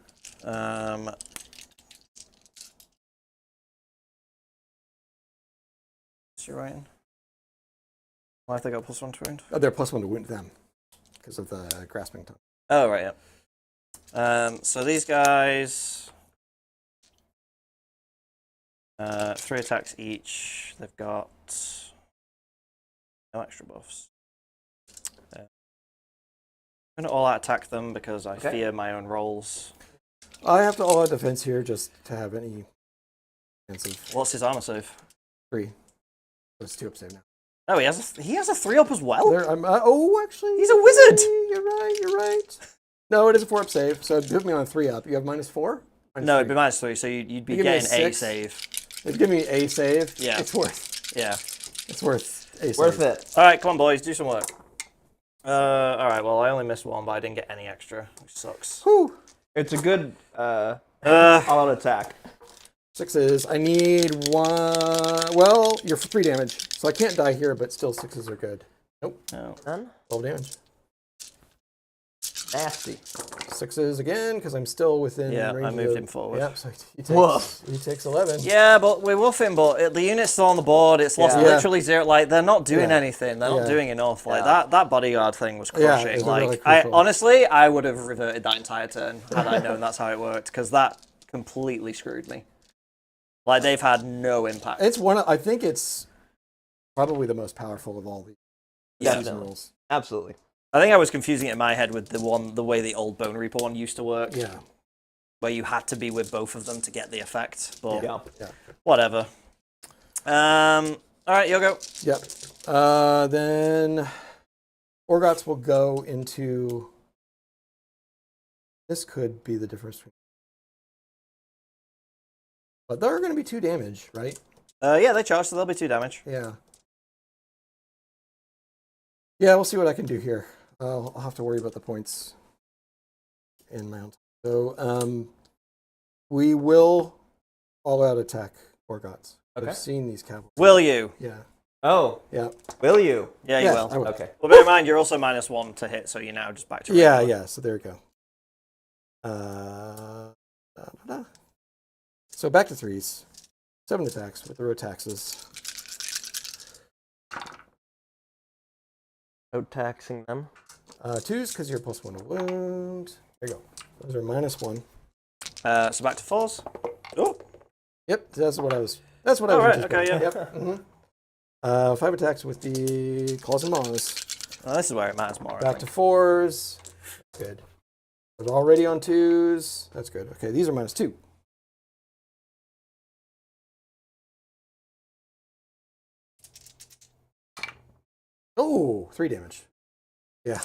What's your rating? Why have they got +1 to wound? Oh, they're +1 to wound them because of the grasping tongue. Oh, right, yeah. So these guys, 3 attacks each. They've got No extra buffs. I'm going to all-out attack them because I fear my own rolls. I have to all-out defense here just to have any defensive. What's his armor save? 3. That's 2 up save now. Oh, he has a 3 up as well? Oh, actually. He's a wizard! You're right. No, it is a 4 up save, so it put me on 3 up. You have -4? No, it'd be -3, so you'd be getting a save. It'd give me a save. Yeah. It's worth. Yeah. It's worth a save. Worth it. All right, come on, boys, do some work. All right, well, I only missed 1, but I didn't get any extra, which sucks. Whew. It's a good all-out attack. 6s. I need 1. Well, you're for 3 damage, so I can't die here, but still 6s are good. Nope. No. None? 12 damage. Nasty. 6s again, because I'm still within Yeah, range I moved him forward. Yep, so he takes 11. Yeah, but we're woofing, but the unit's still on the board. It's lost literally 0. Like, they're not doing anything. They're not doing enough. Like, that bodyguard thing was crushing. it's Like, really crucial. honestly, I would have reverted that entire turn had I known that's how it worked, because that completely screwed me. Like, they've had no impact. It's I think it's probably the most powerful of all the season rules. Absolutely. I think I was confusing it in my head with the way the old Bonereaper one used to work. Yeah. Where you had to be with both of them to get the effect. But Yeah. whatever. All right, you'll go. Yep. Then Morghast will go into. This could be the difference. But they're going to be 2 damage, right? Yeah, they charge, so they'll be 2 damage. Yeah. Yeah, we'll see what I can do here. I'll have to worry about the points in my own. So we will all-out attack Morghast. Okay. I've seen these cavalry. Will you? Yeah. Oh. Yeah. Will you? Yeah, you will. I will. Okay. Well, bear in mind, you're also -1 to hit, so you're now just back to regular. Yeah. So there we go. So back to 3s. 7 attacks with the road taxes. No taxing them. 2s because you're +1 to wound. There you go. Those are -1. So back to 4s. Oh. Yep, that's what I was. That's what I Oh, was. right, anticipating. okay, Yep. Mm-hmm. 5 attacks with the claws and maws. Well, this is where it matters more. Back to 4s. Good. I was already on 2s. That's good. Okay, these are -2. Oh, 3 damage. Yeah.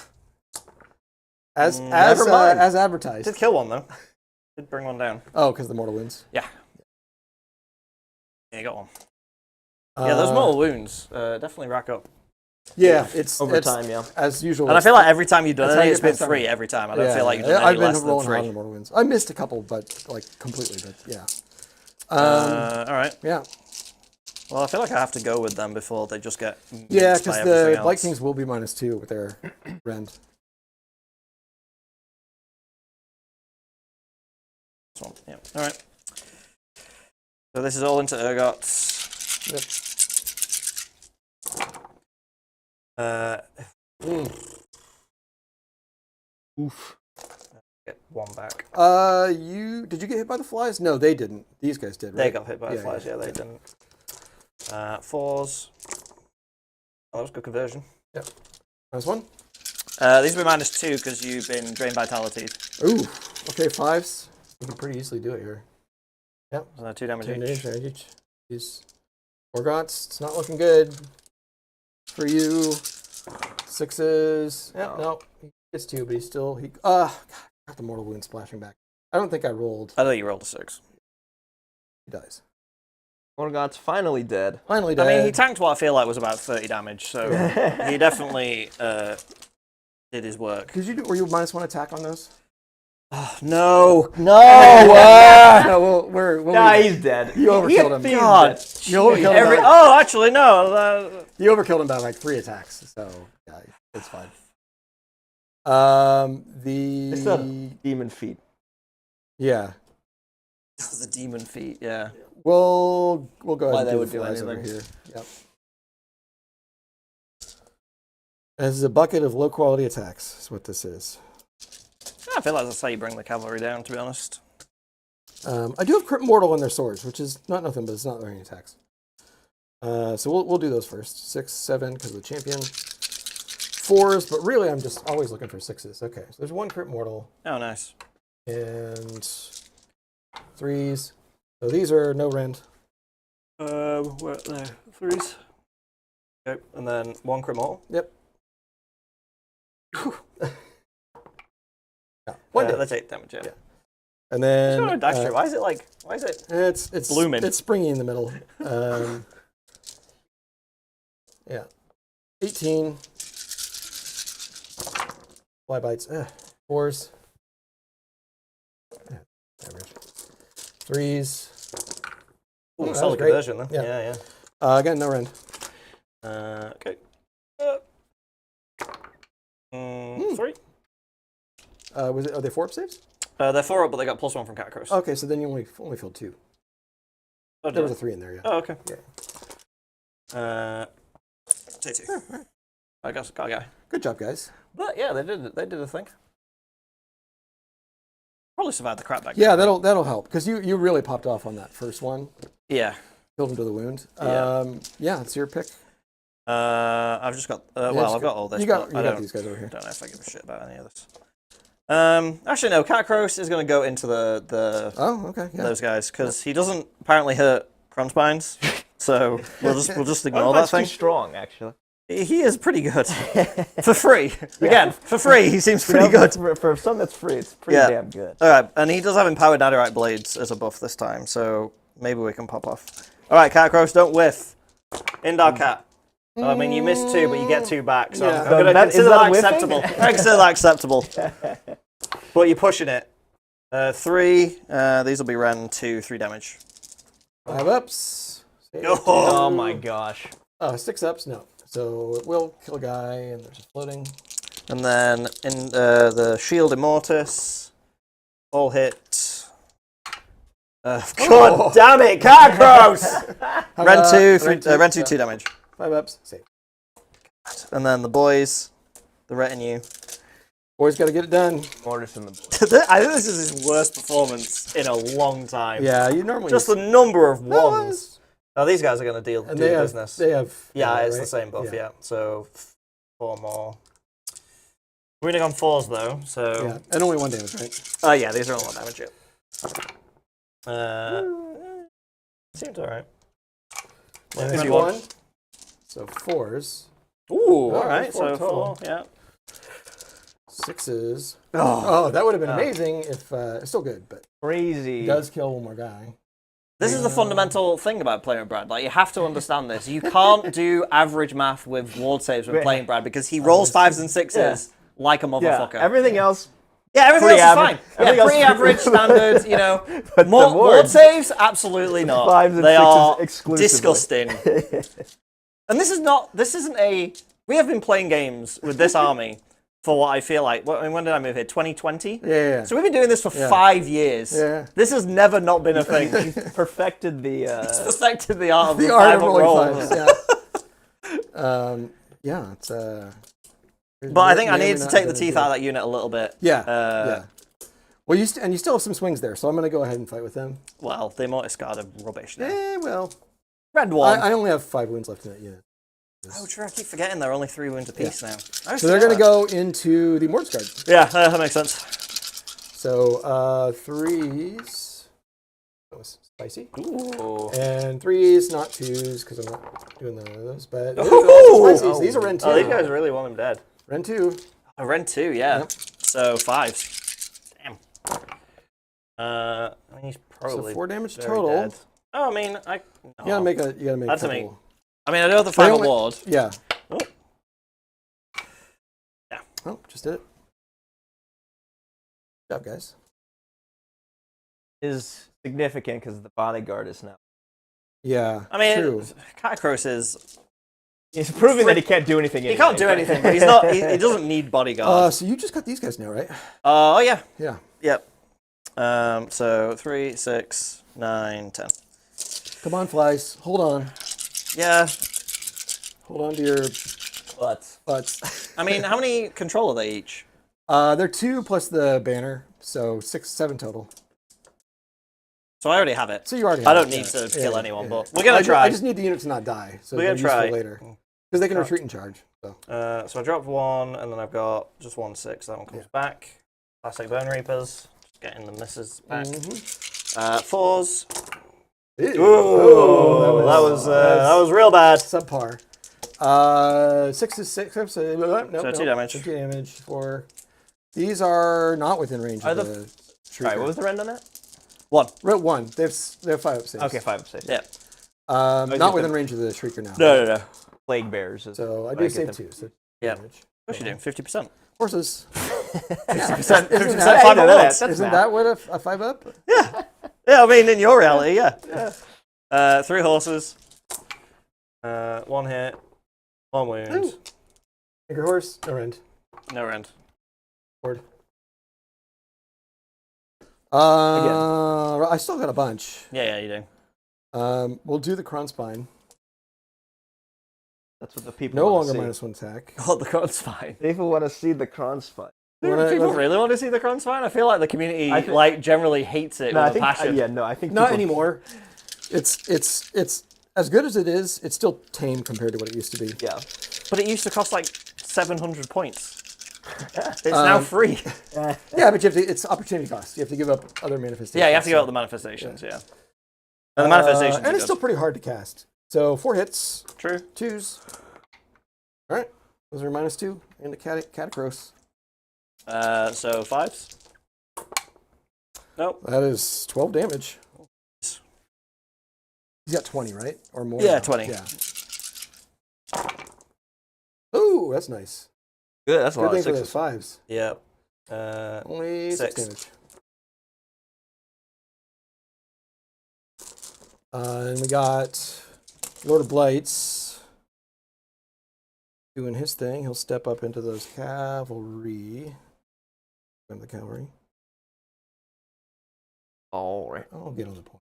As advertised. Did kill one, though. Did bring one down. Oh, because the mortal wounds. Yeah. Yeah, you got one. Yeah, those mortal wounds definitely rack up. Yeah, it's Over time, as usual. And I feel like every time you've done That's how it, you it's get been past 3 that. every time. I don't feel like you've done I've any been less than rolling 3. hard on the mortal wounds. I missed a couple, but like completely. But yeah. All right. Yeah. Well, I feel like I have to go with them before they just get Yeah, minced by because everything the else. Blight Kings will be -2 with their rend. This one. Yeah. All right. So this is all into Urgots. Yep. Oof. Get 1 back. Did you get hit by the flies? No, they didn't. These guys did, right? They got hit by the flies. Yeah, they didn't. 4s. Oh, that was good conversion. Yep. -1. These will be -2 because you've been drained vitality. Ooh. Okay, 5s. You can pretty easily do it here. Yep. So 2 damage 2 each. damage each. These Morghast, it's not looking good for you. 6s. Yep, no. He gets 2, but he's still God, got the mortal wound splashing back. I don't think I rolled. I thought you rolled a 6. He dies. Morghast's finally dead. Finally dead. I mean, he tanked what I feel like was about 30 damage, so he definitely did his work. Were you -1 attack on those? No. No, Nah, he's dead. You overkilled him. God. You overkilled him. Actually, no. You overkilled him by like 3 attacks, so yeah, it's fine. It's the demon feet. Yeah. The demon feet, yeah. We'll go ahead Why and they do would the do flies over anything. here. Yep. This is a bucket of low quality attacks, is what this is. I feel like that's how you bring the cavalry down, to be honest. I do have crit mortal on their swords, which is not nothing, but it's not very many attacks. So we'll do those first. 6, 7 because of the champion. 4s, but really I'm just always looking for 6s. Okay, so there's 1 crit mortal. Oh, nice. And 3s. So these are no rend. Where there? 3s. Okay, and then 1 crit mortal. Yep. Yeah, 1 damage. That's 8 damage, yeah. And then What's going on, why is it? It's blooming? It's springy in the middle. Yeah. 18. Fly bites. 4s. Yeah, average. 3s. Ooh, that solid was great. conversion then. Yeah. Yeah. Again, no rend. Okay. 3. Are they 4-up saves? They're 4 up, but they got +1 from Katakros. Okay, so then you only filled 2. Oh, There was a 3 in there, yeah. Oh, okay. Yeah. Take 2. I guess got a guy. Good job, guys. But yeah, they did a thing. Probably survived the crap back. Yeah, that'll help because you really popped off on that first one. Yeah. Killed him to the wound. Yeah. Yeah, it's your pick. I've just got. I've got all this. You got these guys over here. I don't know if I give a shit about any of this. Actually, no. Katakros is going to go into the Oh, okay. Yeah. those guys because he doesn't apparently hurt Crunchbines, so we'll just ignore that That's thing. too strong, actually. He is pretty good for free. Again, for free, he seems pretty good. For something that's free, it's pretty damn good. All right, and he does have empowered Netherite blades as a buff this time, so maybe we can pop off. All right, Katakros, don't whiff. Indar Cat. I mean, you missed 2, but you get 2 back, so Yeah. I'm going to Is consider that that whiffing? acceptable. I consider that acceptable. But you're pushing it. 3. These will be Ren 2, 3 damage. 5 ups. Oh my gosh. 6 ups. No. So it will kill a guy, and there's just floating. And then in the Shield Immortis, all hit. God damn it, Katakros! Ren 2, 2 damage. 5 ups. Save. And then the boys, the retinue. Boys got to get it done. Mortisan the I think this is his worst performance in a long time. Yeah, you normally Just the number of No, ones. Oh, these guys are going to do and the they have, business. They have. Yeah, it's right? the same buff, yeah. So 4 more. We're going to go on 4s though, so. Yeah, and only 1 damage, right? Oh, yeah, these are all 1 damage, yeah. Seems alright. And Red then 1. So 4s. Ooh, Oh, alright, 4 so total. 4, yeah. 6s. Oh, that would have been amazing if it's still good, but crazy. it does kill 1 more guy. This is the fundamental thing about playing with Brad. Like, you have to understand this. You can't do average math with ward saves when playing Brad because he rolls 5s and 6s like a motherfucker. Everything else. Yeah, everything else is fine. Everything Yeah, else pretty average, standard, you know. But More, the ward wards- saves? Absolutely not. 5s and They 6s are exclusively. disgusting. And this isn't a... We have been playing games with this army for what I feel like... When did I move here? 2020? Yeah. So we've been doing this for 5 years. Yeah. This has never not been a thing. Perfected the. Perfected the art of The the art of 5-up rolling roll. 5s. Yeah. It's But I think I needed to take the teeth out of that unit a little bit. Yeah. Yeah. Well, you still have some swings there, so I'm going to go ahead and fight with them. Well, the Immortis Guard are rubbish now. Well, Red 1. I only have 5 wounds left in that unit. Oh, true. I keep forgetting they're only 3 wounds apiece now. So they're going to go into the Immortis Guard. Yeah, that makes sense. So 3s. That was spicy. Ooh. And 3s, not 2s, because I'm not doing those. But Ooh. spicy. These are Ren 2. Oh, these guys really want him dead. Ren 2. Oh, Ren 2, yeah. Yep. So 5s. Damn. I mean, he's probably So 4 damage very total. dead. Oh, I mean, no. You gotta make a That's a couple. I mean, I do have the final only- ward. Yeah. Oh. Yeah. Oh, just did it. Good job, guys. Is significant because the bodyguard is now. Yeah. I mean, true. Katakros is... He's proving that he can't do anything. He can't do anything, but he's not. He doesn't need bodyguard. So you just got these guys now, right? Oh, yeah. Yeah. Yep. So 3, 6, 9, 10. Come on, flies. Hold on. Yeah. Hold on to your Butts. butts. I mean, how many control are they each? They're 2 plus the banner, so 6, 7 total. So I already have it. So you already I have don't it, need yeah. to kill anyone, Yeah. but we're going to try. I just need the unit to not die, so We're they're gonna useful try. later. Because they can retreat and charge. So. So I dropped 1, and then I've got just 1/6. That one comes back. Classic Bonereapers. Just getting the misses back. 4s. Ooh, that was real bad. Subpar. 6 is 6. So 2 damage. 2 damage for. These are not within range of the Shrieker. Alright, what was the rend on that? 1. 1. They have 5 up saves. Okay, 5 up saves. Yeah. Not within range of the Shrieker now. No. Plague Bears. So I do save 2. So Yeah. damage. What's she doing? 50%. Horses. 50% 5 5 Isn't that what a 5 up? Yeah. Yeah, I mean, in your reality, yeah. 3 horses. 1 hit. 1 wound. Ooh. Anchor horse. No rend. No rend. Board. I still got a bunch. Yeah, you do. We'll do the Kronspine. That's what the people No want longer to see. -1 attack. Oh, the Kron's fine. People want to see the Kronspine. Do people really want to see the Kron's fine? I feel like the community generally hates it with a passion. I think Not people- anymore. It's as good as it is. It's still tame compared to what it used to be. Yeah. But it used to cost like 700 points. It's now free. Yeah, but it's opportunity cost. You have to give up other manifestations. Yeah, you have to give up the manifestations, yeah. And the manifestations and it's still pretty hard to cast. So 4 hits. True. 2s. All right. Those are -2 into Katakros. So 5s. Nope. That is 12 damage. He's got 20, right? Or more? Yeah, now. 20. Yeah. Ooh, that's nice. Good, that's a Good lot thing of for those 5s. Sixes. Yeah. Only 6 6. damage. And we got Lord of Blights doing his thing. He'll step up into those cavalry. And the cavalry. All right. I'll get on the point.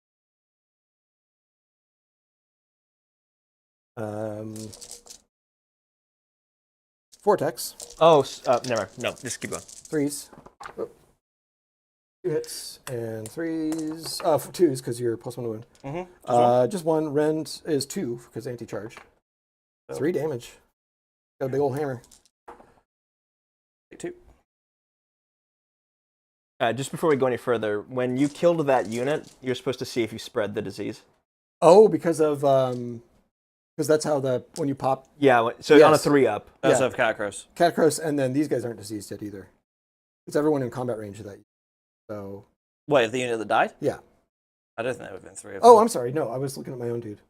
Vortex. Oh, never mind. No, just keep going. 3s. Oh. 2 hits and 3s. 2s because you're +1 to wound. Just 1. Rend is 2 because anti-charge. 3 damage. Got a big old hammer. Take 2. Just before we go any further, when you killed that unit, you're supposed to see if you spread the disease. Oh, because that's how when you pop Yeah, so on a 3-up. Those Yeah. have Katakros. Katakros, and then these guys aren't diseased yet either. It's everyone in combat range of that. So Wait, the unit that died? yeah. I don't think there would have been 3 of them. Oh, I'm sorry. No, I was looking at my own dude.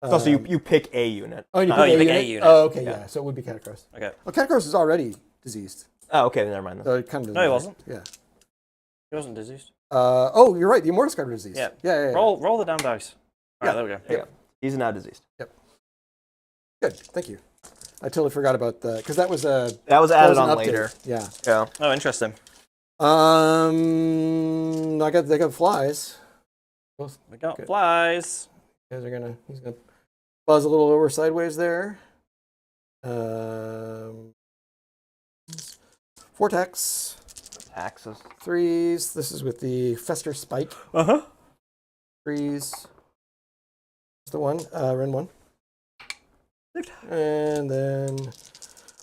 So you pick a unit. Oh, you pick a unit. Oh, okay, Yeah. yeah. So it would be Katakros. Okay. Well, Katakros is already diseased. Oh, okay, never mind. Then. So it kind of No, he wasn't. Yeah. He wasn't diseased. Oh, you're right. The Immortis Guard was diseased. Yeah. Yeah. Roll the damn dice. All right, there we go. Yeah. He's now diseased. Good. Thank you. I totally forgot about that because that was That was that was added an on update. later. Yeah. Yeah. Oh, interesting. They got flies. We got Good. flies. He's gonna buzz a little over sideways there. Vortex. Axis. 3s. This is with the Fester Spike. 3s. That's the one. Rend 1. And then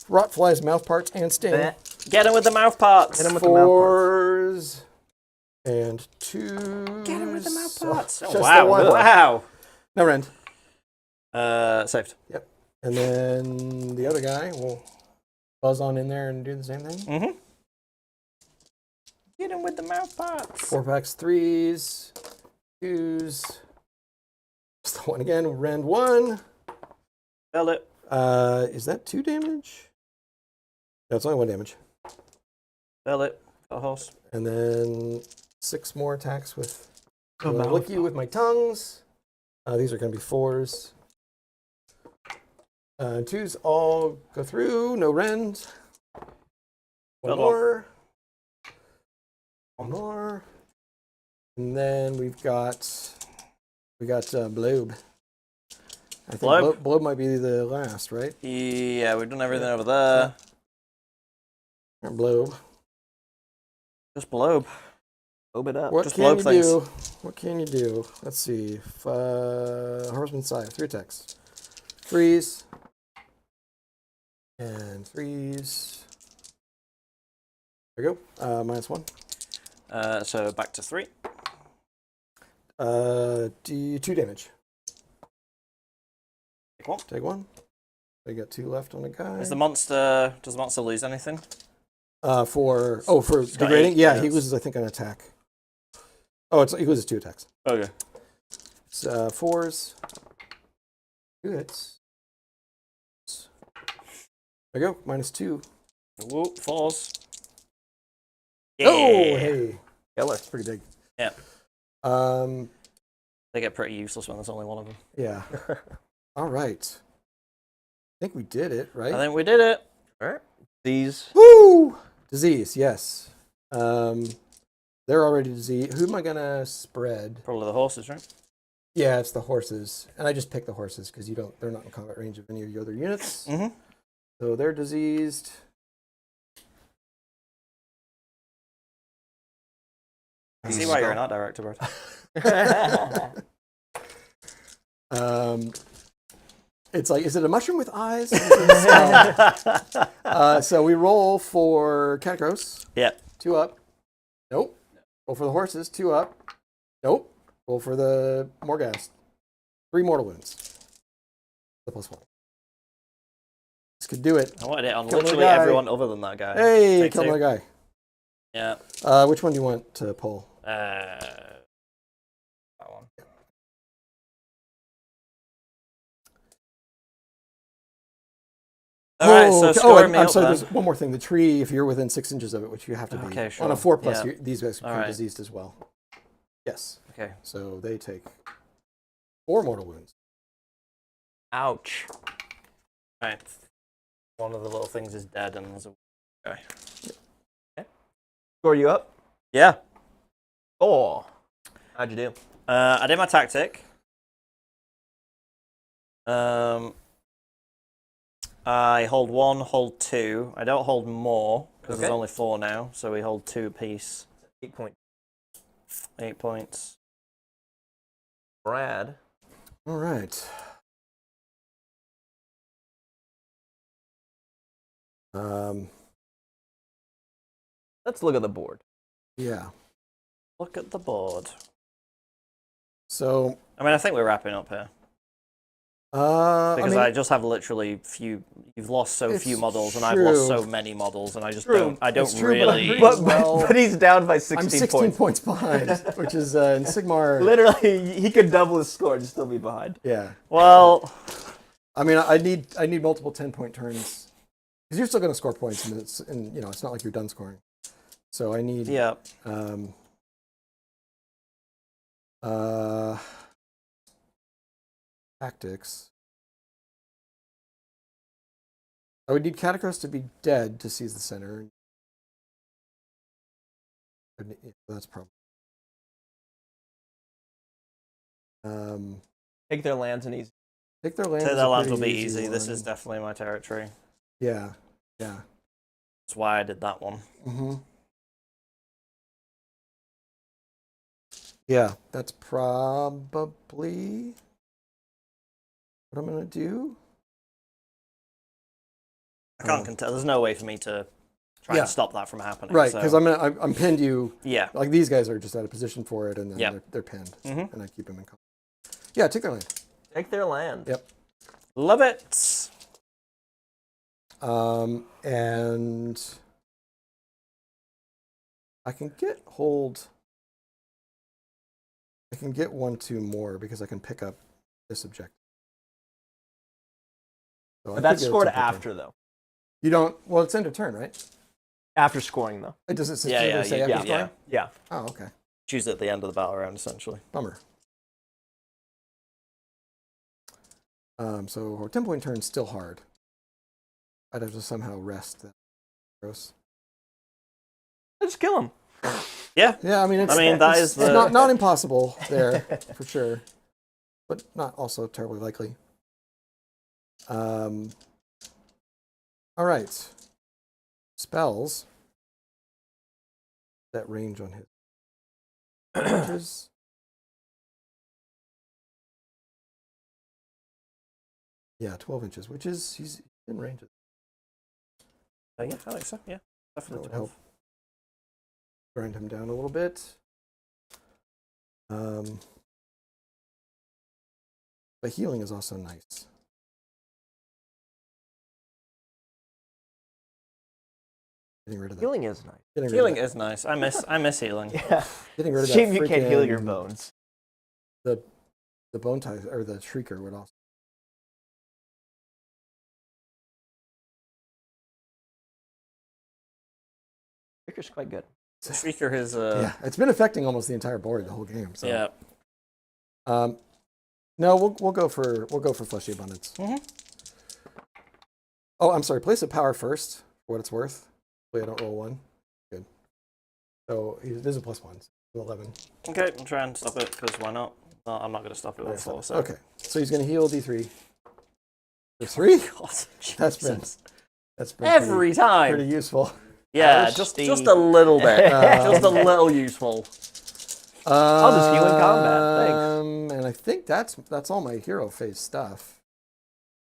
Rot Flies, Mouth Parts, and Sting. Get him with the mouth parts. Hit him with the mouth parts. 4s. And 2s. Get him with the mouth parts. Just Oh, wow. the one. Wow. No rend. Saved. Yep. And then the other guy will buzz on in there and do the same thing. Mm-hmm. Get him with the mouth parts. 4-packs, 3s, 2s. Just the one again. Rend 1. Build it. Is that 2 damage? No, it's only 1 damage. Build it. Got a horse. And then 6 more attacks with. I'll lick you with my tongues. These are going to be 4s. 2s all go through. No rend. One Build more. One more. And then we've got Blobe. I think Blobe? Blobe might be the last, right? Yeah, we've done everything over there. Or Blobe. Just blobe. Open it up. What Just can blobe you things. do? what can you do? Let's see. Horseman Scythe, 3 attacks. Freeze. And freeze. There you go. -1. So back to 3. D2 damage. Take 1. Take 1. I got 2 left on the guy. Does the monster lose anything? For degrading? 8 Yeah, he hits. loses, I think, an attack. Oh, he loses 2 attacks. Okay. It's 4s. 2 hits. There you go. -2. Whoop, 4s. Yeah. Oh, hey. Killer. That's pretty big. Yeah. Um, They get pretty useless when there's only one of them. yeah. All right. I think we did it, right? I think we did it. All right. These. Woo! Disease, yes. They're already diseased. Who am I gonna spread? Probably the horses, right? Yeah, it's the horses, and I just picked the horses because they're not in combat range of any of your other units. Mm-hmm. So they're diseased. I see why you're an art director, bro. It's like, is it a mushroom with eyes? So we roll for Katakros. Yeah. 2 up. Nope. Roll for the horses. 2 up. Nope. Roll for the Morghast. 3 mortal wounds. The +1. This could do it. I wanted it on Kill the literally guy. everyone other than that guy. Hey, Take kill 2. another guy. Yeah. Which one do you want to pull? That one. Alright, so score me I'm up sorry, then. there's one more thing. The tree, if you're within 6 inches of it, which you have to be. Okay, sure. On a 4+, Yeah. these guys become Alright. diseased as well. Yes. Okay. So they take 4 mortal wounds. Ouch. Right. One of the little things is dead and there's a guy. Score you up? Yeah. Oh. How'd you do? I did my tactic. I hold 1, hold 2. I don't hold more because there's Okay. only 4 now, so we hold 2 apiece. 8 point. 8 points. Brad. All right. Let's look at the board. Yeah. Look at the board. So, I mean, I think we're wrapping up here because I just have literally few. You've lost so few It's models, and I've lost true. so many models, and I just True. don't. I don't It's true, but really. But he's down by 16, I'm 16 points. points behind, which is in Sigmar. Literally, he could double his score and still be behind. Yeah. Well, I mean, I need multiple 10-point turns because you're still going to score points, and it's not like you're done scoring. So I need. yeah. Tactics. I would need Katakros to be dead to seize the center. That's probably. Take their lands and easy. Take their lands. Take is their a lands will pretty be easy. This one. is definitely my territory. Yeah. Yeah. That's why I did that one. Mm-hmm. Yeah, that's probably what I'm gonna do. I can't contest. There's no way for me to try Yeah. and stop that from happening. Right, so- because I'm pinned you. Yeah. Like these guys are just out of position for it, and then Yep. they're pinned, Mhm. and I keep them in. Yeah, take their land. Take their land. Yep. Love it. And I can get hold. I can get 1-2 more because I can pick up this objective. So I But could that's get a scored 10-point turn. after, though. You don't. Well, it's end of turn, right? After scoring, though. It doesn't Yeah, yeah, say yeah, after yeah. scoring? Yeah. Oh, okay. Choose at the end of the battle round, essentially. Bummer. So 10-point turn's still hard. I'd have to somehow rest that. Gross. Just kill him. Yeah. Yeah, I mean, that is it's the- not impossible there for sure, but not also terribly likely. All right. Spells. That range on his. Inches. Yeah, 12 inches, which is he's in range. Yeah, I think so. Yeah, That definitely would 12. help grind him down a little bit. But healing is also nice. Getting rid of that. Healing is nice. Healing is nice. I miss healing. Yeah. Getting rid of Shame that. you can't heal your freaking- bones. The bone tie or the shrieker would also. Shrieker's quite good. Shrieker is Yeah, it's been affecting almost the entire board the whole game. So. yeah. No, we'll go for fleshy abundance. Oh, I'm sorry. Place a power first for what it's worth. Hopefully, I don't roll one. Good. So there's a +1. 11. Okay, I'll try and stop it because why not? No, I'm not going to stop it with 4. So. Okay, so he's going to heal D3. D3? God, That's Jesus. been Every time. pretty useful. Yeah, Ouch, just Steve. a little bit. Um, Just a little useful. I'll just heal in combat. Thanks. And I think that's all my hero phase stuff.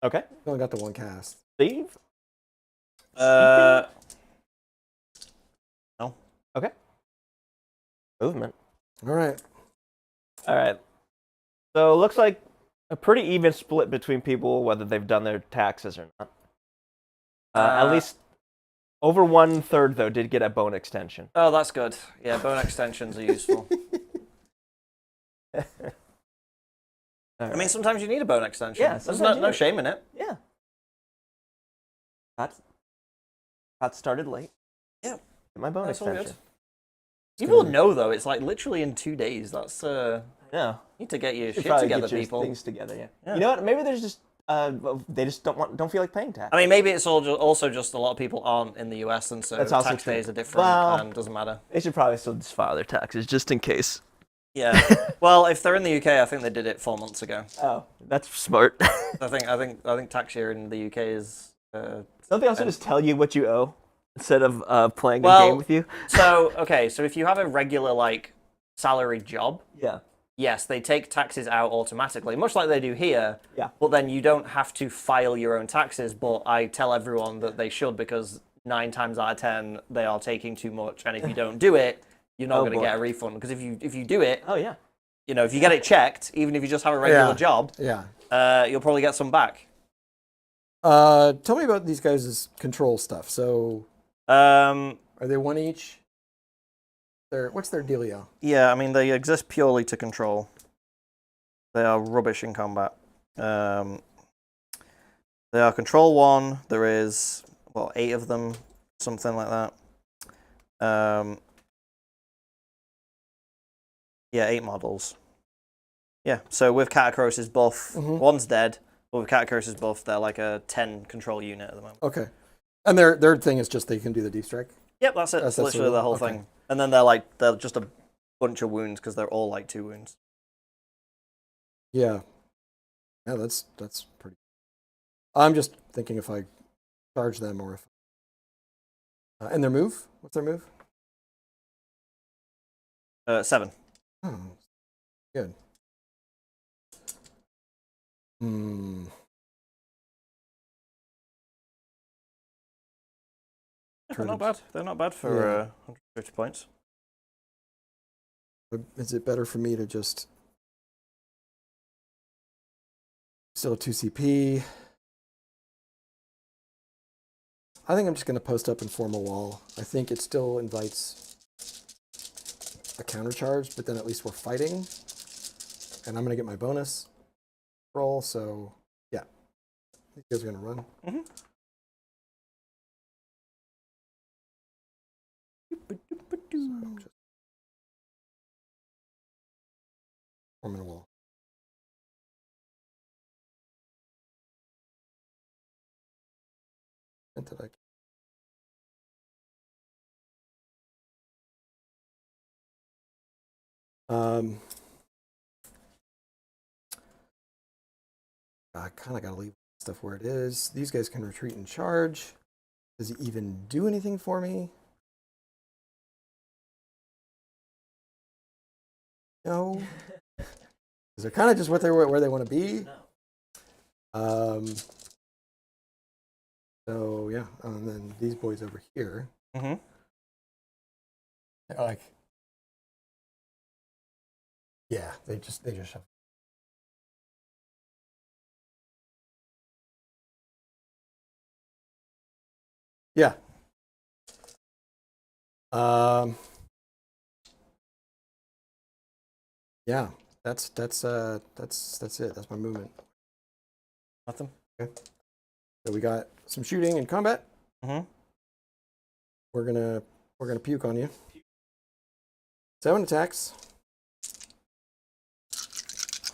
Okay. I only got the one cast. Steve? No. Okay. Movement. All right. All right. So it looks like a pretty even split between people, whether they've done their taxes or not. At least over 1/3, though, did get a bone extension. Oh, that's good. Yeah, bone extensions are useful. I mean, sometimes you need a bone extension. Yeah, There's sometimes you no do. shame in it. Yeah. Got started late. Yeah. Get my bone That's all extension. good. People know, though, it's like literally in 2 days. That's, Yeah. you need to get your Should shit probably together, get your people. things together, yeah. Yeah. You know what? Maybe there's just they just don't feel like paying tax. I mean, maybe it's also just a lot of people aren't in the US, and so That's also tax true. days are different, Well- and doesn't matter. They should probably still just file their taxes just in case. Yeah. Well, if they're in the UK, I think they did it 4 months ago. Oh, that's smart. I think tax year in the UK is. Don't they also just tell you what you owe instead of playing a Well- game with you? So okay, so if you have a regular like salaried job, Yeah. yes, they take taxes out automatically, much like they do here. Yeah. But then you don't have to file your own taxes. But I tell everyone that they should because 9 times out of 10 they are taking too much, and if you don't do it, you're not Oh, going to boy. get a refund. Because if you do it, Oh yeah. you know, if you get it checked, even if you just have a regular Yeah. job, Yeah. you'll probably get some back. Tell me about these guys' control stuff. So are they one each? What's their dealio? Yeah, I mean, they exist purely to control. They are rubbish in combat. They are control 1. There is, 8 of them, something like that. Yeah, 8 models. Yeah, so with Katakros' buff, one's dead, but with Katakros' buff, they're like a 10 control unit at the moment. Okay. And their thing is just they can do the deep strike? Yep, that's it. That's literally the whole okay. thing. And then they're just a bunch of wounds because they're all like 2 wounds. Yeah. Yeah, that's pretty. I'm just thinking if I charge them or if. And their move? What's their move? 7. Oh, good. They're not bad. They're not bad for 150 points. Is it better for me to just still 2 CP? I think I'm just going to post up and form a wall. I think it still invites a counter charge, but then at least we're fighting. And I'm going to get my bonus roll, so yeah. You guys are going to run. Mm-hmm. So I'm just forming a wall. Did I? I kind of got to leave stuff where it is. These guys can retreat and charge. Does he even do anything for me? No. Is it kind of just where they want to be? So yeah, and then these boys over here. Mm-hmm. They're like, yeah, they just have. Yeah. Yeah, that's it. That's my movement. Nothing. Okay. So we got some shooting and combat. Mm-hmm. We're gonna puke on you. 7 attacks.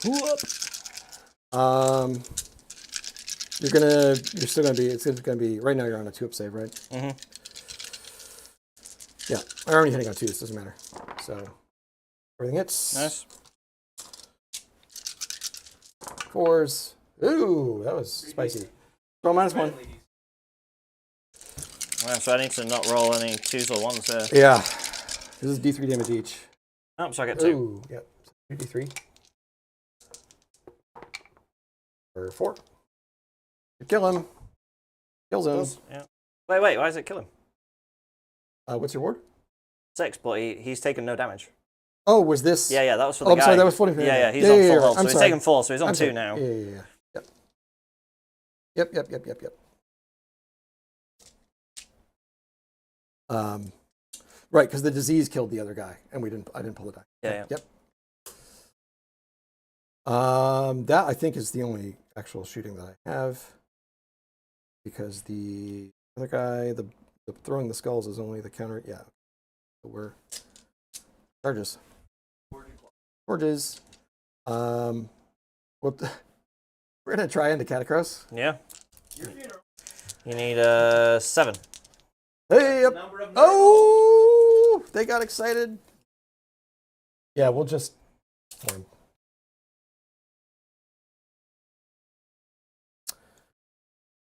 Whoop. You're still gonna be. It's gonna be. Right now, you're on a 2-up save, right? Mm-hmm. Yeah, I'm already hitting on 2s. Doesn't matter. So everything hits. Nice. 4s. Ooh, that was spicy. Roll -1. Right, so I need to not roll any 2s or 1s here. Yeah. This is D3 damage each. Oh, so I get 2. Ooh, yep. 3d3. Or 4. You kill him. Kill zone. Yeah. Wait, why does it kill him? What's your ward? 6, but he's taken no damage. Oh, was this? Yeah, that was for the Oh, guy. I'm sorry, that was 40. Yeah, he's on full health. So he's taken 4, so he's on I'm 2 sorry. now. Yeah. Yep. Right, because the disease killed the other guy, and I didn't pull the die. Yeah. Yep. That I think is the only actual shooting that I have, because the other guy, the throwing the skulls is only the counter. Yeah. So we're charges. Forges. We're gonna try into Katakros. Yeah. You need 7. Hey, up. Oh, they got excited. Yeah, we'll just form.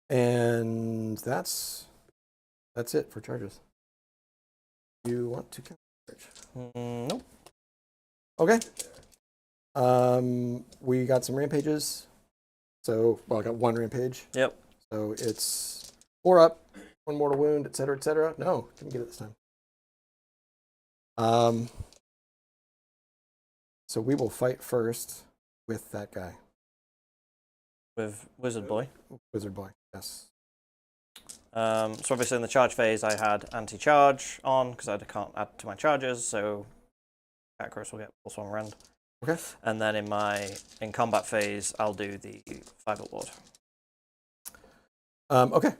And that's it for charges. You want to charge? Nope. Okay. We got some rampages. So, well, I got 1 rampage. Yep. So it's 4 up, 1 mortal wound, etc., etc. No, didn't get it this time. So we will fight first with that guy. With Wizard Boy. Wizard Boy, yes. So obviously in the charge phase I had anti-charge on because I can't add to my charges, so Katakros will get +1 rend. Okay. And then in combat phase I'll do the 5-up ward. Okay.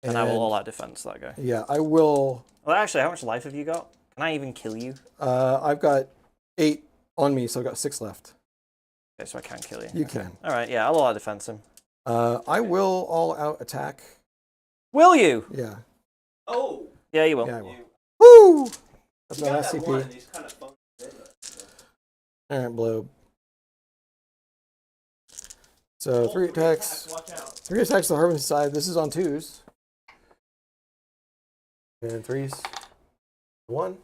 And I will all out defense that guy. Yeah, I will. Well, actually, how much life have you got? Can I even kill you? I've got 8 on me, so I've got 6 left. Okay, so I can kill you. You can. All right, yeah, I'll all out defense him. I will all out attack. Will you? Yeah. Oh. Yeah, you will. Yeah, I will. Woo! That's my last CP. All right, blow. So 3 attacks. 3 attacks to the Harvest side. This is on 2s. And 3s. 1.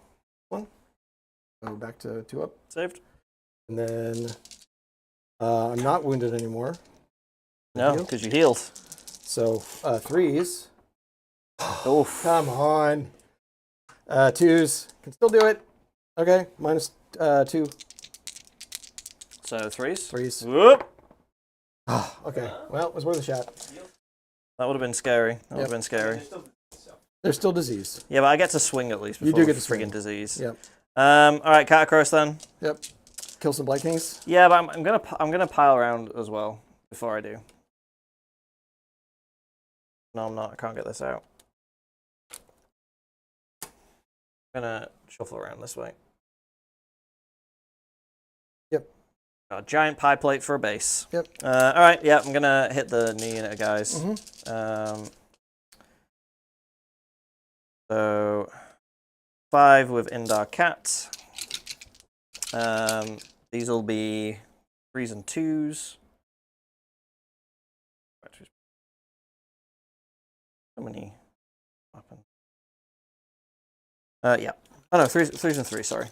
So back to 2 up. Saved. And then I'm not wounded anymore. No, because you healed. So 3s. Oof. Come on. 2s. Can still do it. Okay. -2. So 3s. 3s. Whoop. Okay. Well, it was worth a shot. That would have been scary. That would have been scary. There's still disease. Yeah, but I get to swing at least before You do get to friggin' swing. disease. Yep. All right, Katakros then. Yep. Kill some Blight Kings. Yeah, but I'm gonna pile around as well before I do. No, I'm not. I can't get this out. I'm gonna shuffle around this way. Yep. Got a giant pie plate for a base. Yep. All right. Yeah, I'm gonna hit the new unit of guys. Mm-hmm. So 5 with Indar Cat. These will be 3s and 2s. How many weapons? Yeah. Oh no, 3s and 3s. Sorry.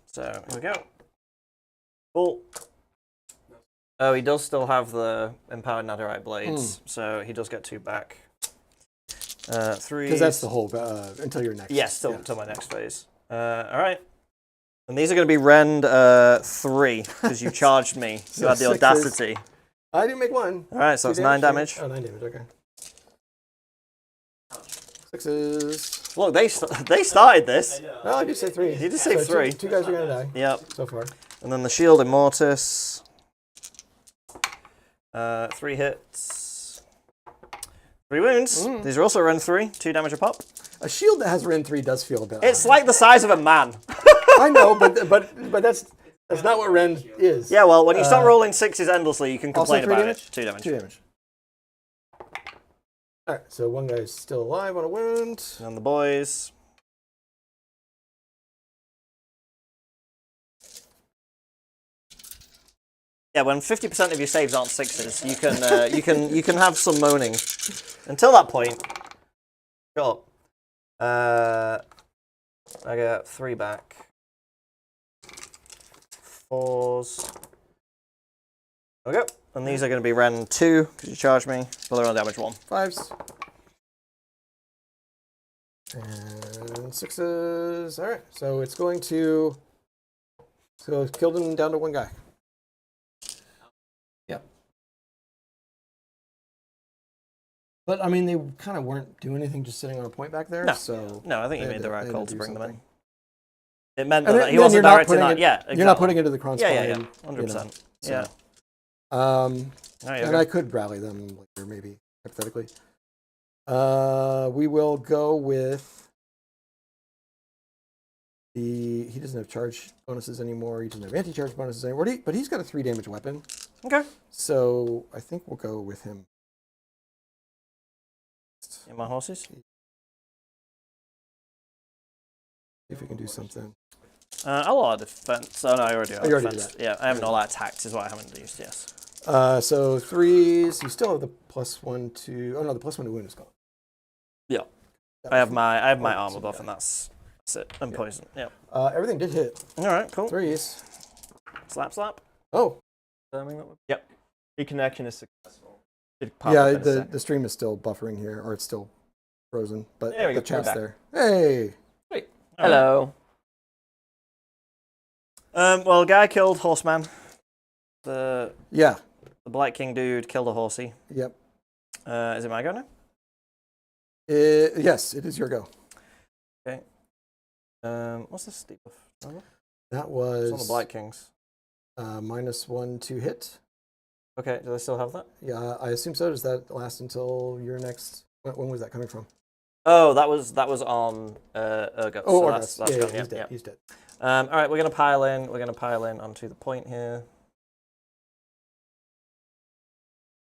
So here we go. Cool. Oh, he does still have the Empowered Netherite Blades, so he does get 2 back. 3. Because that's the whole, until your next. Yes, until my next phase. Alright. And these are going to be rend 3, because you charged me. So you had the 6s. audacity. I didn't make 1. Alright, so that's 9 damage. Oh, 9 damage, okay. 6s. Look, they started this. Oh, I did say 3. You did say 3. Two guys are going to die. Yep. So far. And then the shield Immortis. 3 hits. 3 wounds. These are also rend 3. 2 damage a pop. A shield that has Rend 3 does feel a bit. It's like the size of a man. I know, but that's not what Rend is. Yeah, well, when you start rolling 6s endlessly, you can complain also 3 about damage? it. 2 damage. 2 damage. Alright, so one guy's still alive on a wound. And the boys. Yeah, when 50% of your saves aren't 6s, you can have some moaning. Until that point, shut up. I get 3 back. 4s. There we go. And these are going to be rend 2 because you charged me. But they're on damage 1. 5s. And 6s. Alright, so it's going to. So it's killed him down to 1 guy. Yep. But I mean, they kind of weren't doing anything just sitting on a point back there. No, so no, I think you made the right call to bring them in. It meant and that then he wasn't you're not directing that. Yeah, exactly. You're not putting it into the Kron's Yeah, 100%. You know, yeah. And I could rally them later, maybe, hypothetically. We will go with the... He doesn't have charge bonuses anymore. He doesn't have anti-charge bonuses anymore. But he's got a 3 damage weapon. Okay. So I think we'll go with him. In my horses? See if we can do something. I'll allow defense. Oh, no, I already have you already defense. did that. Yeah, I haven't all that attacks is what I haven't used, yes. So 3s. You still have the +1 to... Oh, no, the +1 to wound is gone. Yeah. I have my armor buff, and that's it. And poison. Yeah. Everything did hit. All right, cool. 3s. Slap, slap. Oh. Yep. Reconnection is successful. Should pop Yeah, up in a second. the stream is still buffering here, or it's still frozen, but There we the go, chat's we're back. there. Hey! Wait. Hello. Well, guy killed Horseman. The Yeah. Blight King dude killed a horsey. Yep. Is it my go now? Yes, it is your go. Okay. What's this debuff? That It's was on the Blight Kings. -1 to hit. Okay, do they still have that? Yeah, I assume so. Does that last until your next... When was that coming from? Oh, that was on Urgot. Oh, so Orgus. that's Yeah, gone, he's dead. He's dead. All right, we're gonna pile in. We're gonna pile in onto the point here,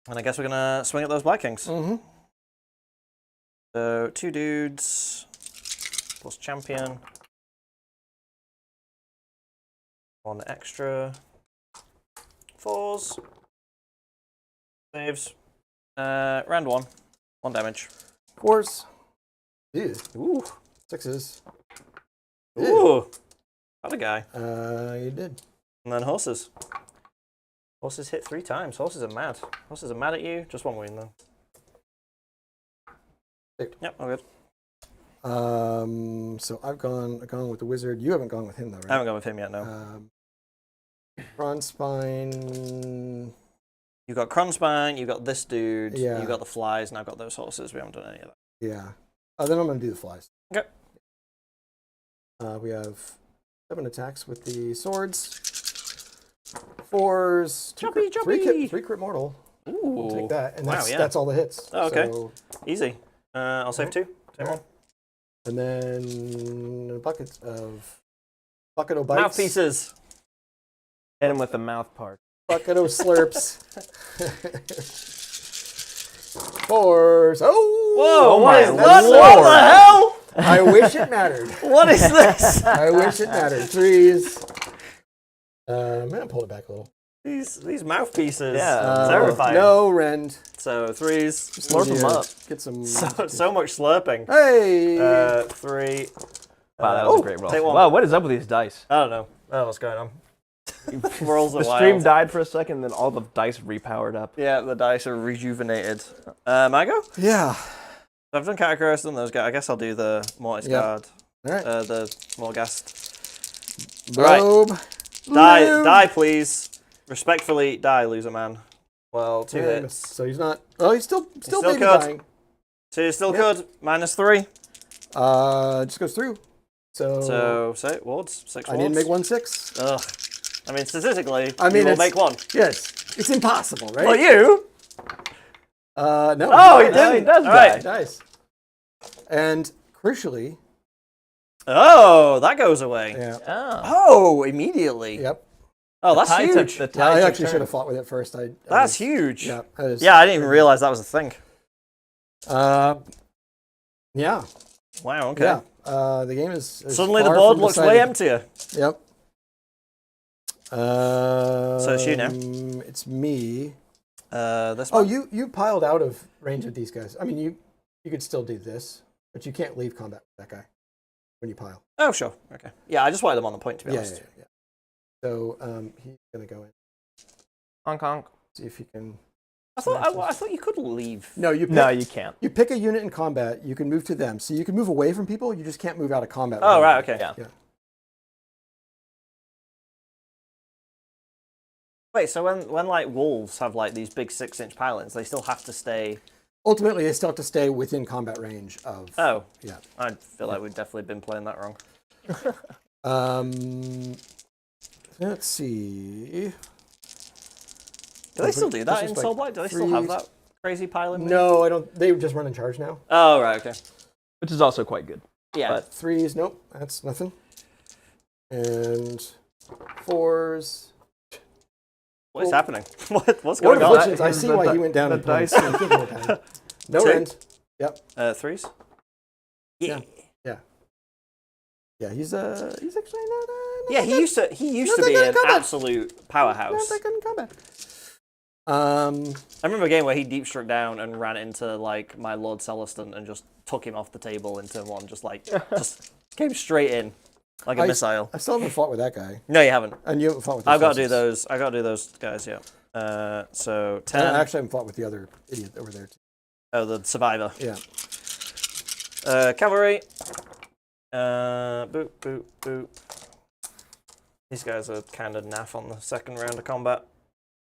and I guess we're gonna swing at those Black Kings. Mm-hmm. So 2 dudes plus champion, 1 extra, 4s, saves, round 1, 1 damage. 4s. Ew. Ooh, 6s. ooh, got a guy. You did. And then horses. Horses hit 3 times. Horses are mad. Horses are mad at you. Just 1 wound though. Yep, all good. So I've gone with the wizard. You haven't gone with him though, right? I haven't gone with him yet, no. Bronze Spine. You got Kronspine, you got this dude, Yeah. you got the flies, and I've got those horses. We haven't done any of that. Yeah. Then I'm going to do the flies. Okay. We have 7 attacks with the swords. 4s. Choppy, 3 crit mortal. Ooh. We'll take that. And Wow, that's, yeah. that's all the hits. Oh, okay. So, Easy. I'll save 2. Take 1. and then a bucket of bites. Mouthpieces. Hit him with the mouth part. Bucket of slurps. 4s. Oh! Whoa, my what lord. the hell? I wish it mattered. What is this? I wish it mattered. 3s. I'm going to pull it back a little. These mouthpieces. Yeah. Terrifying. No rend. So 3s. Just Slurp need them to up. Get some. So much slurping. Hey! 3. Wow, that was a great roll. Take 1. Wow, what is up with these dice? I don't know. Oh, what's going on? Worlds are The wild. stream died for a second, then all the dice repowered up. Yeah, the dice are rejuvenated. Mago? Yeah. I've done Katakros, done those guys. I guess I'll do the Immortis Guard. All right. The Morghast. Robe. Die, please. Respectfully, die, loser man. Well, 2 hits. So he's not. Oh, he's still still baby good. dying. 2 still good. -3. Just goes through. So. So, say wards. 6 wards. I need to make 1/6. Ugh. I mean, statistically, you will it's, make 1. Yes, it's impossible, right? Well, you? No. Oh, he No, he didn't. does All die. right. Nice. And crucially, Oh, that goes away. yeah. Oh, immediately. Yep. Oh, that's huge. The Yeah, I tides actually have should have turned. fought with it first. That's huge. Yeah. Yeah, I didn't even realize that was a thing. Yeah. Wow, okay. Yeah. The game is Suddenly the far board from looks decided. way emptier. Yep. So it's you now. It's me. This Oh, one? you piled out of range with these guys. I mean, you could still do this, but you can't leave combat with that guy when you pile. Oh, sure. Okay. Yeah, I just wanted them on the point, to be Yeah, honest. yeah. So he's gonna go in. Honk honk. See if he can. I thought you could leave. No, you pick, No, you can't. you pick a unit in combat. You can move to them, so you can move away from people. You just can't move out of combat. Oh, with right. them. Okay. Yeah. Yeah. Wait. So when like wolves have like these big 6-inch pylons, they still have to stay. Ultimately, they still have to stay within combat range of. Oh. Yeah. I feel like we've definitely been playing that wrong. Let's see. Do they still do that in This is Soulblight? Do they still have that crazy pylon? thing? No, I don't. They just run in charge now. Oh, right. Okay. Which is also quite good. Yeah. But 3s, nope, that's nothing. And 4s. What is Well, happening? What's What going on? afflictions? I see why he went down the in points. dice- He did go down. No 2? end. Yep. 3s? Yeah. Yeah, he's actually not. Yeah, he used to not be that good an in combat. absolute Not powerhouse. that good in combat. I remember a game where he deep struck down and ran into like my Lord Celestin and just took him off the table in turn 1, just came straight in like a missile. I still haven't fought with that guy. No, you haven't. And you haven't fought with. I've got to do forces. those. I got to do those guys. Yeah. So 10. I actually haven't fought with the other idiot over there too. Oh, the survivor. Yeah. Cavalry. Boop boop boop. These guys are kind of naff on the second round of combat.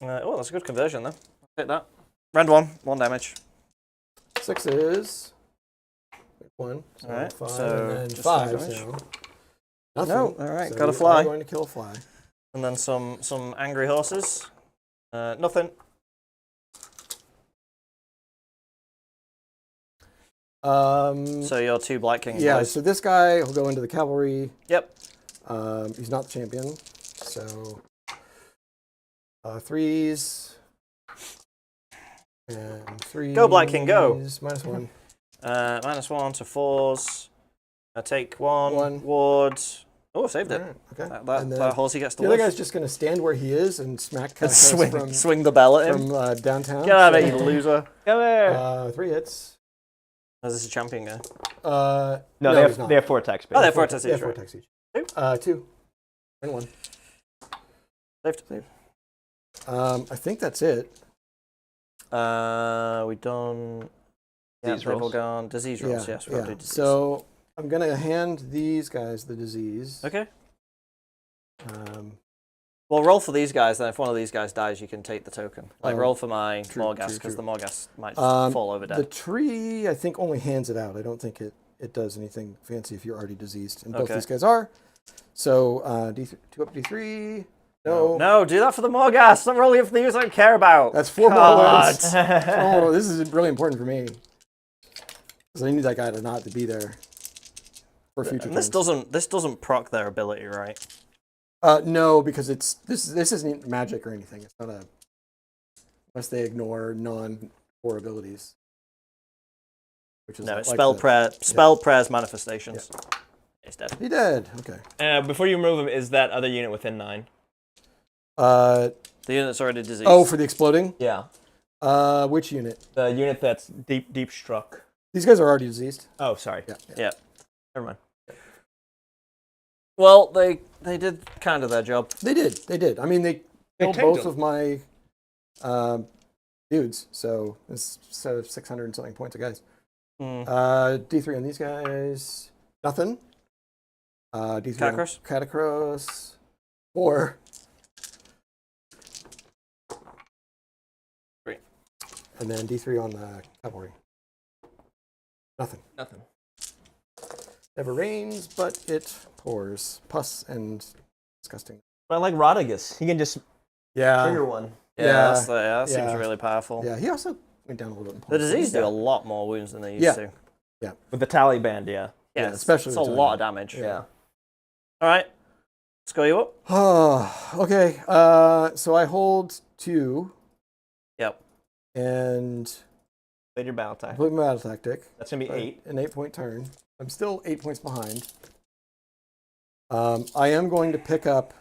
Oh, that's a good conversion, though. I'll take that. Round 1 damage. 6s. 1. So All right, 5, so and then just 5. damage. So nothing. No, all right, So got a you fly. are going to kill a fly. And then some angry horses. Nothing. So your 2 Black Kings. Yeah. boys. So this guy will go into the cavalry. Yep. He's not the champion. So 3s. And 3s. Go, Black King, go. -1. -1 to 4s. Take 1. One. Wards. Oh, saved it. Alright, okay. That, And then that horsey gets to the other live. guy's just going to stand where he is and smack And Katakros swing the bell at him. from downtown. Get out of So, it, you loser. Come here. 3 hits. Oh, this is a champion guy. No, he's not. they have 4 attacks. Oh, they have 4 basically. attacks They have each, 4 right? attacks each. 2? 2. And 1. Saved. I think that's it. We done. Yeah, Disease they've all rolls. gone. Disease rolls, yes. We've got to do disease. So I'm going to hand these guys the disease. Okay. Um, Well, roll for these guys, then if one of these guys dies, you can take the token. Like, Oh, roll for my true, Morghast, because true. the Morghast might just fall over the dead. tree, I think, only hands it out. I don't think it does anything fancy if you're already diseased. And both Okay. these guys are. So D3, 2 up D3. No. No, do that for the Morghast. I'm rolling it for the units I don't care about. That's 4 more God. wounds. Oh, this is really important for me. Because I need that guy to not to be there for future And this doesn't proc their ability, right? No, because this isn't magic or anything. It's not unless they ignore non-core abilities. Which is No, it's like spell prayers manifestations. Yeah. It's dead. He dead. Okay. Before you remove him, is that other unit within 9? The unit's already diseased. Oh, for the exploding? Yeah. Which unit? The unit that's deep struck. These guys are already diseased. Oh, sorry. Yeah. Yeah. Never mind. Well, they did kind of their job. They did. I mean, they killed tanked both them. of my dudes, so it's 600 and something points of guys. D3 on these guys, nothing. D3 Katakros? on Katakros, 4. 3. And then D3 on the cavalry. Nothing. Nothing. Never rains, but it pours. Pus and disgusting. But I like Rodigus. He can just trigger one. Yeah, that seems really powerful. Yeah, he also went down a little bit in points. The disease do a lot more wounds than they used to. Yeah. With the Tallyband, yeah. Yeah, especially it's a with lot of damage. Yeah. All right, let's go you up. Oh, okay. So I hold 2 Yep. and Played your battle tactic. complete my battle tactic. That's going to be 8. An 8-point turn. I'm still 8 points behind. I am going to pick up.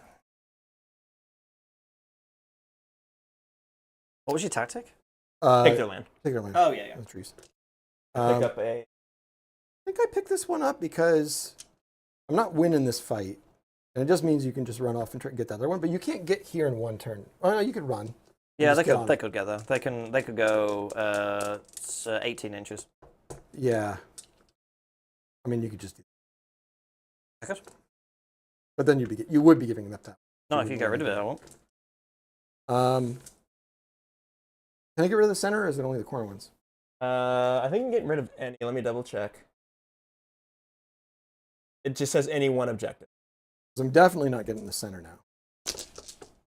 What was your tactic? Take their land. Take their land. Oh yeah. The trees. Pick up a... I think I picked this one up because I'm not winning this fight. And it just means you can just run off and try to get the other one. But you can't get here in one turn. Oh, no, you could run. Yeah, Just they get on could. They it. could get there. They could go. It's 18 inches. Yeah. I mean, you could just do I could. But then you would be giving them that. No, if you get rid of it, I won't. Can I get rid of the center, or is it only the corner ones? I think I'm getting rid of any. Let me double check. It just says any one objective. Because I'm definitely not getting the center now.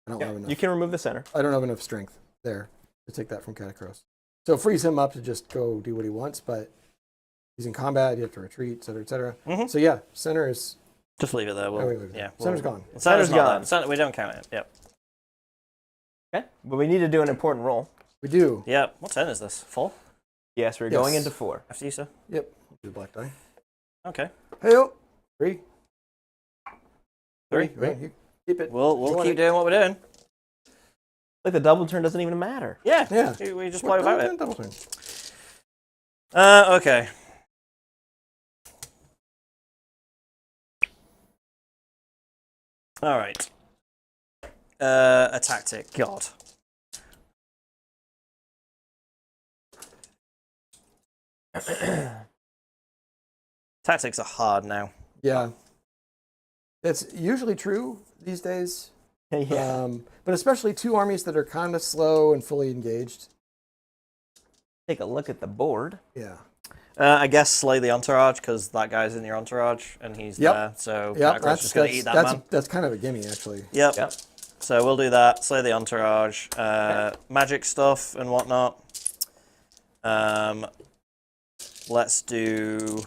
I don't have enough. You can remove the center. I don't have enough strength there to take that from Katakros. So it frees him up to just go do what he wants, but he's in combat, you have to retreat, et cetera, et cetera. Mhm. So yeah, center is... Just leave it there. we leave it there. Center's gone. Center's Center's gone. gone. Center, we don't count it. Yep. Okay. But we need to do an important roll. We do. Yep. What turn is this? 4? Yes, we're Yes. going into 4. After you, sir. Yep. Do the black die. Okay. Hey-o. 3. 3. Right. You keep it. We'll want keep it. doing what we're doing. Like the double turn doesn't even matter. Yeah. Yeah. We just play without it. Double turn. Okay. All right. A tactic. God. Tactics are hard now. Yeah. It's usually true these days. Yeah. But especially 2 armies that are kind of slow and fully engaged. Take a look at the board. Yeah. I guess slay the entourage because that guy's in your entourage and he's Yep. there. So Yep. Katakros is going to eat that man. That's kind of a gimme, actually. Yep. Yep. So we'll do that. Slay the entourage, magic stuff and whatnot. Let's do.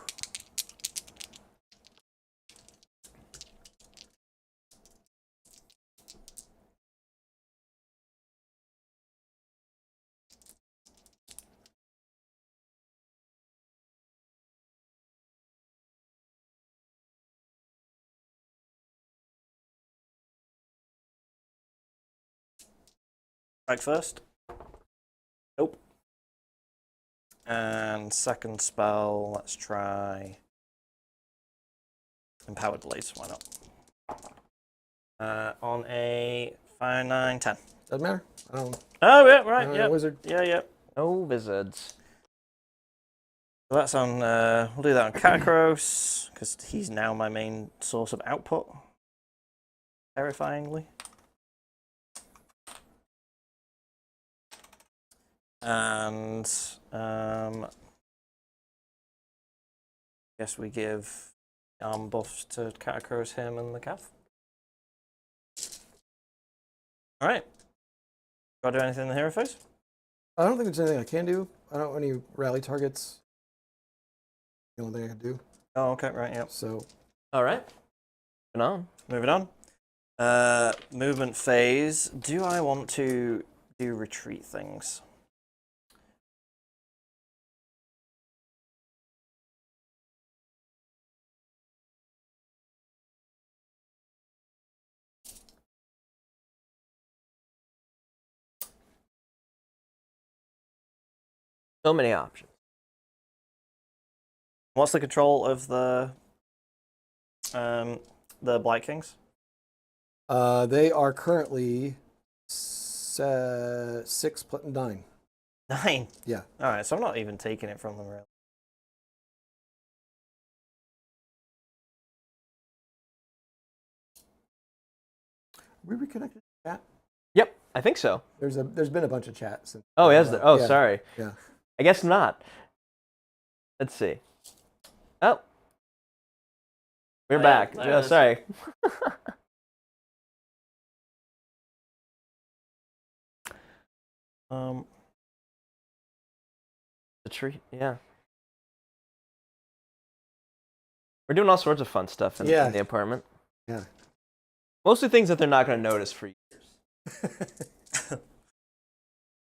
Strike first. Nope. And second spell, let's try Empowered Blaze. Why not? On a 5, 9, 10. Doesn't matter. I don't. Oh yeah, right. Yeah. Wizard. Yeah. No wizards. So that's on. We'll do that on Katakros because he's now my main source of output. Terrifyingly. And guess we give arm buffs to Katakros, him, and the Cav. All right. Got to do anything in the hero phase? I don't think there's anything I can do. I don't have any rally targets. The only thing I can do. Oh, okay, right, yep. So All right. Moving on. Moving on. Movement phase. Do I want to do retreat things? So many options. What's the control of the the Blight Kings? They are currently 6 plus 9. 9? Yeah. Alright, so I'm not even taking it from them, really. We reconnected chat. Yep, I think so. There's been a bunch of chats. Oh, is there? Oh, yeah. sorry. Yeah. I guess not. Let's see. Oh. We're back. there it is. Sorry. The tree, yeah. We're doing all sorts of fun stuff in the apartment. Yeah. Mostly things that they're not going to notice for years.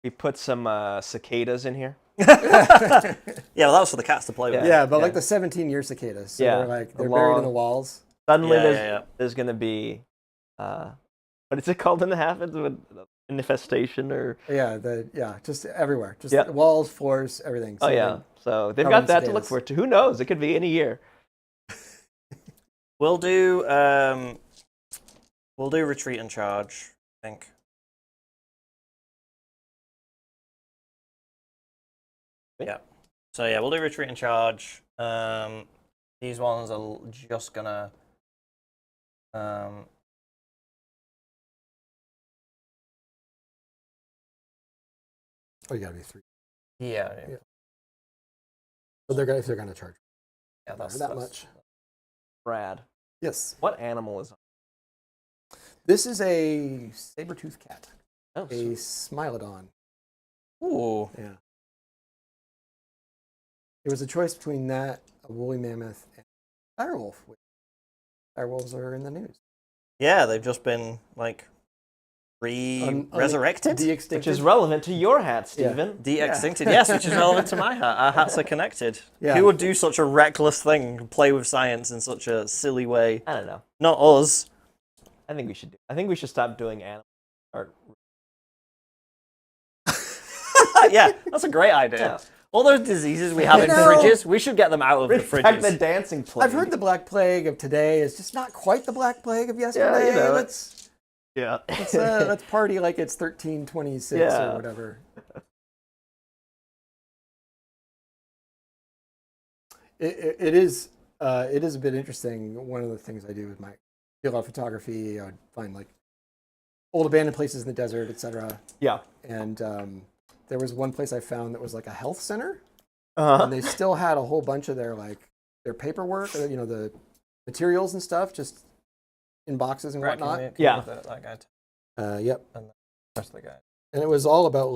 We put some cicadas in here. Yeah, well, that was for the cats to play with. Yeah, but like the 17-year cicadas. So they're buried in the walls. Suddenly there's going to be, what is it called in the Halfins? Infestation or... Yeah, just everywhere. Just walls, floors, everything. So so they've got that to look forward to. Who knows? It could be any year. We'll do retreat and charge, I think. Yeah. So yeah, we'll do retreat and charge. These ones are just gonna Oh, you gotta be 3. yeah. So if they're gonna charge. Yeah, that's much. Brad. Yes. What animal is on? This is a saber-toothed cat. Oh, a Smilodon. Ooh. Yeah. It was a choice between that, a woolly mammoth, and a direwolf. Direwolves are in the news. Yeah, they've just been like resurrected, de-extincted. Which is relevant to your hat, Stephen. De-extincted, yes, which is relevant to my hat. Our hats are connected. Yeah. Who would do such a reckless thing, play with science in such a silly way? I don't know. Not us. I think we should stop doing animal art. Yeah, that's a great idea. Yeah. All those diseases we have in fridges, we should get them out of the fridges. The dancing plague. I've heard the Black Plague of today is just not quite the Black Plague of yesterday. Yeah, let's party like it's 1326 or whatever. It is a bit interesting. One of the things I do with my field of photography, I would find like old abandoned places in the desert, etc. Yeah. And there was one place I found that was like a health center, and they still had a whole bunch of their paperwork, the materials and stuff, just in boxes and whatnot. Yeah. That guy. Yep. And the rest of the guy. And it was all about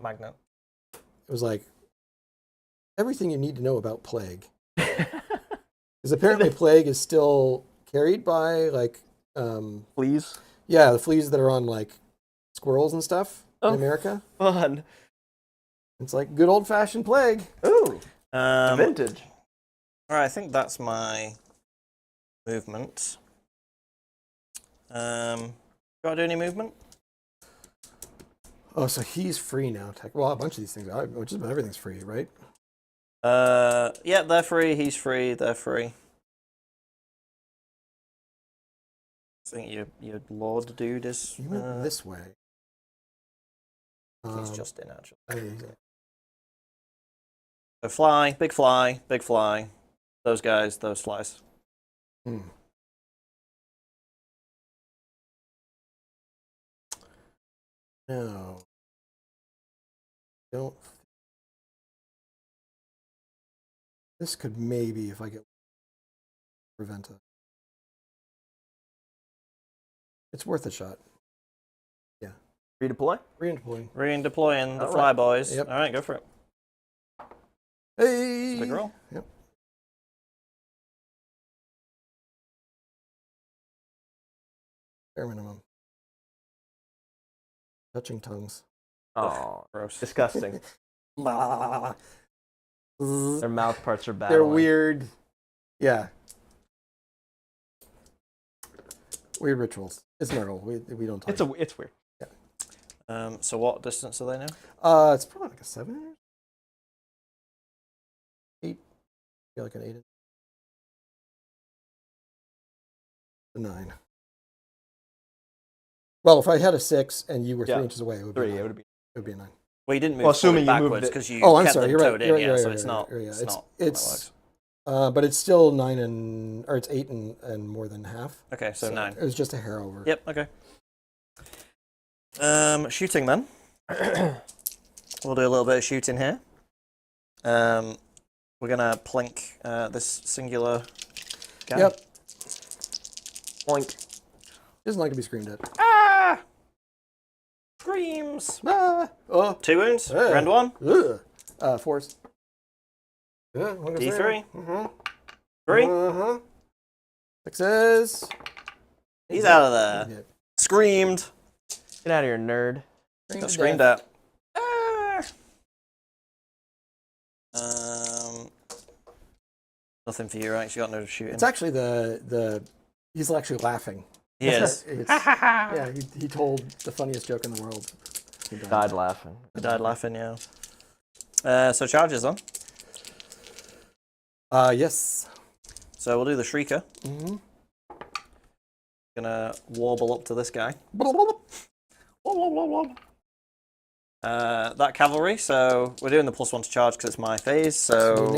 magnet. It was like everything you need to know about plague. Because apparently plague is still carried by fleas. Yeah, the fleas that are on squirrels and stuff in America. Fun. It's like good old-fashioned plague. Ooh. Vintage. All right, I think that's my movement. Got to do any movement? Oh, so he's free now. Well, a bunch of these things are. Just about everything's free, right? Yeah, they're free. He's free. They're free. I think your Lord dude is. You went this way. He's just in, actually. Oh, So fly, big fly, big fly. Those guys, those flies. No. Don't. This could maybe, if I get prevent it. It's worth a shot. Yeah. Redeploy? Redeploying. Redeploying the fly boys. Yep. All right, go for it. Hey! Big roll. Yep. Bare minimum. Touching tongues. Oh, gross. Disgusting. Their Their mouth parts are bad. They're weird. Yeah. Weird rituals. It's Nurgle. We don't talk. It's weird. Yeah. So what distance are they now? It's probably like a 7. 8. I feel like an 8. A 9. Well, if I had a 6 and you were 3 Yeah. inches away, it would be 3, a 9. it would be. It would be a 9. Well, you didn't move Well, assuming forward you moved backwards it. because you Oh, I'm kept sorry. them You're right. towed in. You're right. Yeah, You're so right. it's You're not. right. Yeah, It's not. It's but it's still 9 or it's 8 and more than half. Okay, so 9. It was just a hair over. Yep. Okay. Shooting then. We'll do a little bit of shooting here. We're gonna plink this singular guy. Yep. Oink. Doesn't like to be screamed at. Ah! Screams. Ah! Oh. 2 wounds. Hey. Round 1. Ugh. 4s. Yeah, D3. Mm-hmm. 3. Uh-huh. 6s. He's out of there. Yeah. Screamed. Get out of here, nerd. Got screamed at. Ah! Nothing for you, right? You got no shooting. It's actually the he's actually laughing. He is. Yeah, he told the funniest joke in the world. He Died laughing. He died laughing, yeah. So charges on. Yes. So we'll do the Shrieker. Mm-hmm. Gonna warble up to this guy. That cavalry, so we're doing the +1 to charge because it's my phase, so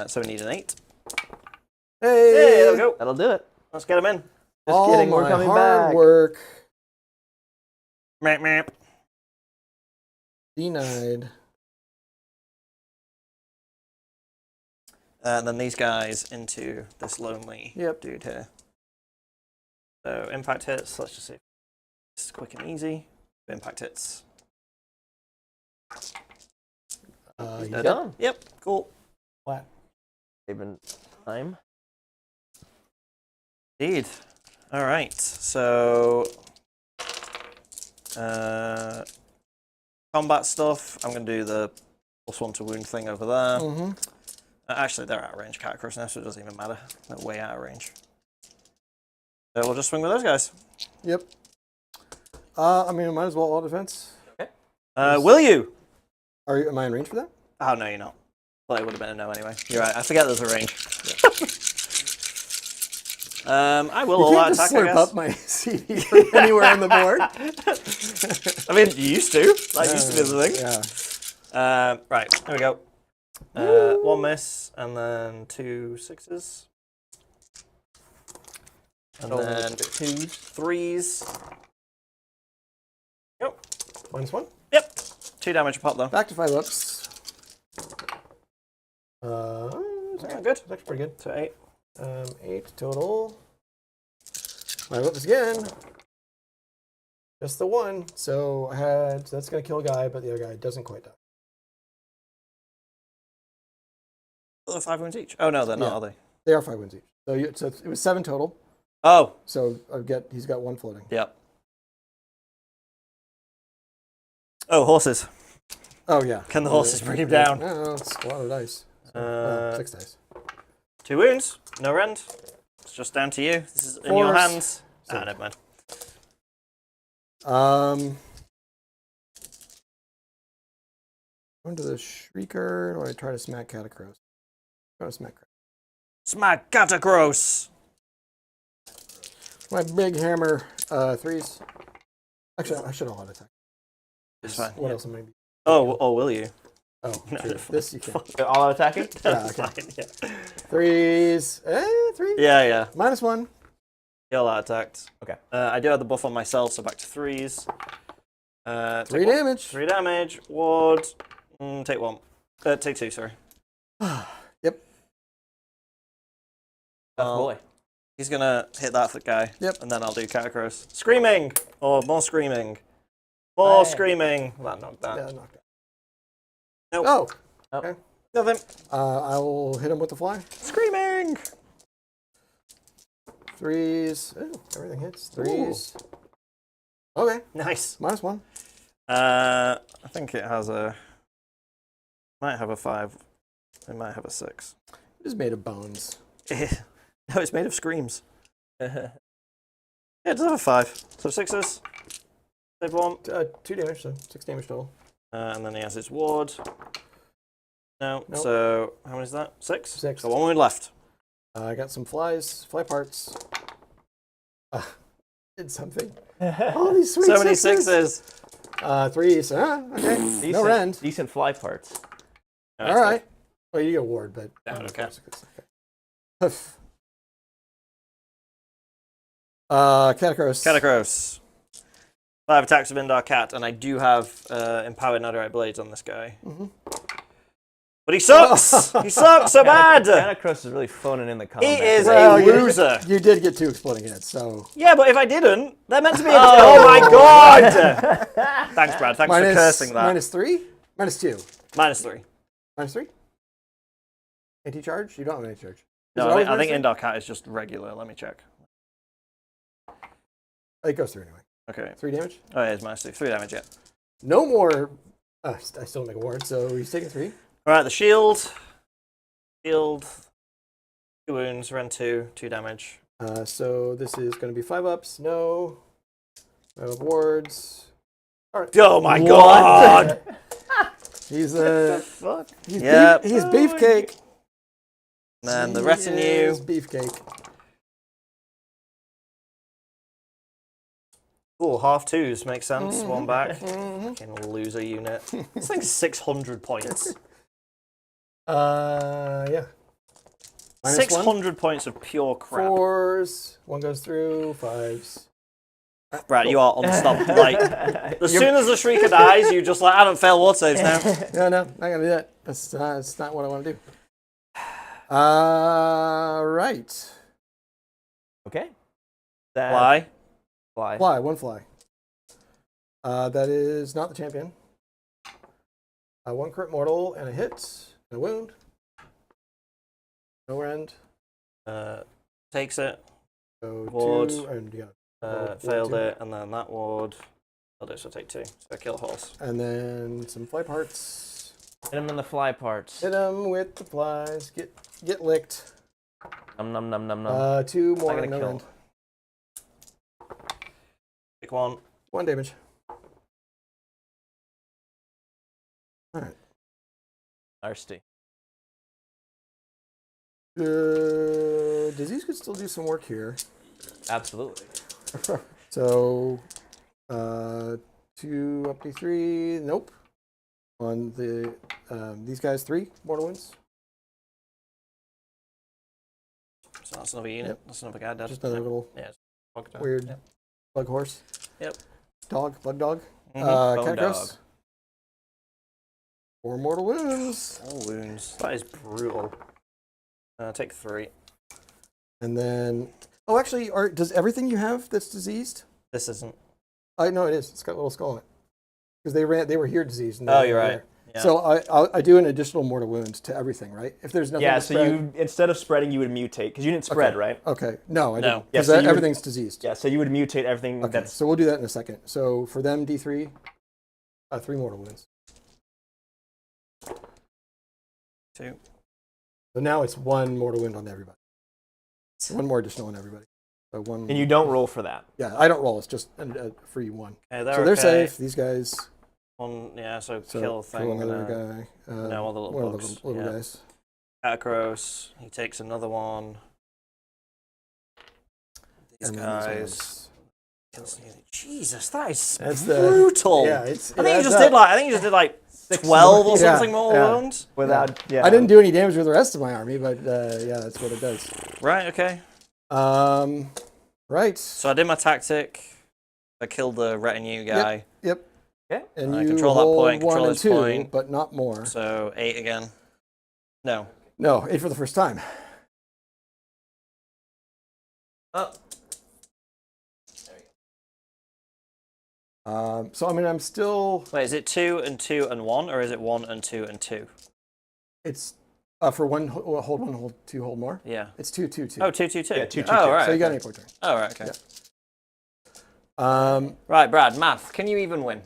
so we need an 8. Hey, There we go. That'll do it. Let's get him in. Just all kidding, my we're coming hard back. work Meep, meep. denied. And then these guys into this lonely dude here. So impact hits, let's just see if this is quick and easy. Impact hits. You They're got done. Yep, cool. flat. Saving time. Indeed. All right, so combat stuff. I'm going to do the +1 to wound thing over there. Mm-hmm. Actually, they're out of range, Katakros now, so it doesn't even matter. They're way out of range. So we'll just swing with those guys. Yep. I mean, might as well all defense. Okay. Will you? Am I in range for that? Oh, no, you're not. Well, it would have been a no anyway. You're right. I forget there's a range. I will all out attack, I slurp guess. up my CD from anywhere on the board. I mean, you used to. That used to be the thing. Yeah. Right, there we go. 1 miss, and then 2 6s. And then 2 3s. Yep. -1. Yep. 2 damage a pop, though. Back to 5 ups. It's Yeah, good. actually pretty good. So 8. 8 total. 5 ups again. Just the 1. So that's gonna kill a guy, but the other guy doesn't quite die. They're 5 wounds each. Oh, no, they're not, are they? They are 5 wounds each. So it was 7 total. Oh. So he's got 1 floating. Yep. Oh, horses. Oh yeah. Can the horses bring him down? No, it's a lot of dice. So, 6 dice. 2 wounds, no rend. It's just down to you. This is in your 4s. hands. So- Ah, never mind. Going to the Shrieker, or I try to smack Katakros. Try to smack. Smack Katakros! My big hammer, 3s. Actually, I should all attack. It's fine. What else am I? Oh, will you? Oh, No, true. This you can. All out attacking? That's okay. fine, yeah. 3s. 3. Yeah. -1. Heal that attacked. Okay. I do have the buff on myself, so back to 3s. 3 damage. 3 damage. Ward. Take 1. Take 2, sorry. Yep. Oh boy. He's gonna hit that guy. Yep. And then I'll do Katakros. Screaming! Or more screaming. More Hey. screaming. That knocked that. Yeah, knocked out. Nope. Oh. Nope. Okay. Nothing. I will hit him with the fly. Screaming! 3s. Ooh, everything hits. 3s. Okay. Nice. -1. I think it has a... Might have a 5. It might have a 6. It is made of bones. No, it's made of screams. Yeah, it does have a 5. So 6s. Save 1. 2 damage, so 6 damage total. And then he has his ward. No. Nope. So how many is that? 6? 6. So 1 wound left. I got some fly parts. Did something. All these sweet So many sixes. sixes. Threes. Okay. Decent, No rend. Decent fly parts. All right. Well, you get a ward, but Okay. Hoof. Katakros. Katakros. 5 attacks of Indar Cat, and I do have Empowered Netherite Blades on this guy. But he sucks! He sucks so bad! Katakros is really phoning in the combat. He is Well, a loser. You did get 2 exploding hits, so. Yeah, but if I didn't, they're meant to be. Oh my god! Thanks, Brad. Thanks for cursing that. -3? -2. -3. -3? Anti-charge? You don't have an anti-charge. No, I think Indar Cat is just regular. Let me check. It goes through anyway. Okay. 3 damage? Oh, yeah, it's -2. 3 damage, yeah. No more. I still make a ward, so he's taking 3. Alright, the shield. Shield. 2 wounds, rend 2, 2 damage. So this is going to be 5 ups. No. 5 wards. All right. Oh my god! He's Fuck. he's, Yep. he's beefcake. And then the He retinue. is beefcake. Cool, half 2s makes sense. 1 back. Fucking loser unit. This thing's 600 points. Yeah. -1. 600 points of pure crap. 4s. 1 goes through. 5s. Brad, you are unstoppable. Like, as soon as the Shrieker dies, you just like, I don't fail ward saves now. No, not gonna do that. That's not what I want to do. Right. Okay. Fly. Fly. Fly. 1 fly. That is not the champion. 1 crit mortal and a hit and a wound. No rend. Takes it. So Ward. 2 and yeah. Failed 2. it, and then that ward. Failed it, so take 2. So I kill a horse. And then some fly parts. Hit him in the fly parts. Hit him with the flies. Get licked. Num num num num num. 2 more. gotta No kill. rend. Pick 1. 1 damage. All right. Thirsty. Disease could still do some work here. Absolutely. So, 2 up to 3. Nope. On the these guys, 3 mortal wounds. So that's another unit. Yep. That's another guy dead. Just another little Yeah, it's fucked up. weird Yep. bug horse. Yep. Dog, bug dog. Bone Katakros. dog. 4 mortal wounds. All wounds. That is brutal. Take 3. And then, oh, actually, does everything you have that's diseased? This isn't. No, it is. It's got a little skull on it. Because they were here diseased. And Oh, they you're were right. there. Yeah. So I do an additional mortal wounds to everything, right? If there's nothing. Yeah, to so spread. you, instead of spreading, you would mutate. Because you didn't spread, Okay. right? Okay. No, I No. didn't. Yeah, Because so you would- everything's diseased. Yeah, so you would mutate everything Okay, that's... so we'll do that in a second. So for them, D3, 3 mortal wounds. 2. So now it's 1 mortal wound on everybody. 1 more additional on everybody. So 1. And you don't roll for that. Yeah, I don't roll. It's just a free 1. Okay, So they're okay. safe. These guys. 1, yeah, so So kill thing. another and, guy. no, all the little one of bugs, the little yeah. guys. Katakros. He takes another one. These And then guys. Jesus, that is That's the- brutal. Yeah, it's. I think you just did like 12 or Yeah, something more yeah. wounds. Without... Yeah. I didn't do any damage with the rest of my army, but yeah, that's what it does. Right, okay. Right. So I did my tactic. I killed the retinue guy. Yep. Okay. And I you control that hold point, 1 control and this 2, point. but not more. So 8 again. No. No, 8 for the first time. Oh. So I mean, I'm still. Wait, is it 2 and 2 and 1, or is it 1 and 2 and 2? It's for 1 hold 1 hold 2 hold more. Yeah. It's 2 2 2. Oh, 2 2 2. Yeah, 2 2 Oh, 2. right. So you got okay. an 8 point turn. Oh, right, okay. Yeah. Right, Brad, math. Can you even win?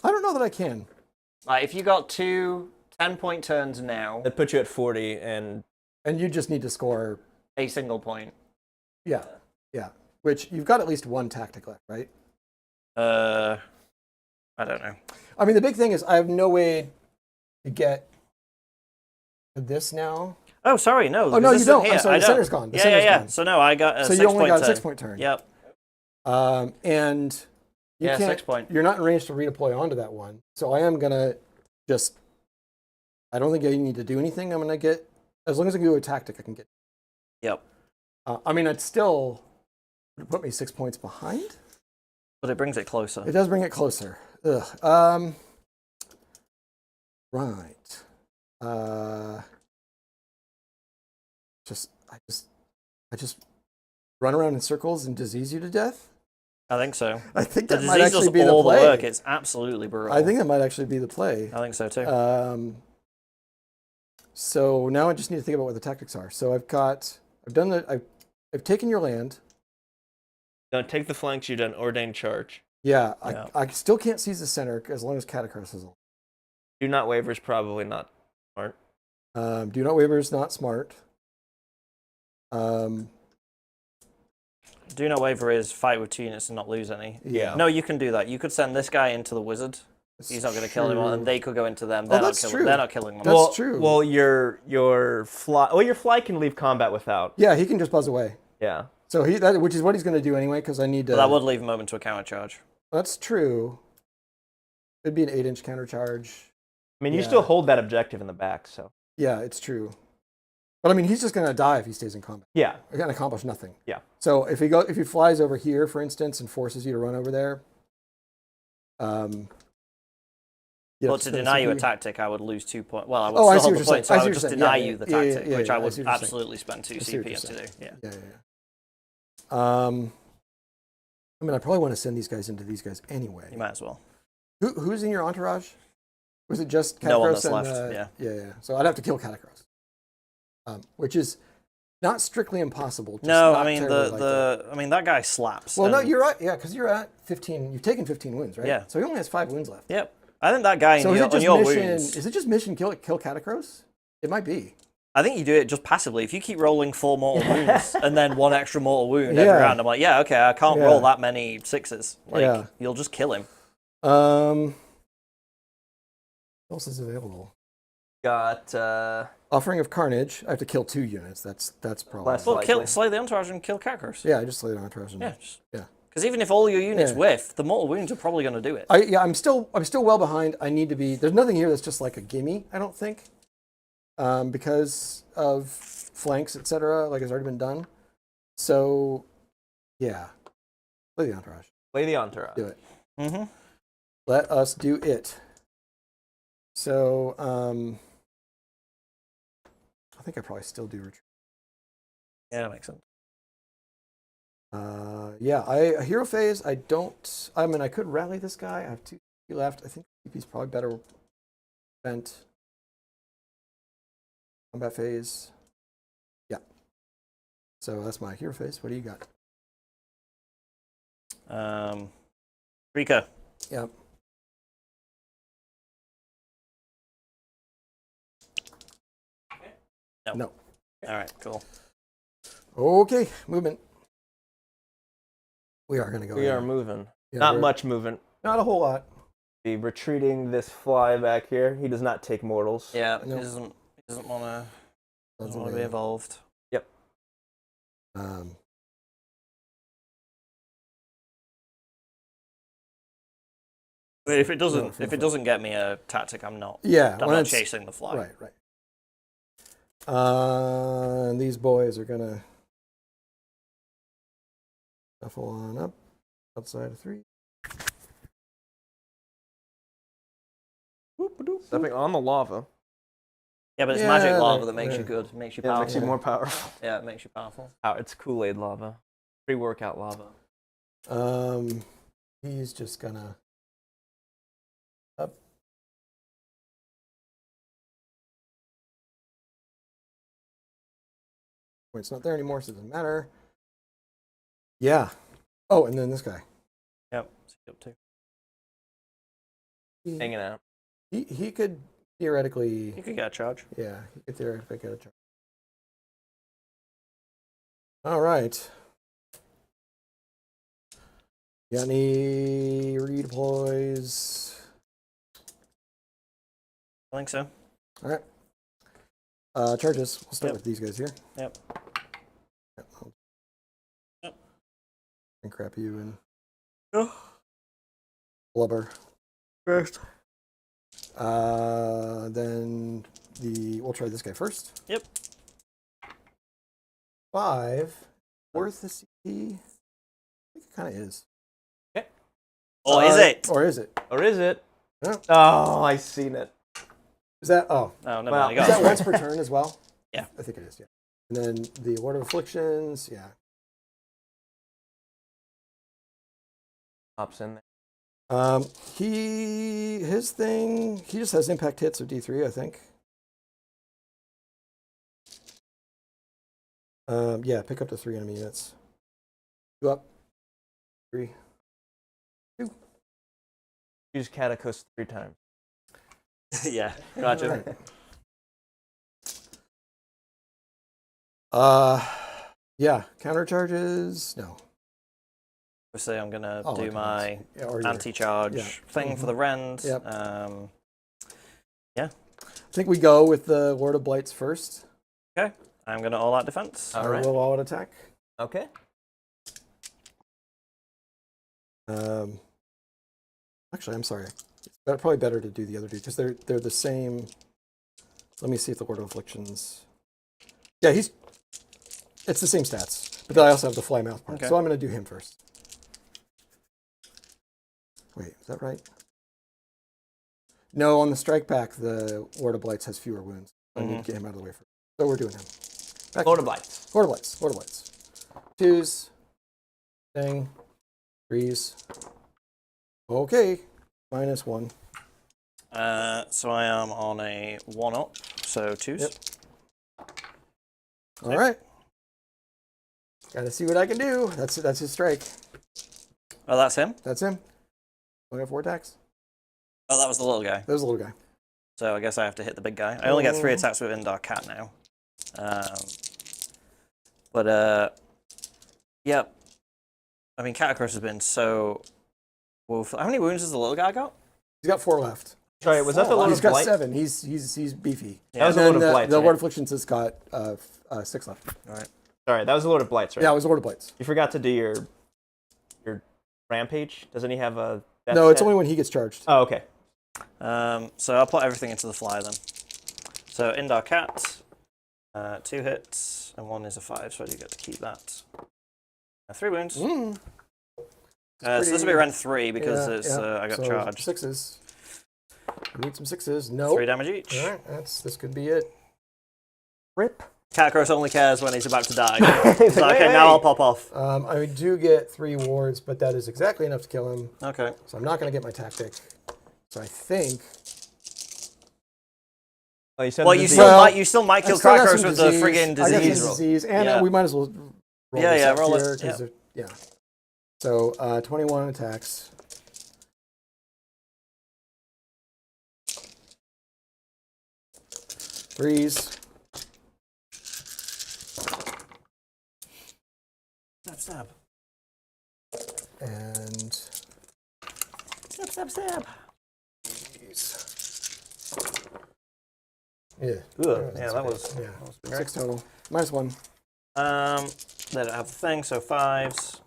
I don't know that I can. Like, if you got 2 10-point turns now, That puts you at 40, and And you just need to score. a single point. Yeah. Yeah. Which you've got at least 1 tactic left, right? I don't know. I mean, the big thing is I have no way to get to this now. Oh, sorry, no. Oh, no, this you don't. isn't here. I'm sorry, I the don't. center's gone. The yeah, center's yeah, yeah. gone. So, no, I got a So 6 you only point got a turn. 6 point turn. Yep. And you Yeah, can't, 6 point. you're not in range to redeploy onto that one. So I am going to just, I don't think I need to do anything. I'm going to get, as long as I can do a tactic, I can get. Yep. I mean, it's still would put me 6 points behind. But it brings it closer. It does bring it closer. Ugh. Right. I just run around in circles and disease you to death. I think so. I think The that might disease actually does be the all the play. work. It's absolutely brutal. I think that might actually be the play. I think so too. So now I just need to think about what the tactics are. So I've taken your land. Don't take the flanks. You've done ordained charge. Yeah, Yeah. I still can't seize the center as long as Katakros is on. Do not waver is probably not smart. Do not waver is not smart. Do not waver is fight with 2 units and not lose any. Yeah. No, you can do that. You could send this guy into the wizard. He's not going to kill him, and they could go into them. They're that's not true. They're not killing them. That's true. Well, your fly. Well, your fly can leave combat without. Yeah, he can just buzz away. Yeah. So which is what he's going to do anyway, because I need to. But that would leave him open to a counter charge. That's true. It'd be an 8-inch counter charge. I mean, you Yeah. still hold that objective in the back, so. Yeah, it's true. But I mean, he's just going to die if he stays in combat. Yeah. He's going to accomplish nothing. Yeah. So if he flies over here, for instance, and forces you to run over there, Well, to deny you a tactic, I would lose 2 points. Well, I would Oh, I still see hold what the you're point, saying. so I I see would what just you're deny saying. you the Yeah, tactic, yeah, which yeah, I I would see what you're saying. absolutely spend 2 I see what CP you're to do. saying. Yeah. Yeah. I mean, I probably want to send these guys into these guys anyway. You might as well. Who's in your entourage? Was it just Katakros? No one that's and, left, yeah. Yeah. So I'd have to kill Katakros, which is not strictly impossible. Just No, not I mean terribly I mean that guy slaps. Well, no, and- you're right. Yeah, because you're at 15. You've taken 15 wounds, right? Yeah. So he only has 5 wounds left. Yep. I think that guy So on is it just your mission? wounds. Is it just mission kill Katakros? It might be. I think you do it just passively. If you keep rolling 4 mortal wounds and then 1 extra mortal wound every Yeah. round, I'm like, yeah, okay, I can't Yeah. roll that many 6s. Like, Yeah. you'll just kill him. What else is available? Got Offering of Carnage. I have to kill 2 units. That's probably. Less Well, likely. slay the entourage and kill Katakros. Yeah, I just slayed on entourage. Yeah. Yeah. Because even if all your units Yeah. whiff, the mortal wounds are probably going to do it. I'm still well behind. I need to be. There's nothing here that's just like a gimme. I don't think, because of flanks, etc. Like it's already been done. So, yeah, play the entourage. play the entourage. Do it. Mm-hmm. Let us do it. So, I think I probably still do retreat. Yeah, that makes sense. Yeah, a hero phase. I don't. I mean, I could rally this guy. I have 2 CP left. I think CP's probably better spent. Combat phase. Yeah. So that's my hero phase. What do you got? Rika. Yep. No. All right, cool. Okay, movement. We are going to go. We in. are moving. Yeah, Not we're- much movement. Not a whole lot. Be retreating this fly back here. He does not take mortals. Yeah, No. he doesn't want to Doesn't be really- involved. Um, But if it No, doesn't get me a tactic, I'm not. yeah. I'm when not it's- chasing the fly. Right. And these boys are gonna shuffle on up outside of 3. Stepping on the lava. Yeah, but it's Yeah, magic lava that makes yeah. you good. It makes you Yeah, it powerful. makes you more powerful. Yeah, it makes you powerful. It's Kool-Aid lava. Pre-workout lava. He's just gonna up. Well, it's not there anymore, so it doesn't matter. Yeah. Oh, and then this guy. Yep. See you up too. Hanging out. He could theoretically. You could get a charge. Yeah, he could theoretically get a charge. All right. Got any redeploys? I think so. All right. Charges. We'll start Yep. with these guys here. Yep. Yep. and crap you and Oh. blubber. First. Then we'll try this guy first. Yep. 5 worth the CP. I think it kind of is. Okay. Or is it? Or is it? Or is it? Yeah. Oh, I seen it. Is that? Oh, Oh, no, Well, you is got that it. once per turn as well? Yeah. I think it is. Yeah. And then the Ward of Afflictions. Yeah. Pops in there. His thing. He just has impact hits of D3, I think. Yeah, pick up to 3 enemy units. 2 up. 3. Use Katakros 3 times. Yeah, gotcha. Right. Yeah, counter charges. No. Obviously, I'm gonna Oh, do okay, my Yeah, or your- anti-charge yeah. thing for the rend. Yep. Yeah. I think we go with the Lord of Blights first. Okay. I'm gonna all-out defense. All right. We'll all-out attack. Okay. Actually, I'm sorry. It's probably better to do the other two because they're the same. Let me see if the Ward of Afflictions. Yeah, it's the same stats, but then I also have the fly mouth part. Okay. So I'm going to do him first. Wait, is that right? No, on the strike back, the Ward of Blights has fewer wounds. I need to get him out of the way first. So we're doing him. Back Lord of Blights. Lord of Blights. Lord of Blights. 2s. Thing. 3s. Okay. -1. So I am on a 1-up, so 2s. Yep. All right. Got to see what I can do. That's his strike. Oh, that's him? That's him. Only got 4 attacks. Oh, that was the little guy. That was a little guy. So I guess I have to hit the big guy. I only get 3 attacks with Indar Cat now. Yep. I mean, Katakros has been so woeful. How many wounds has the little guy got? He's got 4 left. Sorry, was that the Lord He's of got Blight? 7. He's beefy. That was the And Lord then of Blights, the right? Lord of Afflictions has got 6 left. All right. Sorry, that was the Lord of Blights, right? Yeah, it was the Lord of Blights. You forgot to do your rampage. Doesn't he have a? No, it's only when he gets charged. Oh, okay. So I'll put everything into the fly then. So Indar Cat, 2 hits, and 1 is a 5, so I do get to keep that. 3 wounds. So this will be rend 3 because I got so charged. 6s. We need some 6s. No. 3 damage each. All right, this could be it. Rip. Katakros only cares when he's about to die. He's So, like, okay, "Wait, now wait." I'll pop off. I do get 3 wards, but that is exactly enough to kill him. Okay. So I'm not going to get my tactic. So I think. Oh, you said Well, the you disease. still might kill I still got Katakros some with the disease. friggin' I got some disease roll. disease, and Yeah. we might as well roll Yeah, this yeah, up roll it. here, 'cause yeah. So 21 attacks. Threes. Stab. And Stab. yeah. Yeah, that was Yeah. great. 6 total. -1. They don't have the thing, so 5s.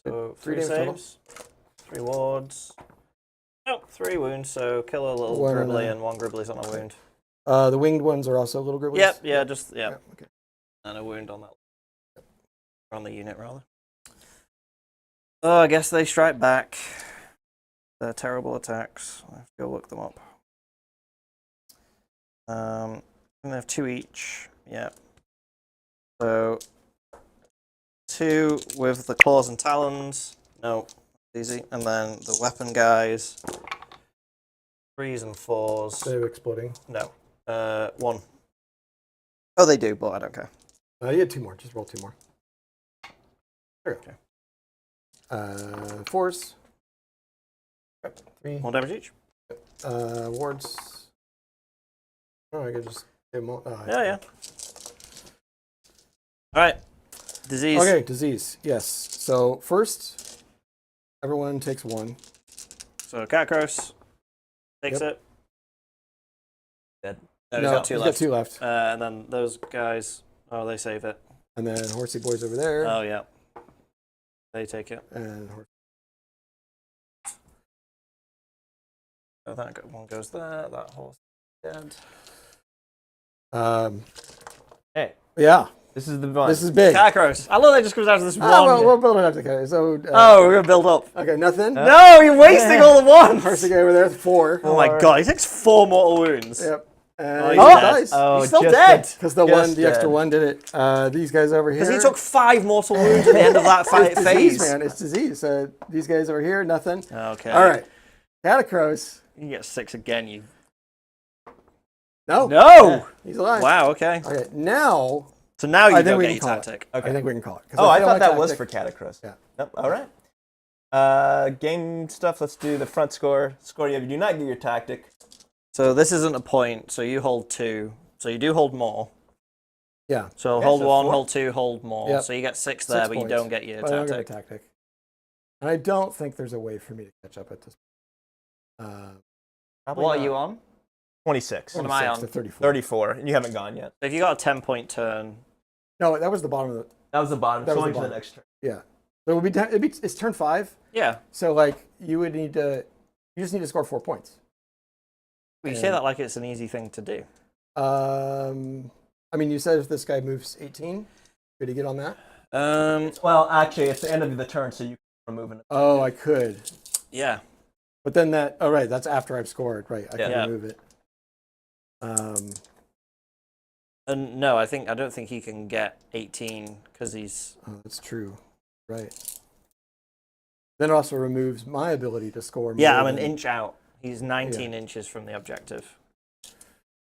So 3 damage total. saves, 3 wards. Oh, 3 wounds, so kill a little One and gribbly and 1 gribbly's on a wound. The winged ones are also little gribblies? Yep, yeah, Okay. and a wound on that. On the unit, rather. Oh, I guess they strike back. They're terrible attacks. I have to go look them up. And they have 2 each. Yeah. So 2 with the claws and talons. No, easy. And then the weapon guys. 3s and 4s. They're exploding. No. 1. Oh, they do, but I don't care. You had 2 more. Just roll 2 more. There we go. 4s. 3. 1 damage each. Wards. Oh, I could just give them all. Yeah. Alright. Disease. Okay, disease. Yes. So first, everyone takes 1. So Katakros takes Yep. it. Dead. No, No, he's got 2 left. got 2 left. And then those guys, they save it. And then Horsey Boy's over there. Oh, yeah. They take it. And So that one goes there. That horse is dead. Hey, yeah, this is the one. this is big. Katakros. I love that it just comes down to this one. Well, we'll build it up together. So, Oh, we're gonna build up. okay, nothing. No, you're wasting all the ones. First guy over there with 4. Oh my god, he takes 4 mortal wounds. Yep. Oh, And he's he dead. dies. Oh, He's still just dead. Because the just extra dead. one did it. These guys over here. Because he took 5 mortal wounds at the end of that it's disease, phase. man. It's disease. So these guys over here, nothing. Okay. All right. Katakros. You get 6 again, you. No. No! He's alive. Wow, okay. Okay, now So now you I think don't we get can your call it. tactic. I think we can call it. 'Cause Oh, I feel thought my that was tactic- for Katakros. Yeah. Nope. All right. Game stuff. Let's do the front score. Score you have. You do not get your tactic. So this isn't a point, so you hold 2. So you do hold more. Yeah. So Okay, hold so 1, 4. hold 2, hold more. Yep. So you get 6 6 there, but you points. don't get your But I don't tactic. get a tactic. And I don't think there's a way for me to catch up at this point. Probably What are not. you on? 26. What am I 26 on? to 34. 34, and you haven't gone yet. If you got a 10-point turn, No, that was the bottom of the. That was the bottom. That So was on the to the bottom. next turn. Yeah. So it would be. It's turn 5. yeah. So like you would need to. You just need to score 4 points. But you say that like it's an easy thing to do. I mean, you said if this guy moves 18, could he get on that? Well, actually, it's the end of the turn, so you can remove it. Oh, I could. Yeah. But then that. Oh, right. That's after I've scored. Right. I can Yeah. remove it. And no, I don't think he can get 18 because he's. Oh, that's true. Right. Then it also removes my ability to score. Yeah, more I'm an than- inch out. He's 19 inches from the objective.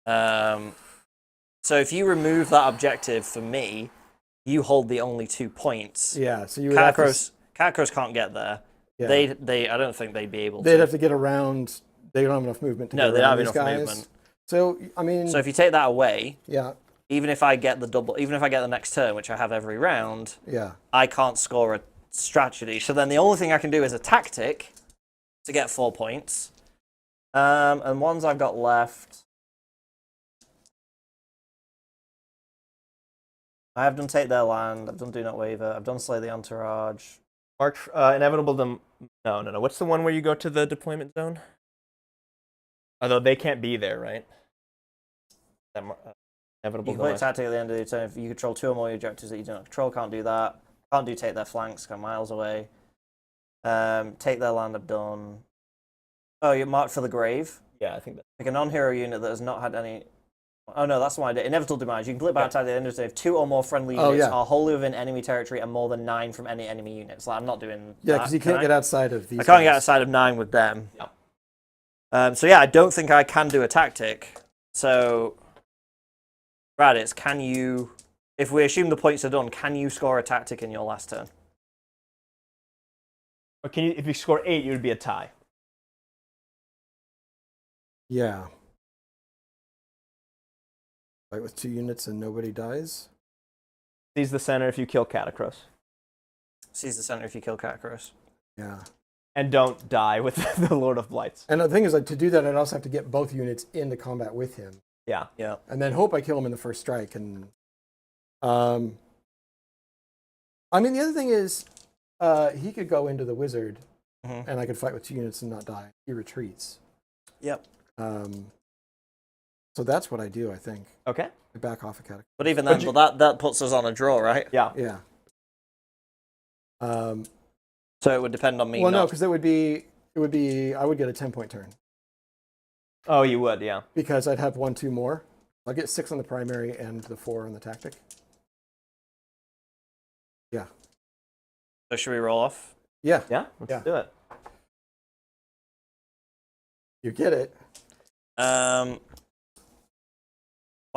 So if you remove that objective for me, you hold the only 2 points. Yeah. So you would have to. Katakros can't get there. Yeah. I don't think they'd be able to. They'd have to get around. They don't have enough movement to No, get they don't around have these enough guys. movement. So I mean, So if you take that away, yeah, even if I get the next turn, which I have every round, yeah. I can't score a strategy. So then the only thing I can do is a tactic to get 4 points. And ones I've got left, I have done Take Their Land, I've done Do Not Waver, I've done Slay the Entourage. March inevitable. No. What's the one where you go to the deployment zone? Although they can't be there, right? Inevitable. You can play a tactic at the end of the turn if you control 2 or more objectives that you do not control. Can't do that. Can't do Take Their Flanks, kind of miles away. Take Their Land, I've done. Oh, you're marked for the grave. Yeah, I think that. Like a non-hero unit that has not had any. Oh no, that's the one I did. Inevitable Demise. You can flip back to the end of the turn if 2 or more friendly Oh, units yeah. are wholly within enemy territory and more than 9 from any enemy units. Like I'm not doing. Yeah, that, because you can can't I? get outside of these. I can't get guys. outside of 9 with them. Yeah. So yeah, I don't think I can do a tactic. So, Raditz, can you? If we assume the points are done, can you score a tactic in your last turn? Or can you? If you score 8, you would be a tie. Yeah. Fight with 2 units and nobody dies. Seize the center if you kill Katakros. Seize the center if you kill Katakros. Yeah. And don't die with the Lord of Blights. And the thing is, like, to do that, I'd also have to get both units into combat with him, Yeah. Yeah. and then hope I kill him in the first strike. And I mean, the other thing is, he could go into the wizard, and I could fight with 2 units and not die. He retreats. Yep. So that's what I do. I think Okay. I back off a Katakros. But even then, that puts us on a draw, right? Yeah. Yeah. So it would depend on me. Well, no, not... because it would be I would get a 10-point turn Oh, you would, yeah. because I'd have 1, 2 more. I'll get 6 on the primary and the 4 on the tactic. Yeah. So should we roll off? Yeah. Yeah. Let's do it. You get it. Well,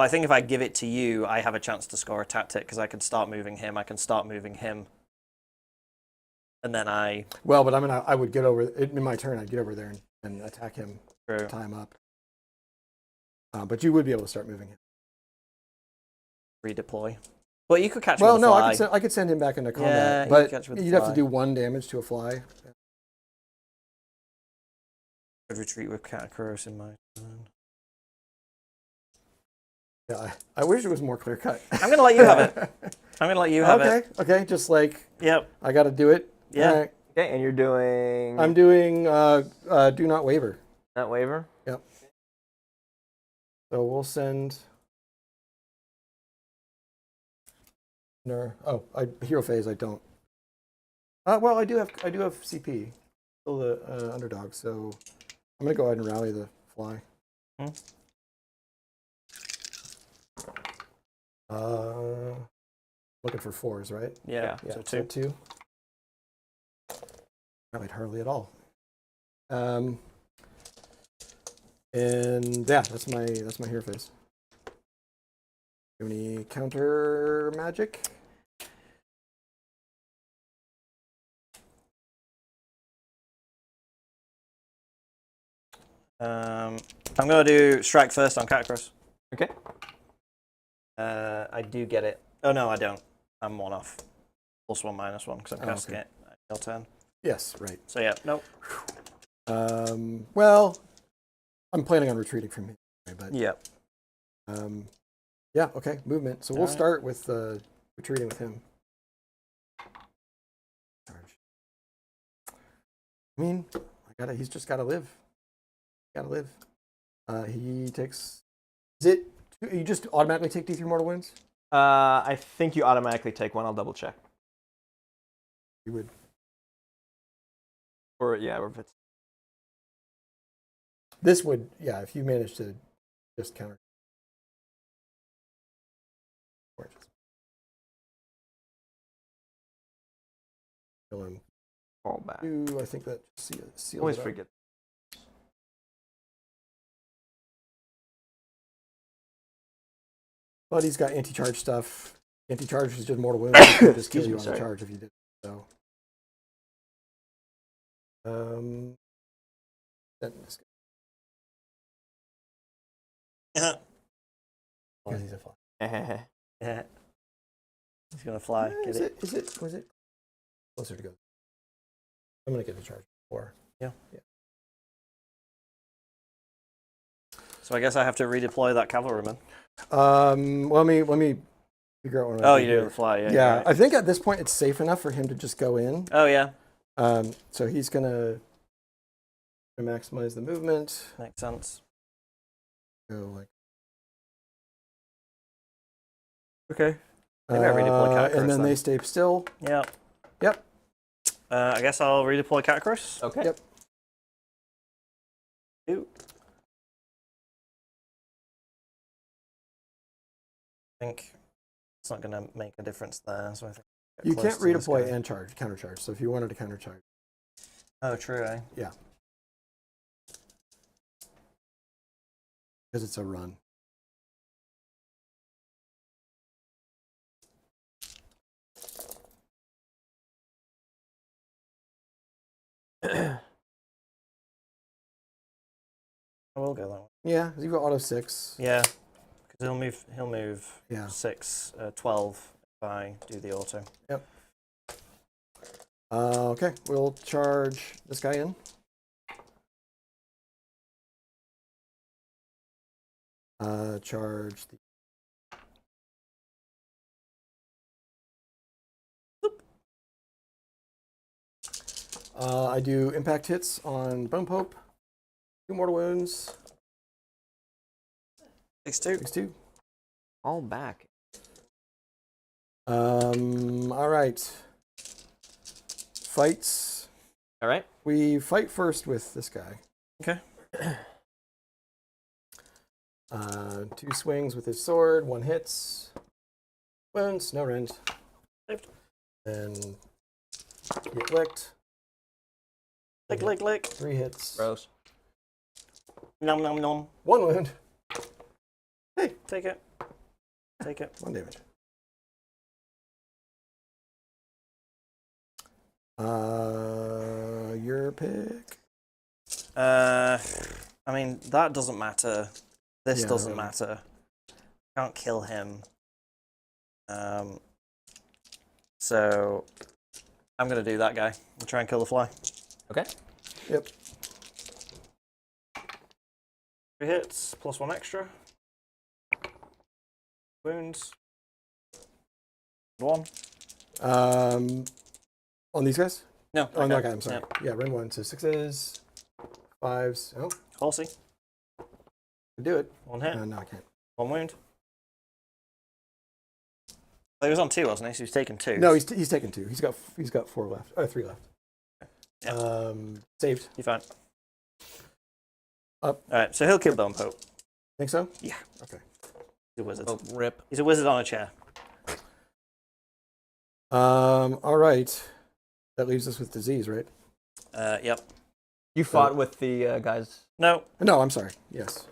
I think if I give it to you, I have a chance to score a tactic because I can start moving him. I can start moving him. And then I... Well, but I would get over in my turn. I'd get over there and attack him. True. Time up. But you would be able to start moving him. Redeploy. But you could catch Well, with a no, fly. I could send him back into Yeah, combat, you but could catch with a you'd have to fly. do 1 damage to a fly. Could retreat with Katakros in my turn. Yeah, I wish it was more clear cut. I'm going to let you have it. I'm going to let you have it. Okay, just like Yep. I got to do it. Yeah. All right. Okay, and you're doing... I'm doing do not waver. Not waver? Yep. So we'll send... hero phase I don't. Well, I do have CP. Still the underdog, so I'm gonna go ahead and rally the fly. Looking for 4s, right? Yeah. Yeah. So 2. Rallied hardly at all. And yeah, that's my hero phase. Do any counter magic? I'm going to do strike first on Katakros. Okay. I do get it. Oh, no, I don't. I'm 1 off. +1, -1, because I'm casting it at your turn. Yes, right. So, yeah, nope. Well, I'm planning on retreating from here, but Yep. yeah, okay, movement. So we'll start with retreating with him. Charge. I mean, he's just gotta live. Gotta live. He takes. Is it? You just automatically take D3 mortal wounds? I think you automatically take 1. I'll double check. You would. Or if it's... This would, yeah, if you manage to just counter. Kill him. Fall back. I think that seals Always it up. forget. But he's got anti-charge stuff. Anti-charge is just mortal wounds. He can just kill you on the charge if you did. So, then this guy. Oh, he's a fly. Yeah. He's going to fly. Was it closer to go? I'm gonna get the charge before. Yeah. So I guess I have to redeploy that cavalryman. Let me figure out what. Oh, you do the fly. Yeah. Yeah, Right. I think at this point it's safe enough for him to just go in. Oh yeah. So he's gonna maximize the movement. Makes sense. Go like. Okay. Maybe I redeploy Katakros. And then they stay still. Yep. Yep. I guess I'll redeploy Katakros. Okay. Yep. Ooh. I think it's not going to make a difference there. So I think You can't redeploy and countercharge. So if you wanted to countercharge. Oh, true, eh? Yeah. Because it's a run. I will go that way. Yeah, you've got auto 6. Yeah, because he'll move Yeah. 6, 12 if I do the auto. Yep. Okay, we'll charge this guy in. Charge the. I do impact hits on Bone Pope. 2 mortal wounds. 6-2. 6-2. All back. All right. Fights. All right. We fight first with this guy. Okay. 2 swings with his sword. 1 hits. Wounds. No rend. Saved. And get licked. Lick. 3 hits. Gross. Nom nom nom. 1 wound. Hey, Take it. 1 damage. Your pick. I mean, that doesn't matter. This Yeah, doesn't really. matter. Can't kill him. So I'm gonna do that guy. I'll try and kill the fly. Okay. Yep. 3 hits, +1 extra. Wounds. 1. On these guys? No. Oh, no, okay, I'm sorry. Yeah, run 1. So 6s, 5s. Oh, Horsey. can do it. 1 hit. No, I can't. 1 wound. He was on 2, wasn't he? So he's taken 2. No, he's taken 2. He's got 4 left. 3 left. Yeah. Saved. You're fine. Up. Alright, so he'll kill Bone Pope. Think so? Yeah. Okay. He's a wizard. Oh, rip. He's a wizard on a chair. All right. That leaves us with disease, right? Yep. You fought with the guys. No. No, I'm sorry. Yes.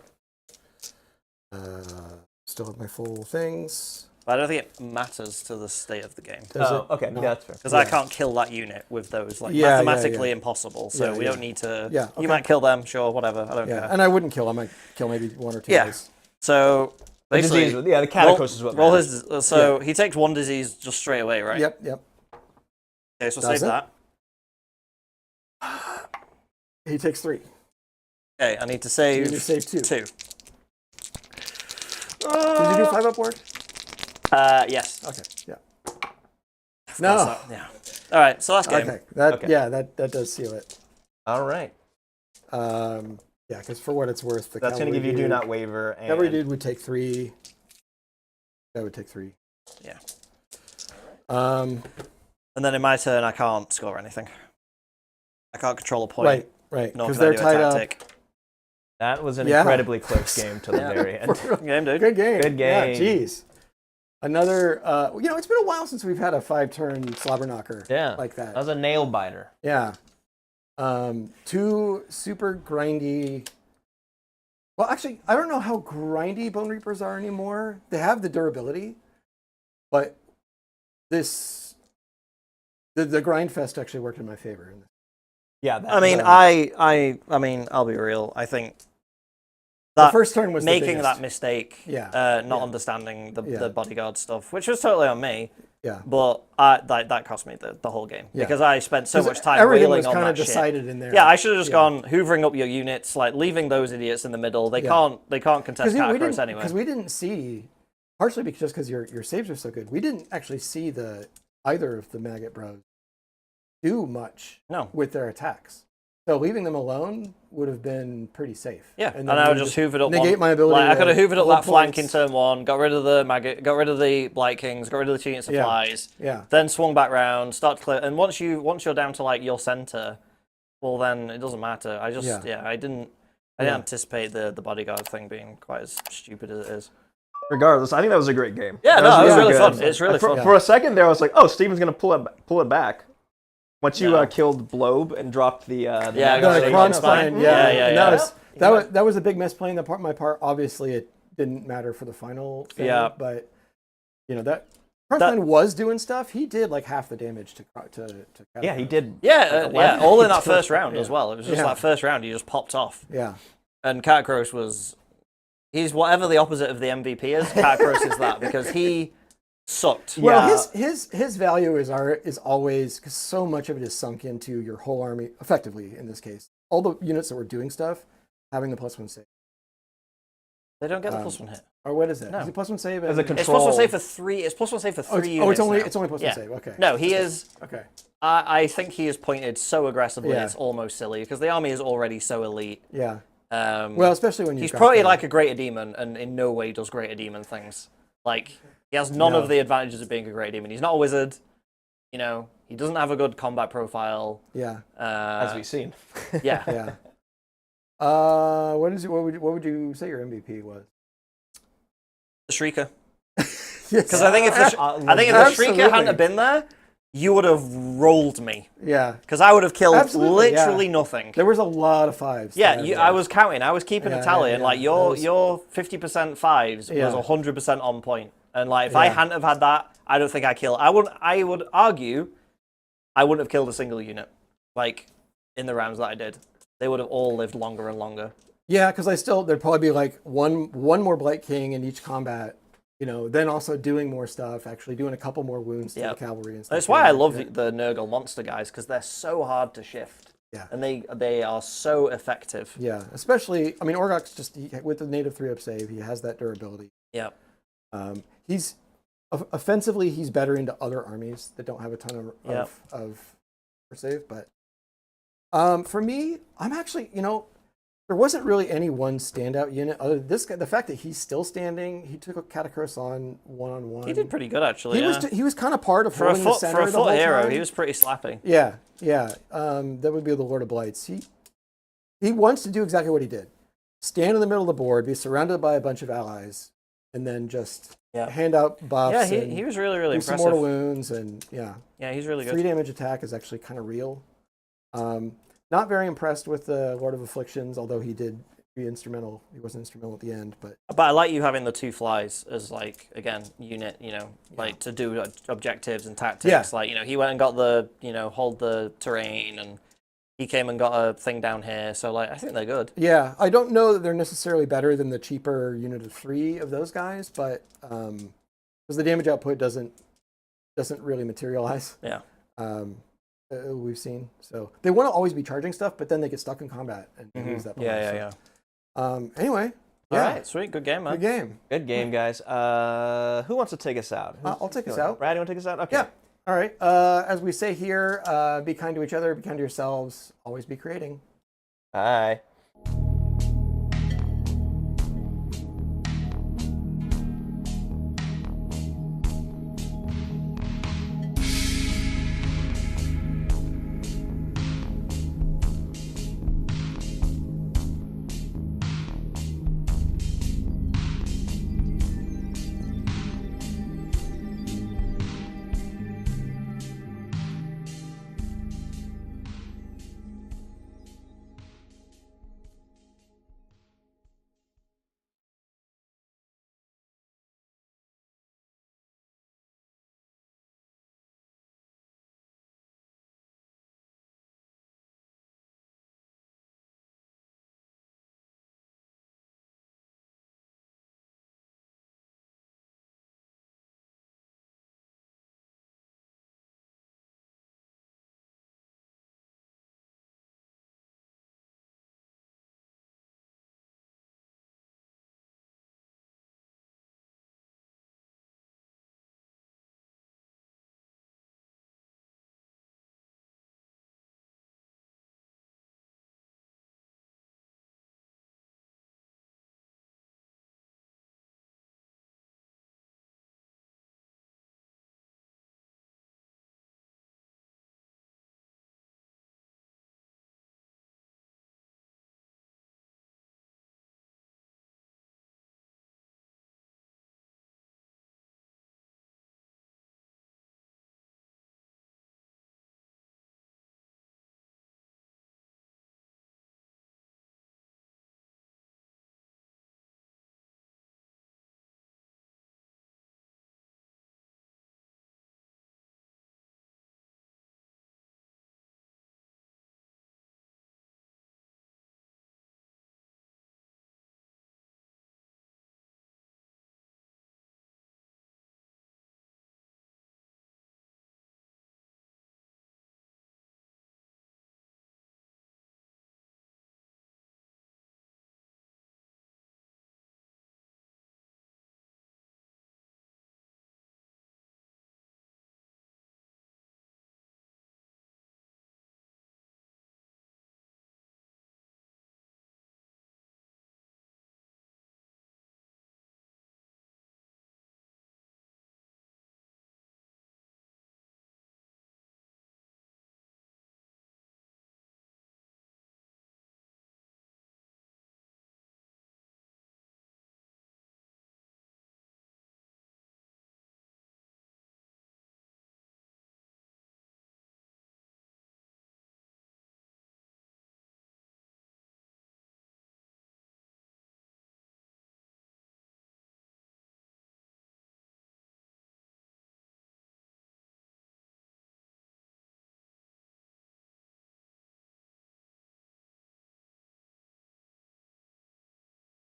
Still have my full things. I don't think it matters to the state of the game. Does Oh, it okay. not? Yeah, that's fair. Because I can't kill that unit with those. Like, Yeah, mathematically impossible. So Yeah, we yeah. don't need to... Yeah, okay. You might kill them, sure, whatever. I don't Yeah, care. and I wouldn't kill. I might kill maybe 1 or 2 Yeah. guys. So, The basically... disease, yeah, the Katakros is what roll matters. his... So, he takes 1 disease just straight away, right? Yep. Okay, so Does save it? that. He takes 3. Okay, I need to So you save... need to save 2. 2. Did you do 5 upward? Yes. Okay. Yeah. Of No. course that- yeah. Alright, so last game. Okay. That Okay. yeah, that does seal it. All right. Yeah, because for what it's worth, the That's going to give you do not waver. And Cavalry dude would take 3. That would take 3. Yeah. Um. And then in my turn, I can't score anything. I can't control a point. Right. Nor Because can I they're do a tied up. tactic. That was an Yeah. incredibly close game to the very end. Good game, dude. Good game. Good Yeah, game. jeez. Another. It's been a while since we've had a 5-turn slobber knocker. Yeah. Like that. That was a nail biter. Yeah. 2 super grindy. Well, actually, I don't know how grindy Bonereapers are anymore. They have the durability, but the grind fest actually worked in my favor. Yeah. That, I mean, I mean, I'll be real. I think The that first turn was the making biggest. that mistake, Yeah. not Yeah. understanding the Yeah. bodyguard stuff, which was totally on me. Yeah. But that cost me the whole game Yeah. because I spent so much time everything wailing was on kind that of shit. decided in there. Yeah, I should have just Yeah. gone hoovering up your units, like leaving those idiots in the middle. They Yeah. can't contest Katakros anyway. Because we didn't see, partially because your saves are so good, we didn't actually see either of the Maggot Bros do much No. with their attacks. So leaving them alone would have been pretty safe. Yeah, and and I would just hoovered up negate one. my ability. Like, I could have hoovered up hold that flank in points. turn 1, got rid of the maggot, got rid of the Blight Kings, got rid of the cheating supplies. Yeah. Then swung back round, start to clear, and once you're down to like your center, well then it doesn't matter. I just I didn't anticipate the bodyguard thing being quite as stupid as it is. regardless, I think that was a great game. Yeah, That no, it was really good. fun. It's really fun. For a second there, I was like, oh, Steven's going to pull it back. Once you killed Blobe and dropped the Yeah, Maggotkin got the it. Kron's It's fine. plan, Yeah, and yeah. that was a big misplay on my part. Obviously, it didn't matter for the final thing. Yeah. But that Kron's plan was doing stuff. He did like half the damage to Yeah, he did. Yeah, all in that first round as well. It was just Yeah. that first round he just popped off. Yeah. And Katakros he's whatever the opposite of the MVP is. Katakros is that because he sucked. Well, his value is always, because so much of it is sunk into your whole army, effectively in this case. All the units that were doing stuff, having the +1 save. They don't get the +1 hit. Or what is it? No. Is it +1 save? As a It's control. +1 save for 3. It's +1 save for 3 Oh, units. it's only now. +1 Yeah. save. Okay. No, he is. Okay. I think he is pointed so aggressively, Yeah. it's almost silly because the army is already so elite. Yeah. Well, Well, especially when he's probably like a greater demon, and in no way does greater demon things. Like he has none of the advantages of being a greater demon. He's not a wizard. You know, he doesn't have a good combat profile. Yeah. As we've seen. Yeah. Yeah. What would you say your MVP was? The Shrieker. Because Because I think if the Shrieker Absolutely. hadn't have been there, you would have rolled me. Yeah. Because I would have killed Absolutely, yeah. literally nothing. There was a lot of 5s. Yeah, there. I was counting. I was keeping a Yeah, tally, yeah, and like yeah. your That was- 50% 5s Yeah. was 100% on point. And like if I Yeah. hadn't have had that, I don't think I killed. I would argue, I wouldn't have killed a single unit. Like in the rounds that I did, they would have all lived longer and longer. Yeah, because there'd probably be like one more Blight King in each combat. Then also doing more stuff, actually doing a couple more wounds to the cavalry and stuff. That's why I love the Nurgle monster guys because they're so hard to shift. Yeah. And they are so effective. Yeah, especially, Orgox with the native 3-up save, he has that durability. Yeah. he's offensively he's better into other armies that don't have a ton of save. But for me, I'm actually, you know, there wasn't really any one standout unit other than this guy. The fact that he's still standing, he took a Katakros on one-on-one. He did pretty good actually. He was kind of part of for a holding the center for a the whole foot hero. time. He was pretty slapping. Yeah. That would be the Lord of Blights. He wants to do exactly what he did. Stand in the middle of the board, be surrounded by a bunch of allies, and then just hand out buffs. Yeah, he was really do impressive. some mortal wounds and yeah, he's really good. 3 damage attack is actually kind of real. Not very impressed with the Lord of Afflictions, although he did be instrumental. He was instrumental at the end, but I like you having the 2 flies as like again unit. You know, like to do objectives and tactics. Yeah. Like you know, he went and got the hold the terrain, and he came and got a thing down here. So like I think they're good. yeah, I don't know that they're necessarily better than the cheaper unit of 3 of those guys, but because the damage output doesn't really materialize. Yeah. We've seen. So they want to always be charging stuff, but then they get stuck in combat and lose that bonus. Yeah. Anyway. All right, sweet. Good game, man. Good game. Good game, guys. Who wants to take us out? I'll take us out. Brad, you want to take us out? Okay. Yeah. All right. As we say here, be kind to each other, be kind to yourselves, always be creating. Bye.